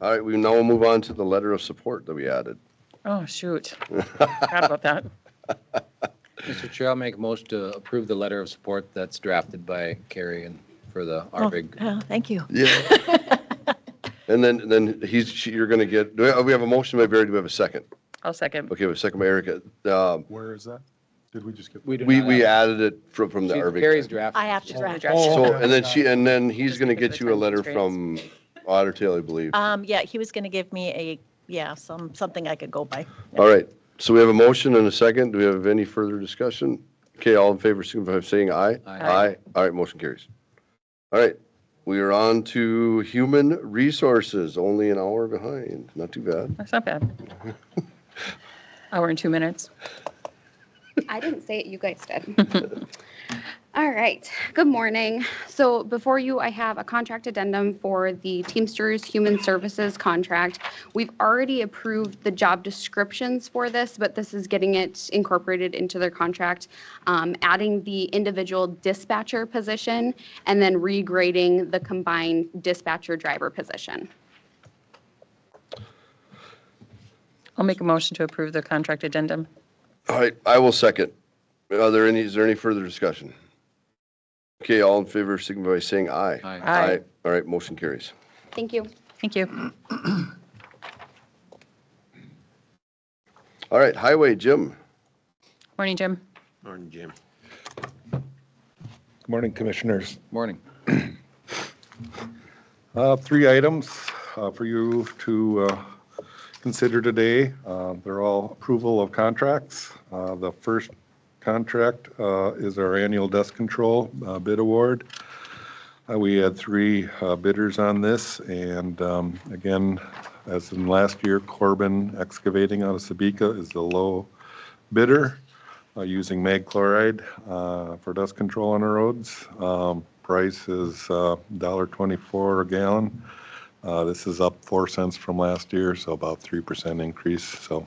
All right, we now will move on to the letter of support that we added. Oh, shoot. Forgot about that. Mr. Chair, I'll make a motion to approve the letter of support that's drafted by Carrie and for the RBIG. Thank you. Yeah. And then you're going to get, we have a motion by Barry, do we have a second? I'll second. Okay, we have a second by Erica. Where is that? Did we just get? do We not have- added it from the RBIG. Carrie's draft. I have to Just draft. draft. So, and then he's Just going to because of get the you a time letter from Otter Tail, I believe. Yeah, he was going to give me something I could go by. All right, so we have a motion and a second. Do we have any further discussion? Okay, all in favor, signify by saying aye. Aye. All right, motion carries. All right, we are on to human resources, only an hour behind. Not too bad. That's not bad. Hour and 2 minutes. I didn't say it, you guys did. All right, good morning. So before you, I have a contract addendum for the Teamsters Human Services contract. We've already approved the job descriptions for this, but this is getting it incorporated into their contract, adding the individual dispatcher position, and then regrading the combined dispatcher driver position. I'll make a motion to approve the contract addendum. All right, I will second. Is there any further discussion? Okay, all in favor, signify by saying aye. Aye. Aye. All right, motion carries. Thank you. Thank you. All right, highway, Jim. Morning, Jim. Morning, Jim. Good morning, Commissioners. Morning. 3 items for you to consider today. They're all approval of contracts. The first contract is our annual dust control bid award. We had 3 bidders on this, and again, as in last year, Corbin Excavating out of Sabika is the low bidder, using mag chloride for dust control on the roads. Price is $1.24 a gallon. This is up 4 cents from last year, so about 3% increase. So,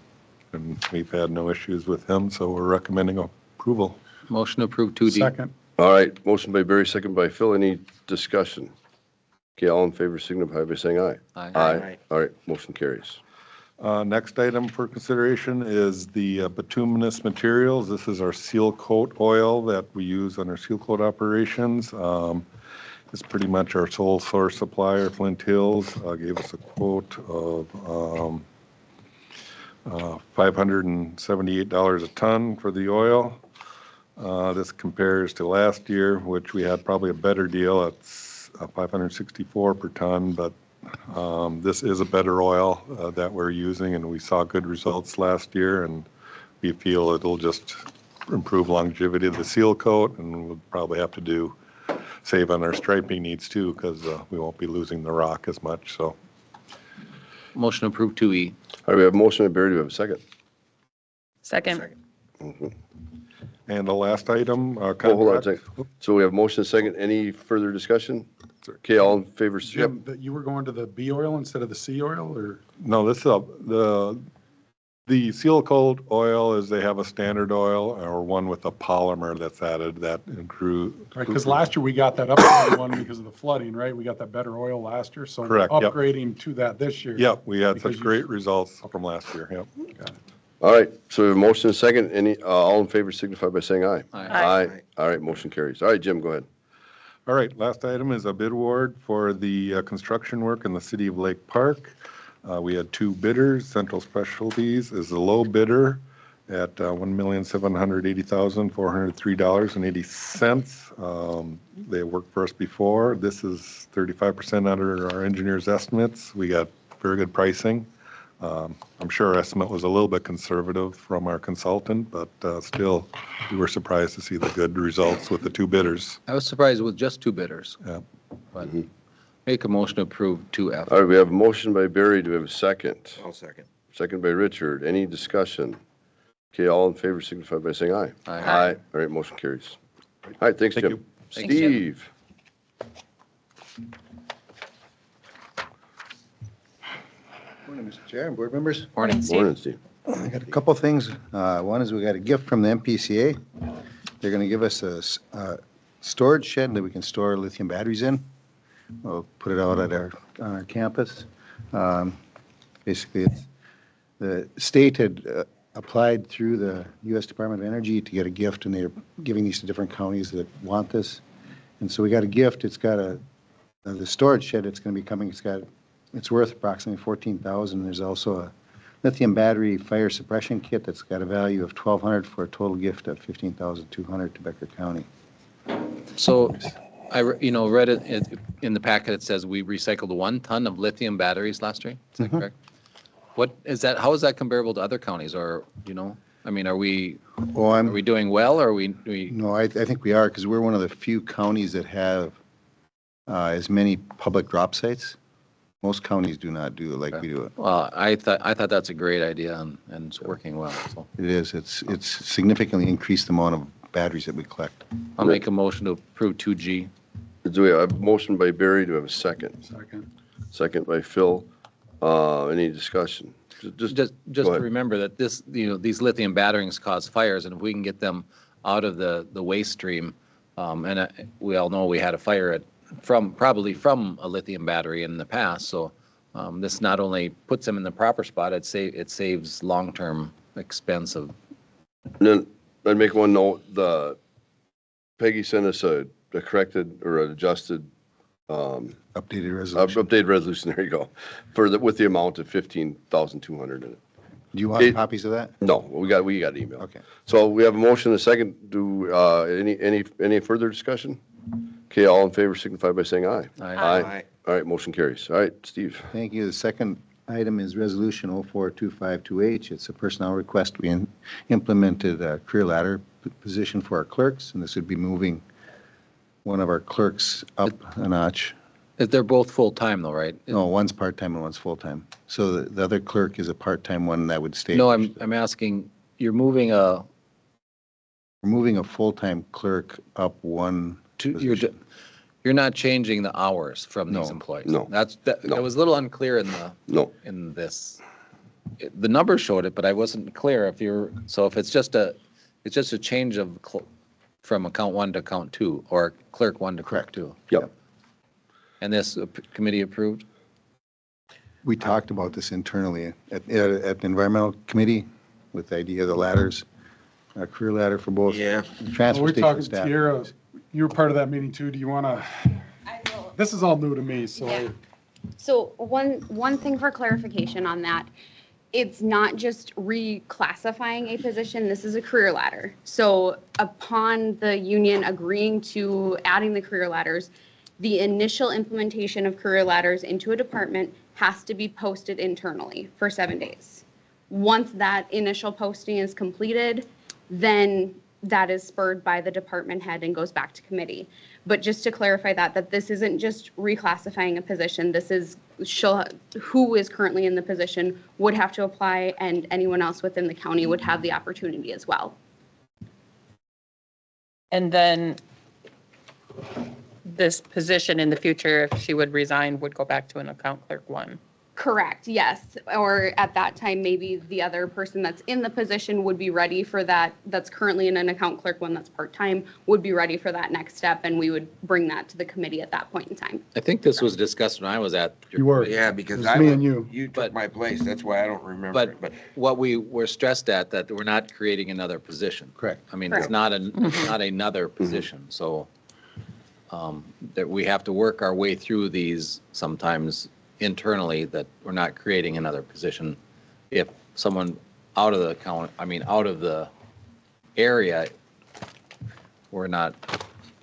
and we've had no issues with him, so we're recommending approval. Motion to approve 2D. Second. All right, motion by Barry, second by Phil. Any discussion? Okay, all in favor signify by saying aye. Aye. All right, motion carries. Next item for consideration is the bituminous materials. This is our seal coat oil that we use on our seal coat operations. It's pretty much our sole source supplier. Flint Hills gave us a quote of $578 a ton for the oil. This compares to last year, which we had probably a better deal. It's $564 per ton, but this is a better oil that we're using, and we saw good results last year, and we feel it'll just improve longevity of the seal coat, and we'll probably have to save on our striping needs too, because we won't be losing the rock as much. So, Motion to approve 2E. All right, we have a motion by Barry. Do we have a second? Second. and the last item, Oh, hold on a contract. second. So we have a motion and a second. Any further discussion? Okay, all in favor? Yep. Jim, that you were going to the B oil instead of the C oil, or? No, this the seal coat oil is they have a standard oil or one with a polymer that's added that improve. Right, because last year we got that upgraded one because of the flooding, right? We got that better oil last year, so we're Correct, yep. upgrading to that this year. Yep, we had Because such you- great results from last year. Yep. Got it. All right, so we have a motion and a second. Any, all in favor signify by saying aye. Aye. All right, motion carries. All right, Jim, go ahead. All right, last item is a bid award for the construction work in the city of Lake Park. We had 2 bidders. Central Specialties is the low bidder at $1,780,403.80. They worked for us before. This is 35% under our engineer's estimates. We got very good pricing. I'm sure our estimate was a little bit conservative from our consultant, but still, we were surprised to see the good results with the 2 bidders. I was surprised with just 2 bidders. Yeah. But make a motion to approve 2F. All right, we have a motion by Barry. Do we have a second? I'll second. Second by Richard. Any discussion? Okay, all in favor signify by saying aye. Aye. All right, motion carries. All right, thanks, Thank Jim. you. Thanks, Jim. Steve. Morning, Mr. Chair and board members. Morning. Morning, Steve. I got a couple things. One is we got a gift from the MPCA. They're going to give us a storage shed that we can store lithium batteries in. We'll put it out at on our campus. Basically, the state had applied through the U.S. Department of Energy to get a gift, and they're giving these to different counties that want this. And so we got a gift. It's got the storage shed. It's going to be coming. It's worth approximately $14,000. There's also a lithium battery fire suppression kit that's got a value of $1,200 for a total gift of $15,200 to Becker County. So I read it in the packet. It says we recycled 1 ton of lithium batteries last year. Is that correct? What is that? How is that comparable to other counties? Or, I mean, are we doing well, or are we? No, I think we are, because we're one of the few counties that have as many public drop sites. Most counties do not do it like we do it. Well, I thought that's a great idea, and it's working well. So It is. It's significantly increased the amount of batteries that we collect. I'll make a motion to approve 2G. Do we have a motion by Barry? Do we have a second? Second. Second by Phil. Any discussion? Just go to ahead. remember that these lithium batteries cause fires, and if we can get them out of the waste stream, and we all know we had a fire probably from a lithium battery in the past. So this not only puts them in the proper spot, it saves long-term expense of. And then I'd make one note, Peggy sent us a corrected or an adjusted Updated resolution. updated resolution, there you go, with the amount of 15,200 in it. Do you want copies of that? No, we got an email. Okay. So we have a motion and a second. Do any further discussion? Okay, all in favor signify by saying aye. Aye. All right, motion carries. All right, Steve. Thank you. The second item is Resolution 042528. It's a personnel request. We implemented a career ladder position for our clerks, and this would be moving one of our clerks up a notch. They're both full-time though, right? No, one's part-time and one's full-time. So the other clerk is a part-time one that would stay. No, I'm asking, you're moving We're moving a full-time clerk up one position. you're not changing the hours from these No. employees? No. That was a little unclear in this. The numbers showed it, but I wasn't clear if it's just a change of from account 1 to account 2 or clerk 1 to clerk 2. Yep. And this committee approved? We talked about this internally at the environmental committee with the idea of the ladders, a career ladder for both. Yeah. Transfer We're station talking, staff. Tiara, you were part of that meeting too. Do you want to, this is all new to me, so. Yeah. So one thing for clarification on that, it's not just reclassifying a position, this is a career ladder. So upon the union agreeing to adding the career ladders, the initial implementation of career ladders into a department has to be posted internally for 7 days. Once that initial posting is completed, then that is spurred by the department head and goes back to committee. But just to clarify that this isn't just reclassifying a position, this is who is currently in the position would have to apply, and anyone else within the county would have the opportunity as well. And then this position in the future, if she would resign, would go back to an account clerk 1. Correct, yes. Or at that time, maybe the other person that's in the position would be ready for that, that's currently in an account clerk 1 that's part-time, would be ready for that next step, and we would bring that to the committee at that point in time. I think this was discussed when I was at. You were. Yeah, because It was me and you. You took my place. That's why I don't remember it, But what we were stressed at, that we're not creating another position. Correct. I mean, it's not another position, so that we have to work our way through these sometimes internally, that we're not creating another position. If someone out of the area, we're not,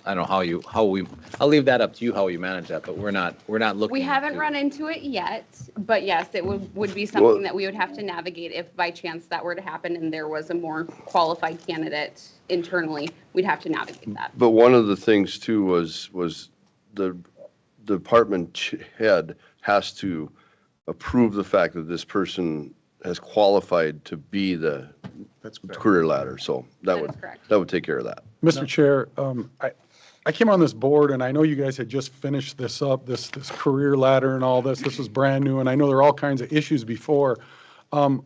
I don't know I'll leave that up to you how you manage that, but we're not looking. We haven't run into it yet, but yes, it would be something that we would have to navigate if by chance that were to happen and there was a more qualified candidate internally, we'd have to navigate that. But one of the things too was the department head has to approve the fact that this person has qualified to be the career ladder. So that would take care of that. Mr. Chair, I came on this board and I know you guys had just finished this up, this career ladder and all this. This was brand new and I know there are all kinds of issues before. I'm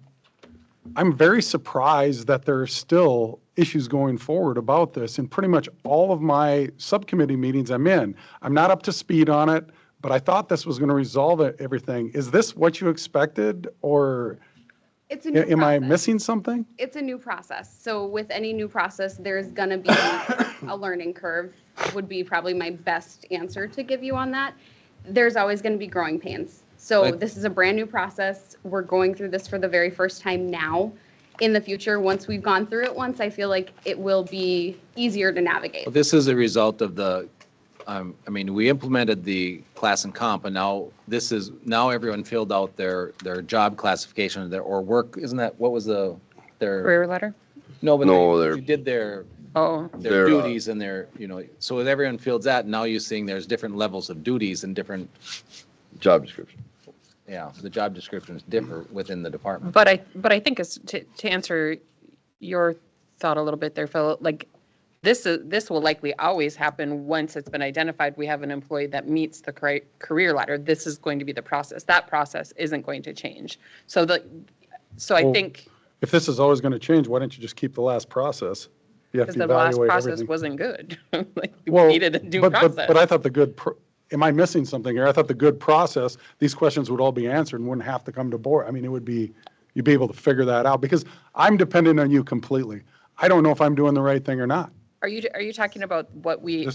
very surprised that there are still issues going forward about this. In pretty much all of my subcommittee meetings I'm in, I'm not up to speed on it, but I thought this was going to resolve everything. Is this what you expected, or It's a new am I process. missing something? It's a new process. So with any new process, there's going to be a learning curve, would be probably my best answer to give you on that. There's always going to be growing pains. So this is a brand new process. We're going through this for the very first time now. In the future, once we've gone through it once, I feel like it will be easier to navigate. Well, this is a result of we implemented the class and comp, and now everyone filled out their job classification, or work, isn't that, what was their? Career letter? No, but No, you did their Their, duties and so everyone fills that, now you're seeing there's different levels of duties and different, job description. the job descriptions differ within the department. But I think to answer your thought a little bit there, Phil, like this will likely always happen once it's been identified we have an employee that meets the career ladder. This is going to be the process. That process isn't going to change. I think If this is always going to change, why don't you just keep the last process? You have because to the last evaluate process everything. wasn't good. Like, we Well, needed a new but- process. But I thought am I missing something here? I thought the good process, these questions would all be answered and wouldn't have to come to board. I mean, you'd be able to figure that out, because I'm dependent on you completely. I don't know if I'm doing the right thing or not. Are you talking about what we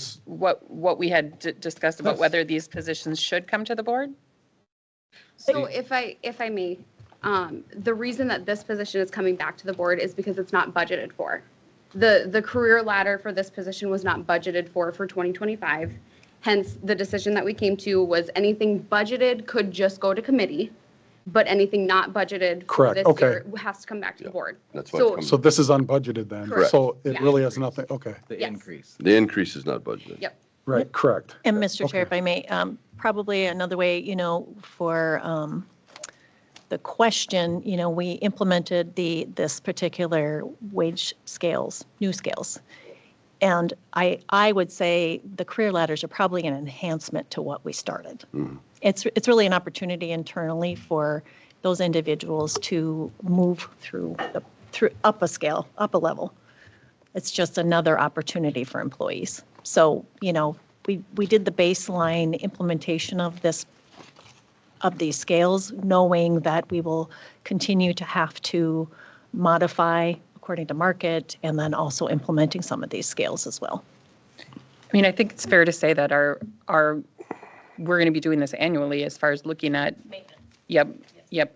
had discussed about whether these positions should come to the board? So if I may, the reason that this position is coming back to the board is because it's not budgeted for. The career ladder for this position was not budgeted for 2025. Hence, the decision that we came to was anything budgeted could just go to committee. but anything not budgeted for Correct, this okay. year has to come back to the board. That's why it's So, coming. So this is unbudgeted then? Correct. So it Yeah. really has nothing, okay, The Yes. increase. The increase is not budgeted. yep. right, correct. And Mr. Chair, Okay. if I may, probably another way, for the question, we implemented this particular wage scales, new scales. And I would say the career ladders are probably an enhancement to what we started. It's really an opportunity internally for those individuals to move through up a scale, up a level. It's just another opportunity for employees. So, we did the baseline implementation of these scales, knowing that we will continue to have to modify according to market, and then also implementing some of these scales as well. I mean, I think it's fair to say that we're going to be doing this annually as far as looking at. Yep,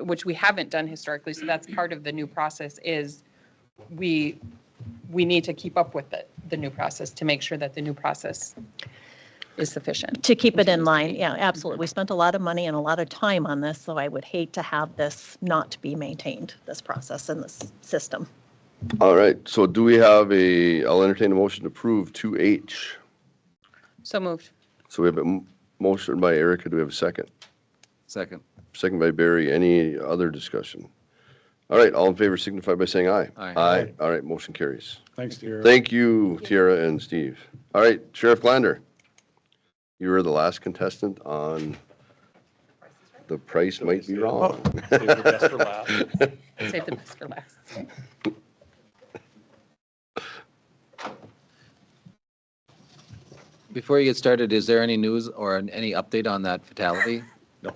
which we haven't done historically. So that's part of the new process is we need to keep up with the new process to make sure that the new process is sufficient. To keep it in line, yeah, absolutely. We spent a lot of money and a lot of time on this, so I would hate to have this not be maintained, this process and this system. All right, so do we have I'll entertain a motion to approve 2H. So moved. So we have a motion by Erica. Do we have a second? Second. Second by Barry. Any other discussion? All right, all in favor signify by saying aye. Aye. Aye. All right, motion carries. Thanks, Tierra. Thank you, Tiara and Steve. All right, Sheriff Glander, you were the last contestant on The Price Might Be Wrong. Save the best for last. Before you get started, is there any news or any update on that fatality? No.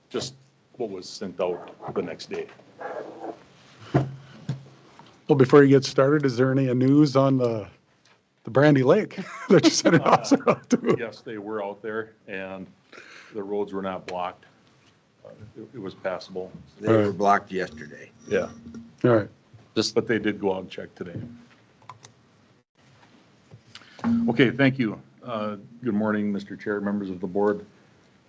Just what was sent out the next day. Well, before you get started, is there any news on the Brandy Lake that you sent an officer out to? Yes, they were out there and the roads were not blocked. It was passable. They were blocked yesterday. Yeah. All right. But they did go out and check today. Okay, thank you. Good morning, Mr. Chair, members of the board.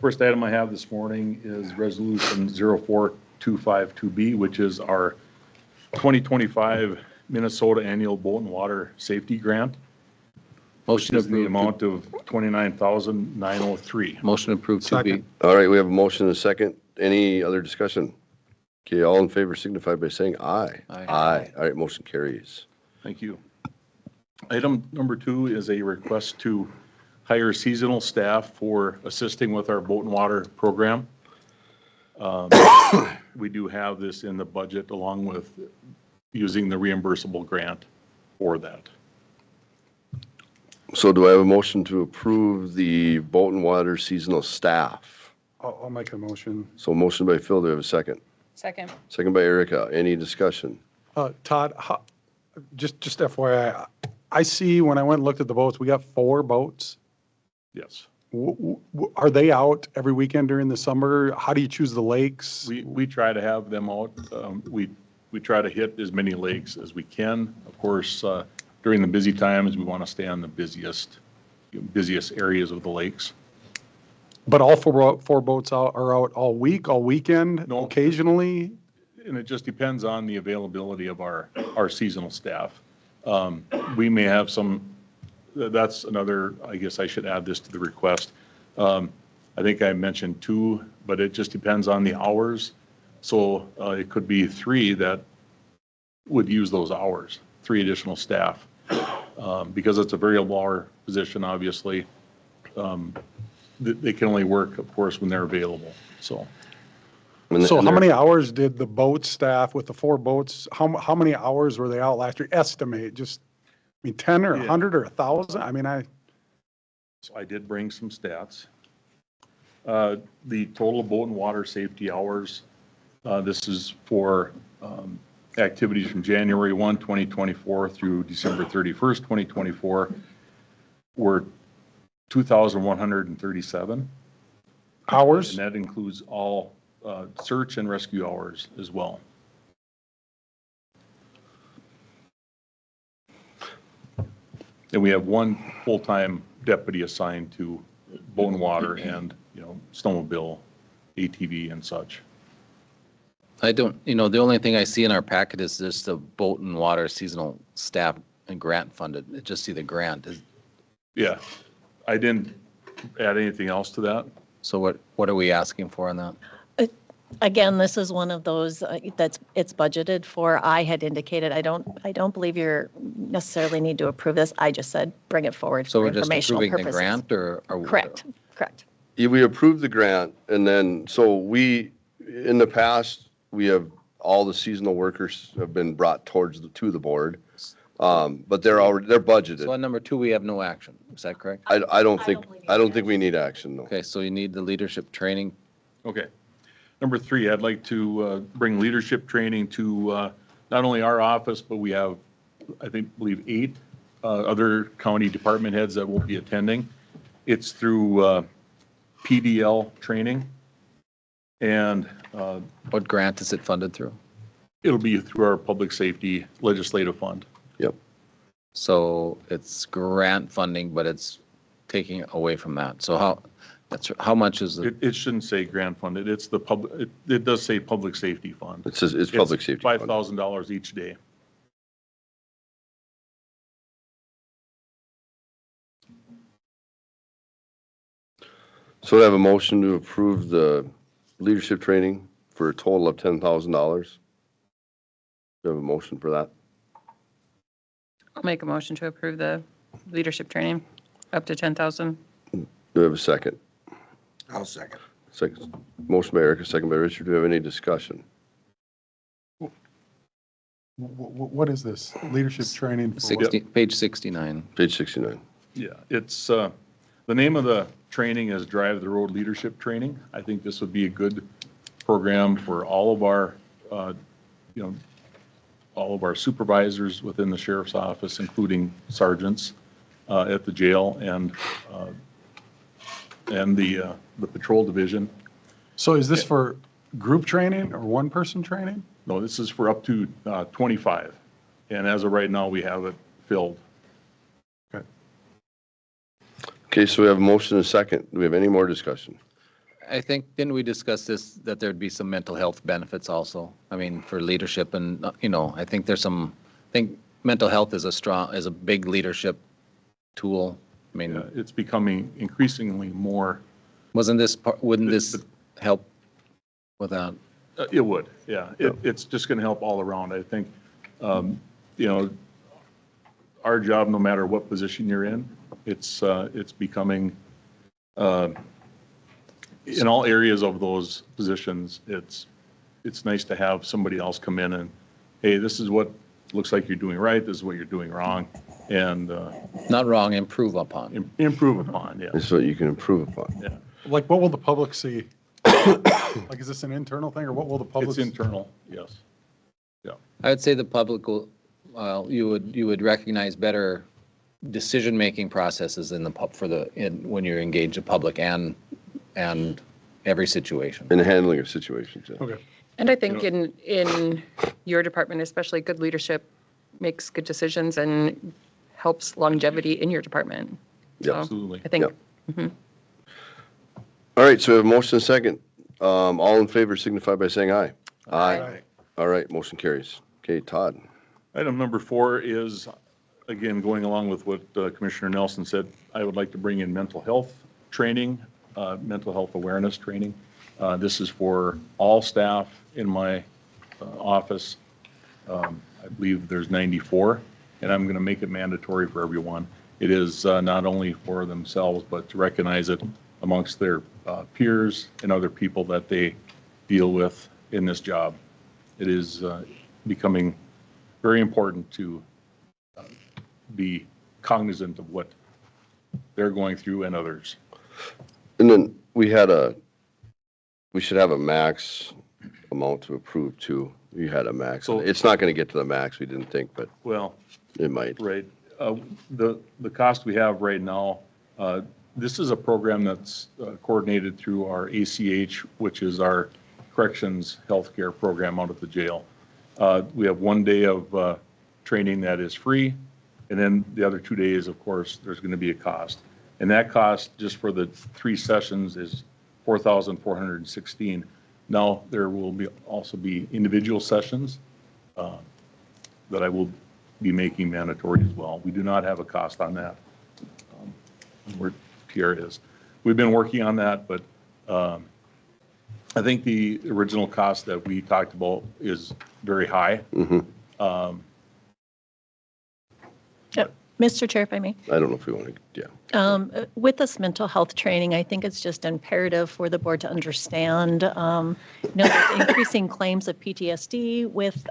First item I have this morning is Resolution 04252B, which is our 2025 Minnesota Annual Boat and Water Safety Grant. Motion Which is the approved. amount of $29,903. Motion approved 2B. All right, we have a motion and a second. Any other discussion? Okay, all in favor signify by saying aye. Aye. Aye. All right, motion carries. Thank you. Item number 2 is a request to hire seasonal staff for assisting with our boat and water program. We do have this in the budget along with using the reimbursable grant for that. So do I have a motion to approve the boat and water seasonal staff? I'll make a motion. So motion by Phil, do I have a second? Second. Second by Erica. Any discussion? Todd, just FYI, I see when I went and looked at the boats, we got 4 boats. Yes. Are they out every weekend during the summer? How do you choose the lakes? We try to have them out. We try to hit as many lakes as we can. Of course, during the busy times, we want to stay on the busiest areas of the lakes. But all 4 boats are out all week, all weekend, No. occasionally? And it just depends on the availability of our seasonal staff. We may have some, that's another, I guess I should add this to the request. I think I mentioned 2, but it just depends on the hours. So it could be 3 that would use those hours, 3 additional staff. Because it's a variable hour position, obviously. They can only work, of course, when they're available, so. So how many hours did the boat staff with the 4 boats, how many hours were they out last year? Estimate, just, 10 or 100 or 1,000? So I did bring some stats. The total boat and water safety hours, this is for activities from January 1, 2024 through December 31st, 2024, were 2,137. Hours? And that includes all search and rescue hours as well. And we have 1 full-time deputy assigned to boat and water and, snowmobile ATV and such. I don't, you know, the only thing I see in our packet is just the boat and water seasonal staff and grant funded. I just see the grant. Yeah, I didn't add anything else to that. So what are we asking for on that? Again, this is one of those it's budgeted for. I had indicated, I don't believe you're necessarily need to approve this. I just said, bring it forward So for we're just informational approving the purposes. grant or? Correct, correct. Yeah, we approved the grant, and then, so in the past, we have, all the seasonal workers have been brought to the board. But they're So budgeted. on number 2, we have no action. Is that correct? I don't think we need action, no. Okay, so you need the leadership training. Okay. Number 3, I'd like to bring leadership training to not only our office, but we have, I believe 8 other county department heads that will be attending. It's through PDL training. And What grant is it funded through? it'll be through our public safety legislative fund. Yep. So it's grant funding, but it's taking away from that. So how much is it? It shouldn't say grant funded. It's the public, it does say public safety fund. It says it's public safety fund. $5,000 each day. So I have a motion to approve the leadership training for a total of $10,000. Do you have a motion for that? I'll make a motion to approve the leadership training up to 10,000. Do we have a second? I'll second. Second. Motion by Erica, second by Richard. Do we have any discussion? What is this? Leadership training for what? Page 69. Page 69. Yeah, it's, the name of the training is Drive the Road Leadership Training. I think this would be a good program for all of our, all of our supervisors within the sheriff's office, including sergeants at the jail and the patrol division. So is this for group training or one-person training? No, this is for up to 25. And as of right now, we have it filled. Okay, so we have a motion and a second. Do we have any more discussion? I think, didn't we discuss this, that there'd be some mental health benefits also? I mean, for leadership and, I think there's I think mental health is a big leadership tool. I mean, It's becoming increasingly more. wouldn't this help with that? It would, yeah. It's just going to help all around. I think, our job, no matter what position you're in, it's becoming, in all areas of those positions, it's nice to have somebody else come in and, hey, this is what looks like you're doing right, this is what you're doing wrong, and. Not wrong, improve upon. Improve upon, yeah. This is what you can improve upon. Yeah. Like, what will the public see? Like, is this an internal thing, or what will the public? It's internal, yes. Yeah. I would say the public will, you would recognize better decision-making processes when you're engaged in public and every situation. In the handling of situations, yeah. Okay. And I think in your department, especially, good leadership makes good decisions and helps longevity in your department. Yeah, So absolutely. I think, All right, so we have a motion and a second. All in favor signify by saying aye. Aye. All right, motion carries. Okay, Todd. Item number 4 is, again, going along with what Commissioner Nelson said, I would like to bring in mental health training, mental health awareness training. This is for all staff in my office. I believe there's 94, and I'm going to make it mandatory for everyone. It is not only for themselves, but to recognize it amongst their peers and other people that they deal with in this job. It is becoming very important to be cognizant of what they're going through and others. And then we should have a max amount to approve too. We had a max. So- It's not going to get to the max, we didn't think, but Well, it might. right. The cost we have right now, this is a program that's coordinated through our ACH, which is our corrections healthcare program out of the jail. We have 1 day of training that is free, and then the other 2 days, of course, there's going to be a cost. And that cost, just for the 3 sessions, is $4,416. Now, there will also be individual sessions that I will be making mandatory as well. We do not have a cost on that, where Pierre is. We've been working on that, but I think the original cost that we talked about is very high. Mr. Chair, if I may. I don't know if we want to, yeah. With this mental health training, I think it's just imperative for the board to understand, there's increasing claims of PTSD with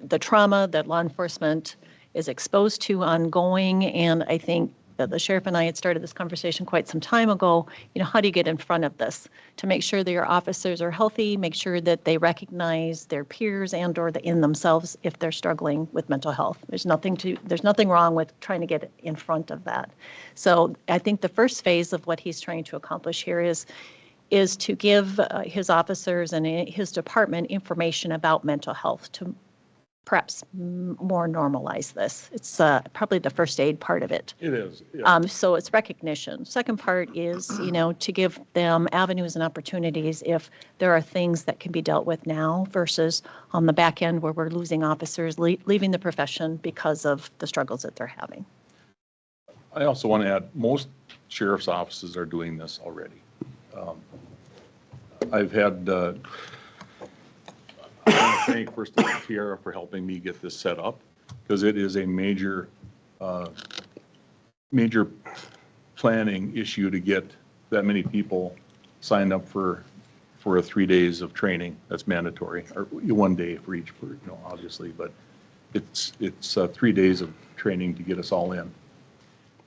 the trauma that law enforcement is exposed to ongoing. And I think that the sheriff and I had started this conversation quite some time ago. How do you get in front of this to make sure that your officers are healthy, make sure that they recognize their peers and or in themselves if they're struggling with mental health. There's nothing wrong with trying to get in front of that. So I think the first phase of what he's trying to accomplish here is to give his officers and his department information about mental health to perhaps more normalize this. It's probably the first aid part of it. It is. Yeah. So it's recognition. Second part is, to give them avenues and opportunities if there are things that can be dealt with now versus on the back end where we're losing officers, leaving the profession because of the struggles that they're having. I also want to add, most sheriff's offices are doing this already. I've had, I want to thank first of all Tiara for helping me get this set up, because it is a major planning issue to get that many people signed up for 3 days of training. That's mandatory, or 1 day for each, obviously, but it's 3 days of training to get us all in.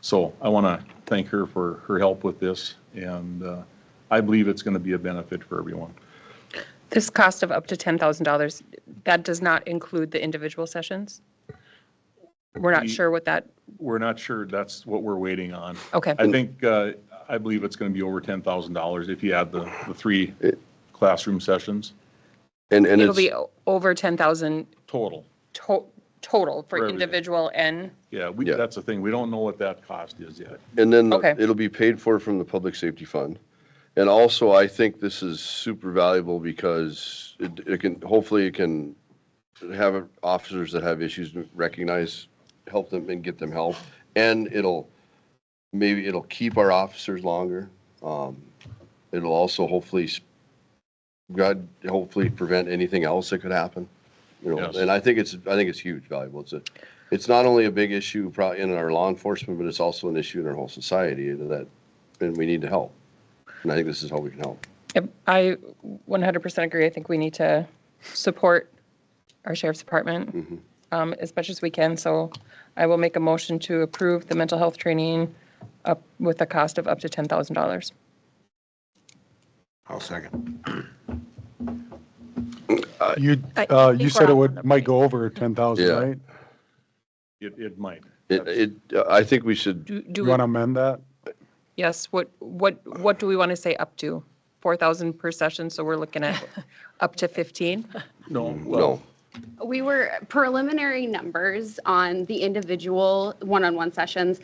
So I want to thank her for her help with this, and I believe it's going to be a benefit for everyone. This cost of up to $10,000, that does not include the individual sessions? We're not sure what that, We're not sure. That's what we're waiting on. okay. I think, I believe it's going to be over $10,000 if you add the 3 classroom sessions And It'll it's, be over 10,000 total. total for everything. individual and, Yeah, Yeah. that's the thing. We don't know what that cost is yet. and then Okay. it'll be paid for from the public safety fund. And also, I think this is super valuable because hopefully it can have officers that have issues recognize, help them and get them help. And it'll keep our officers longer. It'll also hopefully prevent anything else that could happen. Yes. And I think it's huge valuable. It's not only a big issue probably in our law enforcement, but it's also an issue in our whole society and we need to help. And I think this is how we can help. Yep, I 100% agree. I think we need to support our sheriff's department as much as we can. So I will make a motion to approve the mental health training up with a cost of up to $10,000. I'll second. You think said we're it on the might go over 10,000, Yeah. right? It might. I think we should, Do You we, want to amend that? yes, what do we want to say up to? 4,000 per session, so we're looking at up to 15? No, well, no. We were preliminary numbers on the individual one-on-one sessions.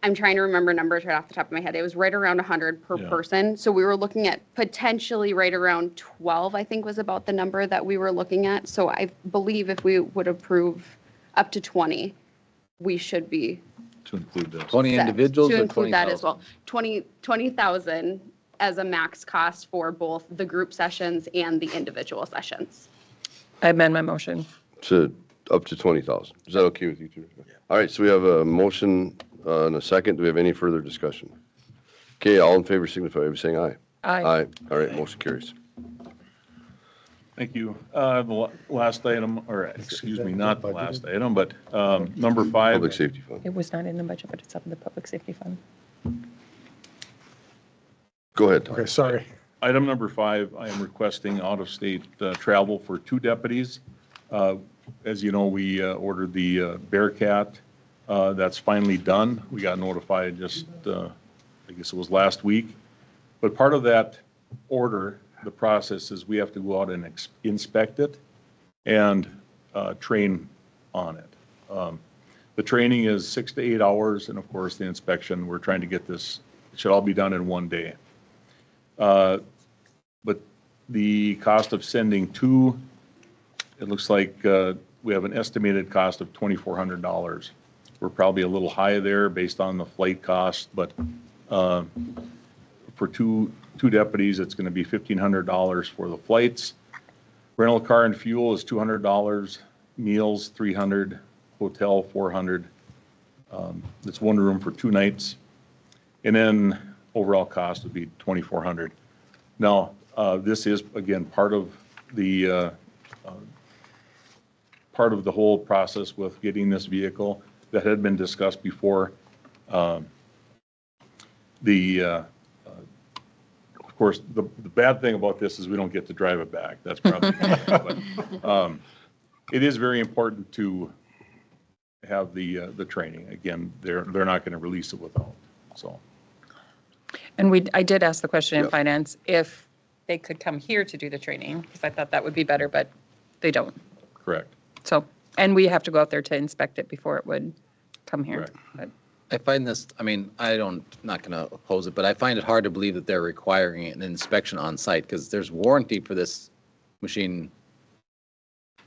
I'm trying to remember numbers right off the top of my head. It was right around 100 per Yeah. person. So we were looking at potentially right around 12, I think was about the number that we were looking at. So I believe if we would approve up to 20, we should be to include this. 20 set individuals to or include that as 20,000? well. 20,000 as a max cost for both the group sessions and the individual sessions. I amend my motion. To up to 20,000. Is that okay with you two? All right, so we have a motion and a second. Do we have any further discussion? Okay, all in favor signify by saying aye. Aye. Aye. All right, motion carries. Thank you. The last item, or excuse me, not the last item, but number 5. Public safety fund. It was not in the budget, but it's up in the public safety fund. Go ahead, Tom. Okay, sorry. Item number 5, I am requesting out-of-state travel for 2 deputies. As you know, we ordered the Bearcat. That's finally done. We got notified just, I guess it was last week. But part of that order, the process is we have to go out and inspect it and train on it. The training is 6 to 8 hours, and of course, the inspection, we're trying to get this, it should all be done in 1 day. But the cost of sending two, it looks like we have an estimated cost of $2,400. We're probably a little high there based on the flight cost, but for two deputies, it's going to be $1,500 for the flights. Rental car and fuel is $200, meals $300, hotel $400. It's one room for 2 nights. And then overall cost would be $2,400. Now, this is, again, part of the whole process with getting this vehicle that had been discussed before. Of course, the bad thing about this is we don't get to drive it back. That's probably, but it is very important to have the training. Again, they're not going to release it without, so. And I did ask the question in finance if they could come here to do the training, because I thought that would be better, but they don't. Correct. So, and we have to go out there to inspect it before it would come here. Correct. But I find this, I mean, not going to oppose it, but I find it hard to believe that they're requiring an inspection on site because there's warranty for this machine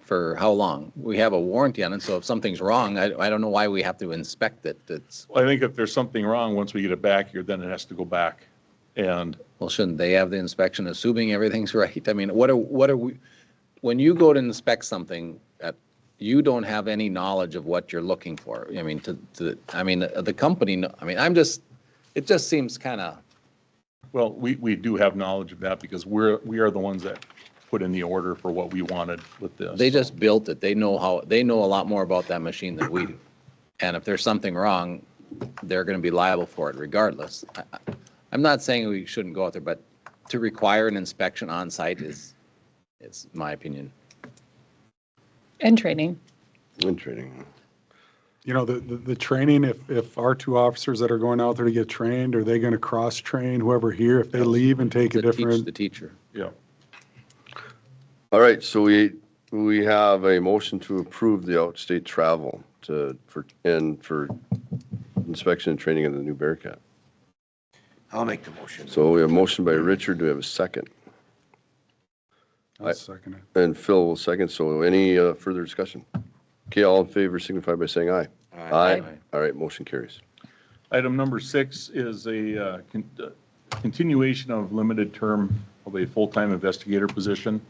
for how long? We have a warranty on it, so if something's wrong, I don't know why we have to inspect it. Well, I think if there's something wrong, once we get it back here, then it has to go back. And well, shouldn't they have the inspection, assuming everything's right? I mean, what are we, when you go to inspect something, you don't have any knowledge of what you're looking for. I mean, the company, I mean, it just seems kind of. Well, we do have knowledge of that because we are the ones that put in the order for what we wanted with this. They just built it. They know a lot more about that machine than we do. And if there's something wrong, they're going to be liable for it regardless. I'm not saying we shouldn't go out there, but to require an inspection on site is my opinion. and training. And training. You know, the training, if our 2 officers that are going out there to get trained, are they going to cross-train whoever here if they leave and take a different? The teacher. Yeah. All right, so we have a motion to approve the outstate travel for inspection and training of the new Bearcat. I'll make the motion. So we have a motion by Richard. Do we have a second? I'll second it. And Phil will second. So any further discussion? Okay, all in favor signify by saying aye. Aye. All right, motion carries. Item number 6 is a continuation of limited term of a full-time investigator position.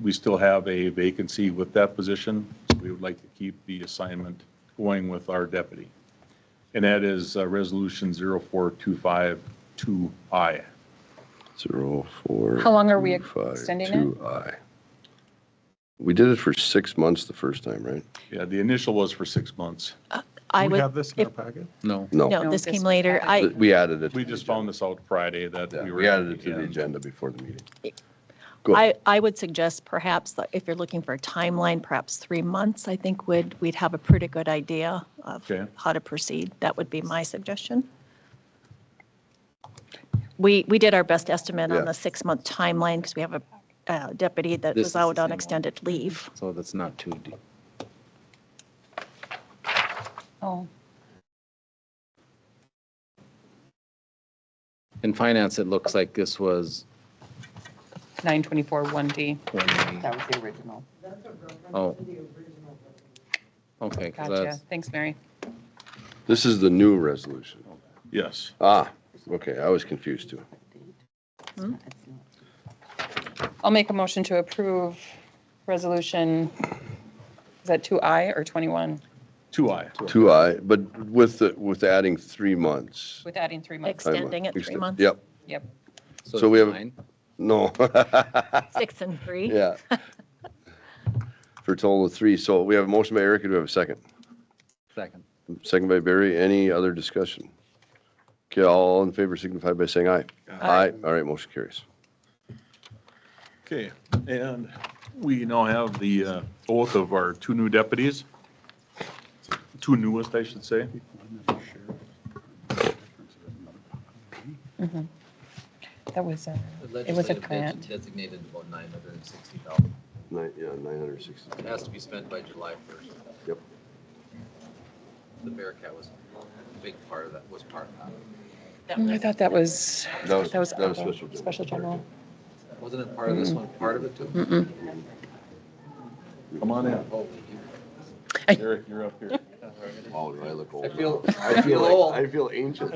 We still have a vacancy with that position, so we would like to keep the assignment going with our deputy. And that is Resolution 04252I. 04. How long are we extending it? 2I. We did it for 6 months the first time, right? Yeah, the initial was for 6 months. Do we have this in our packet? No. Oh. No, this came later. We added it. We just found this out Friday that Yeah, we were. we added it to the agenda before the meeting. Go ahead. I would suggest perhaps that if you're looking for a timeline, perhaps 3 months, I think we'd have a pretty good idea of Okay. how to proceed. That would be my suggestion. We did our best estimate Yeah. on the 6-month timeline because we have a deputy that This was is the out on same one. extended leave. So that's not too deep. Oh, In finance, it looks like this was 924 1D. That was the original. Oh. Okay, 'cause Gotcha. that's, Thanks, Mary. This is the new resolution. Yes. Okay, I was confused too. I'll make a motion to approve resolution, is that 2I or 21? 2I. 2I, but with adding 3 months. With adding 3 months. Extending it 3 months? Yep, Yep. So we have- it's 9. no. 6 and 3? Yeah. For a total of 3. So we have a motion by Erica. Do we have a second? Second. Second by Barry. Any other discussion? Okay, all in favor signify by saying aye. Aye. All right, motion carries. Okay, and we now have the oath of our 2 new deputies. 2 newest, I should say. That was it was a grant. Designated about $960,000. Yeah, 960. It has to be spent by July 1st. Yep. The Bearcat was a big part of that, was part of that. I thought that was, That was auto, special. special general. Wasn't it part of this one, part of it too? Mm-mm. Come on in. Hey. Eric, you're up here. Oh, do I look old? I feel old. I feel ancient.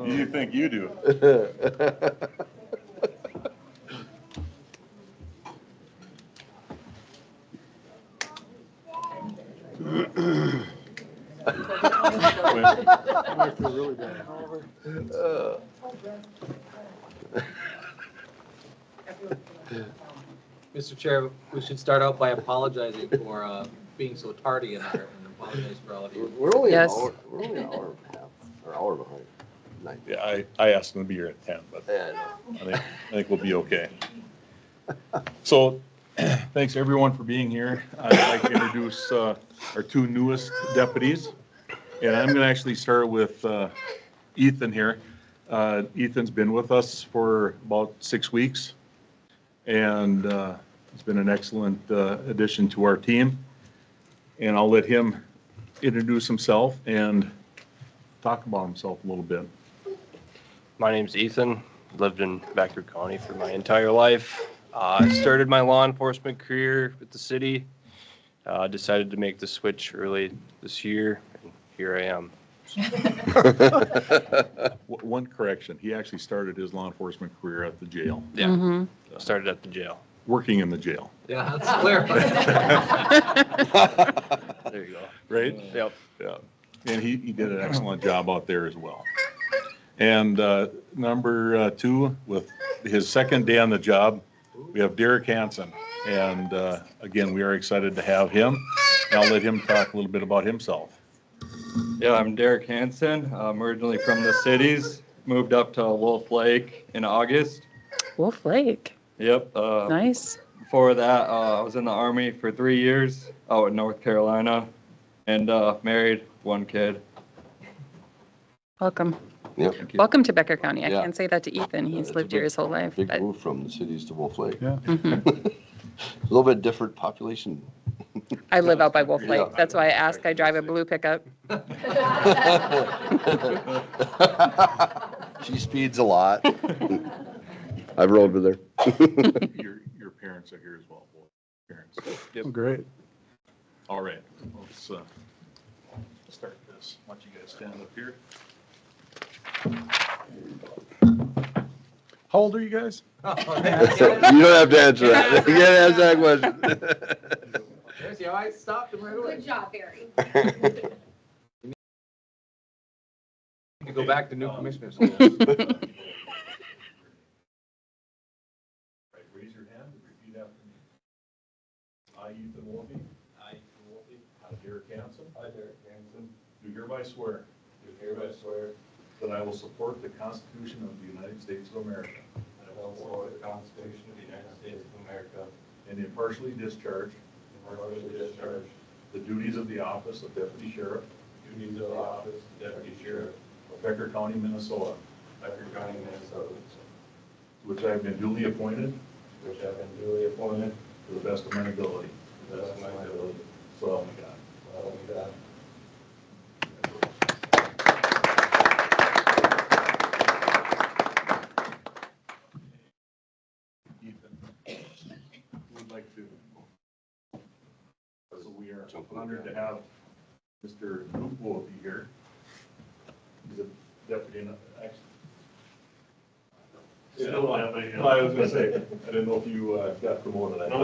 You think you do? Mr. Chair, we should start out by apologizing for being so tardy and apologize for all of you. We're only an Yes. hour, we're only an hour and a half, or hour behind. Nine. Yeah, I asked him to be here at 10, but Yeah, I know. I think we'll be okay. So, thanks everyone for being here. I'd like to introduce our two newest deputies. And I'm going to actually start with Ethan here. Ethan's been with us for about 6 weeks. And he's been an excellent addition to our team. And I'll let him introduce himself and talk about himself a little bit. My name's Ethan. Lived in Becker County for my entire life. I started my law enforcement career with the city. Decided to make the switch early this year, and here I am. One correction, he actually started his law enforcement career at the jail, Yeah, started at the jail. working in the jail, Yeah, that's clear. There you go. right? Yep. Yeah, and he did an excellent job out there as well. And number two, with his second day on the job, we have Derek Hansen. And again, we are excited to have him. And I'll let him talk a little bit about himself. Yeah, I'm Derek Hansen. I'm originally from the cities, moved up to Wolf Lake in August. Wolf Lake. Yep. Nice. Before that, I was in the Army for 3 years out in North Carolina and married, one kid. Welcome. Yep. Welcome to Becker County. I Yeah. can't say that to Ethan. He's lived here his whole life. Big But move from the cities to Wolf Lake. Yeah. A little bit different population. I live out by Wolf Yeah. Lake. That's why I ask. I drive a blue pickup. She speeds a lot. I've rode with her. Your parents are here as well, both parents. Oh, great. All right, let's start this. Why don't you guys stand up here? How old are you guys? You don't have to answer that. You can't answer that question. There's the I stopped him right away. Good job, Barry. To go back to new commissioner school. Right, raise your hand and repeat after me. I, Ethan Wolfe. I, Ethan Wolfe. I, Derek Hansen. I, Derek Hansen. Do hereby swear. Do hereby swear. That I will support the Constitution of the United States of America. And I will support the Constitution of the United States of America. And impartially discharge. The duties of the office of Deputy Sheriff. Duties of the office of Deputy Sheriff. Of Becker County, Minnesota. Becker County, Minnesota. To which I have been duly appointed. Which I have been duly appointed. To the best of my ability. To the best of my ability. So help me God. So help me God. Ethan, we'd like to, so we are honored to have Mr. Wolfe here. He's a deputy in, actually. Still on. I was gonna say, I didn't know if you got promoted. No.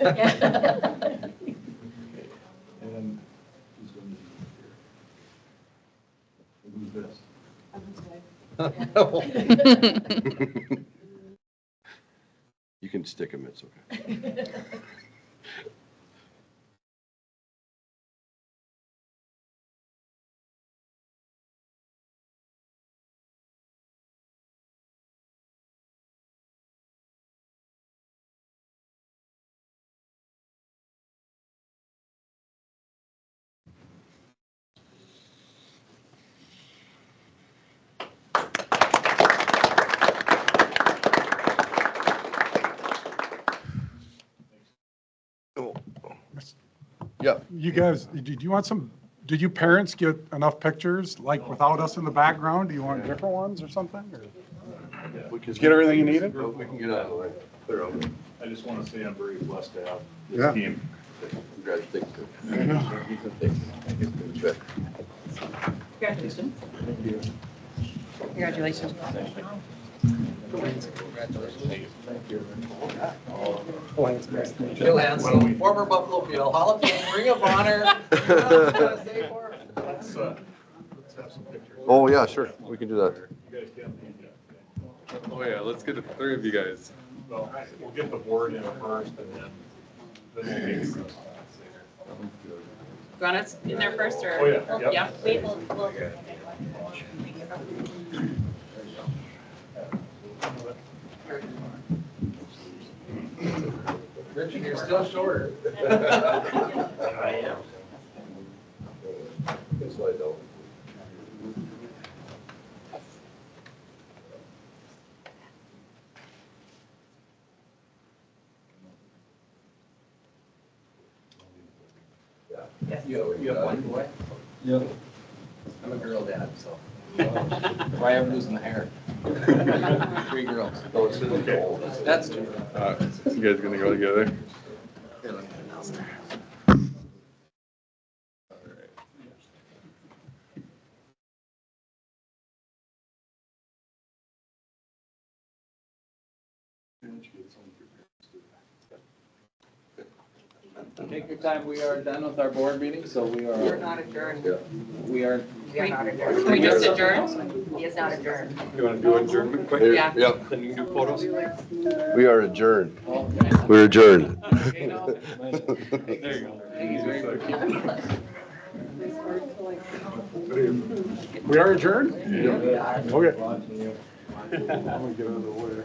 Okay. And who's going to be here? And who's this? You can stick them, it's okay. Yep. You guys, did you want did you parents get enough pictures, like without us in the background? Do you want different ones or something? Or did you get everything you needed? We can get out of the way. Clear over. I just want to say I'm very blessed to have Yeah. this team. Congratulations. I know. Congratulations. Congratulations. Bill Hanson, former Buffalo Bill, Hall of Fame, Ring of Honor. Let's have some pictures. Oh, yeah, sure. We can do that. You guys can lead that. Oh, yeah, let's get the three of you guys. Well, we'll get the board in first and then we'll make some. You want us in there first or? Oh, yeah. Yep. Yeah. Wait, we'll. Richard, you're still shorter. I am. That's why I don't. You have one boy? Yep. I'm a girl dad, so. Why am I losing the hair? 3 girls. Oh, it's in the old. That's true. You guys gonna go together? Take your time. We are done with our board meeting, so we are. We're not adjourned. We are. We are not adjourned. We just adjourned? He is not adjourned. You wanna do adjournment quick? Here, Yeah. Yep, Then you can do photos. we are adjourned. We're adjourned. Okay, now. There you go. We are adjourned? Yep. Okay. I'm gonna get out of the way.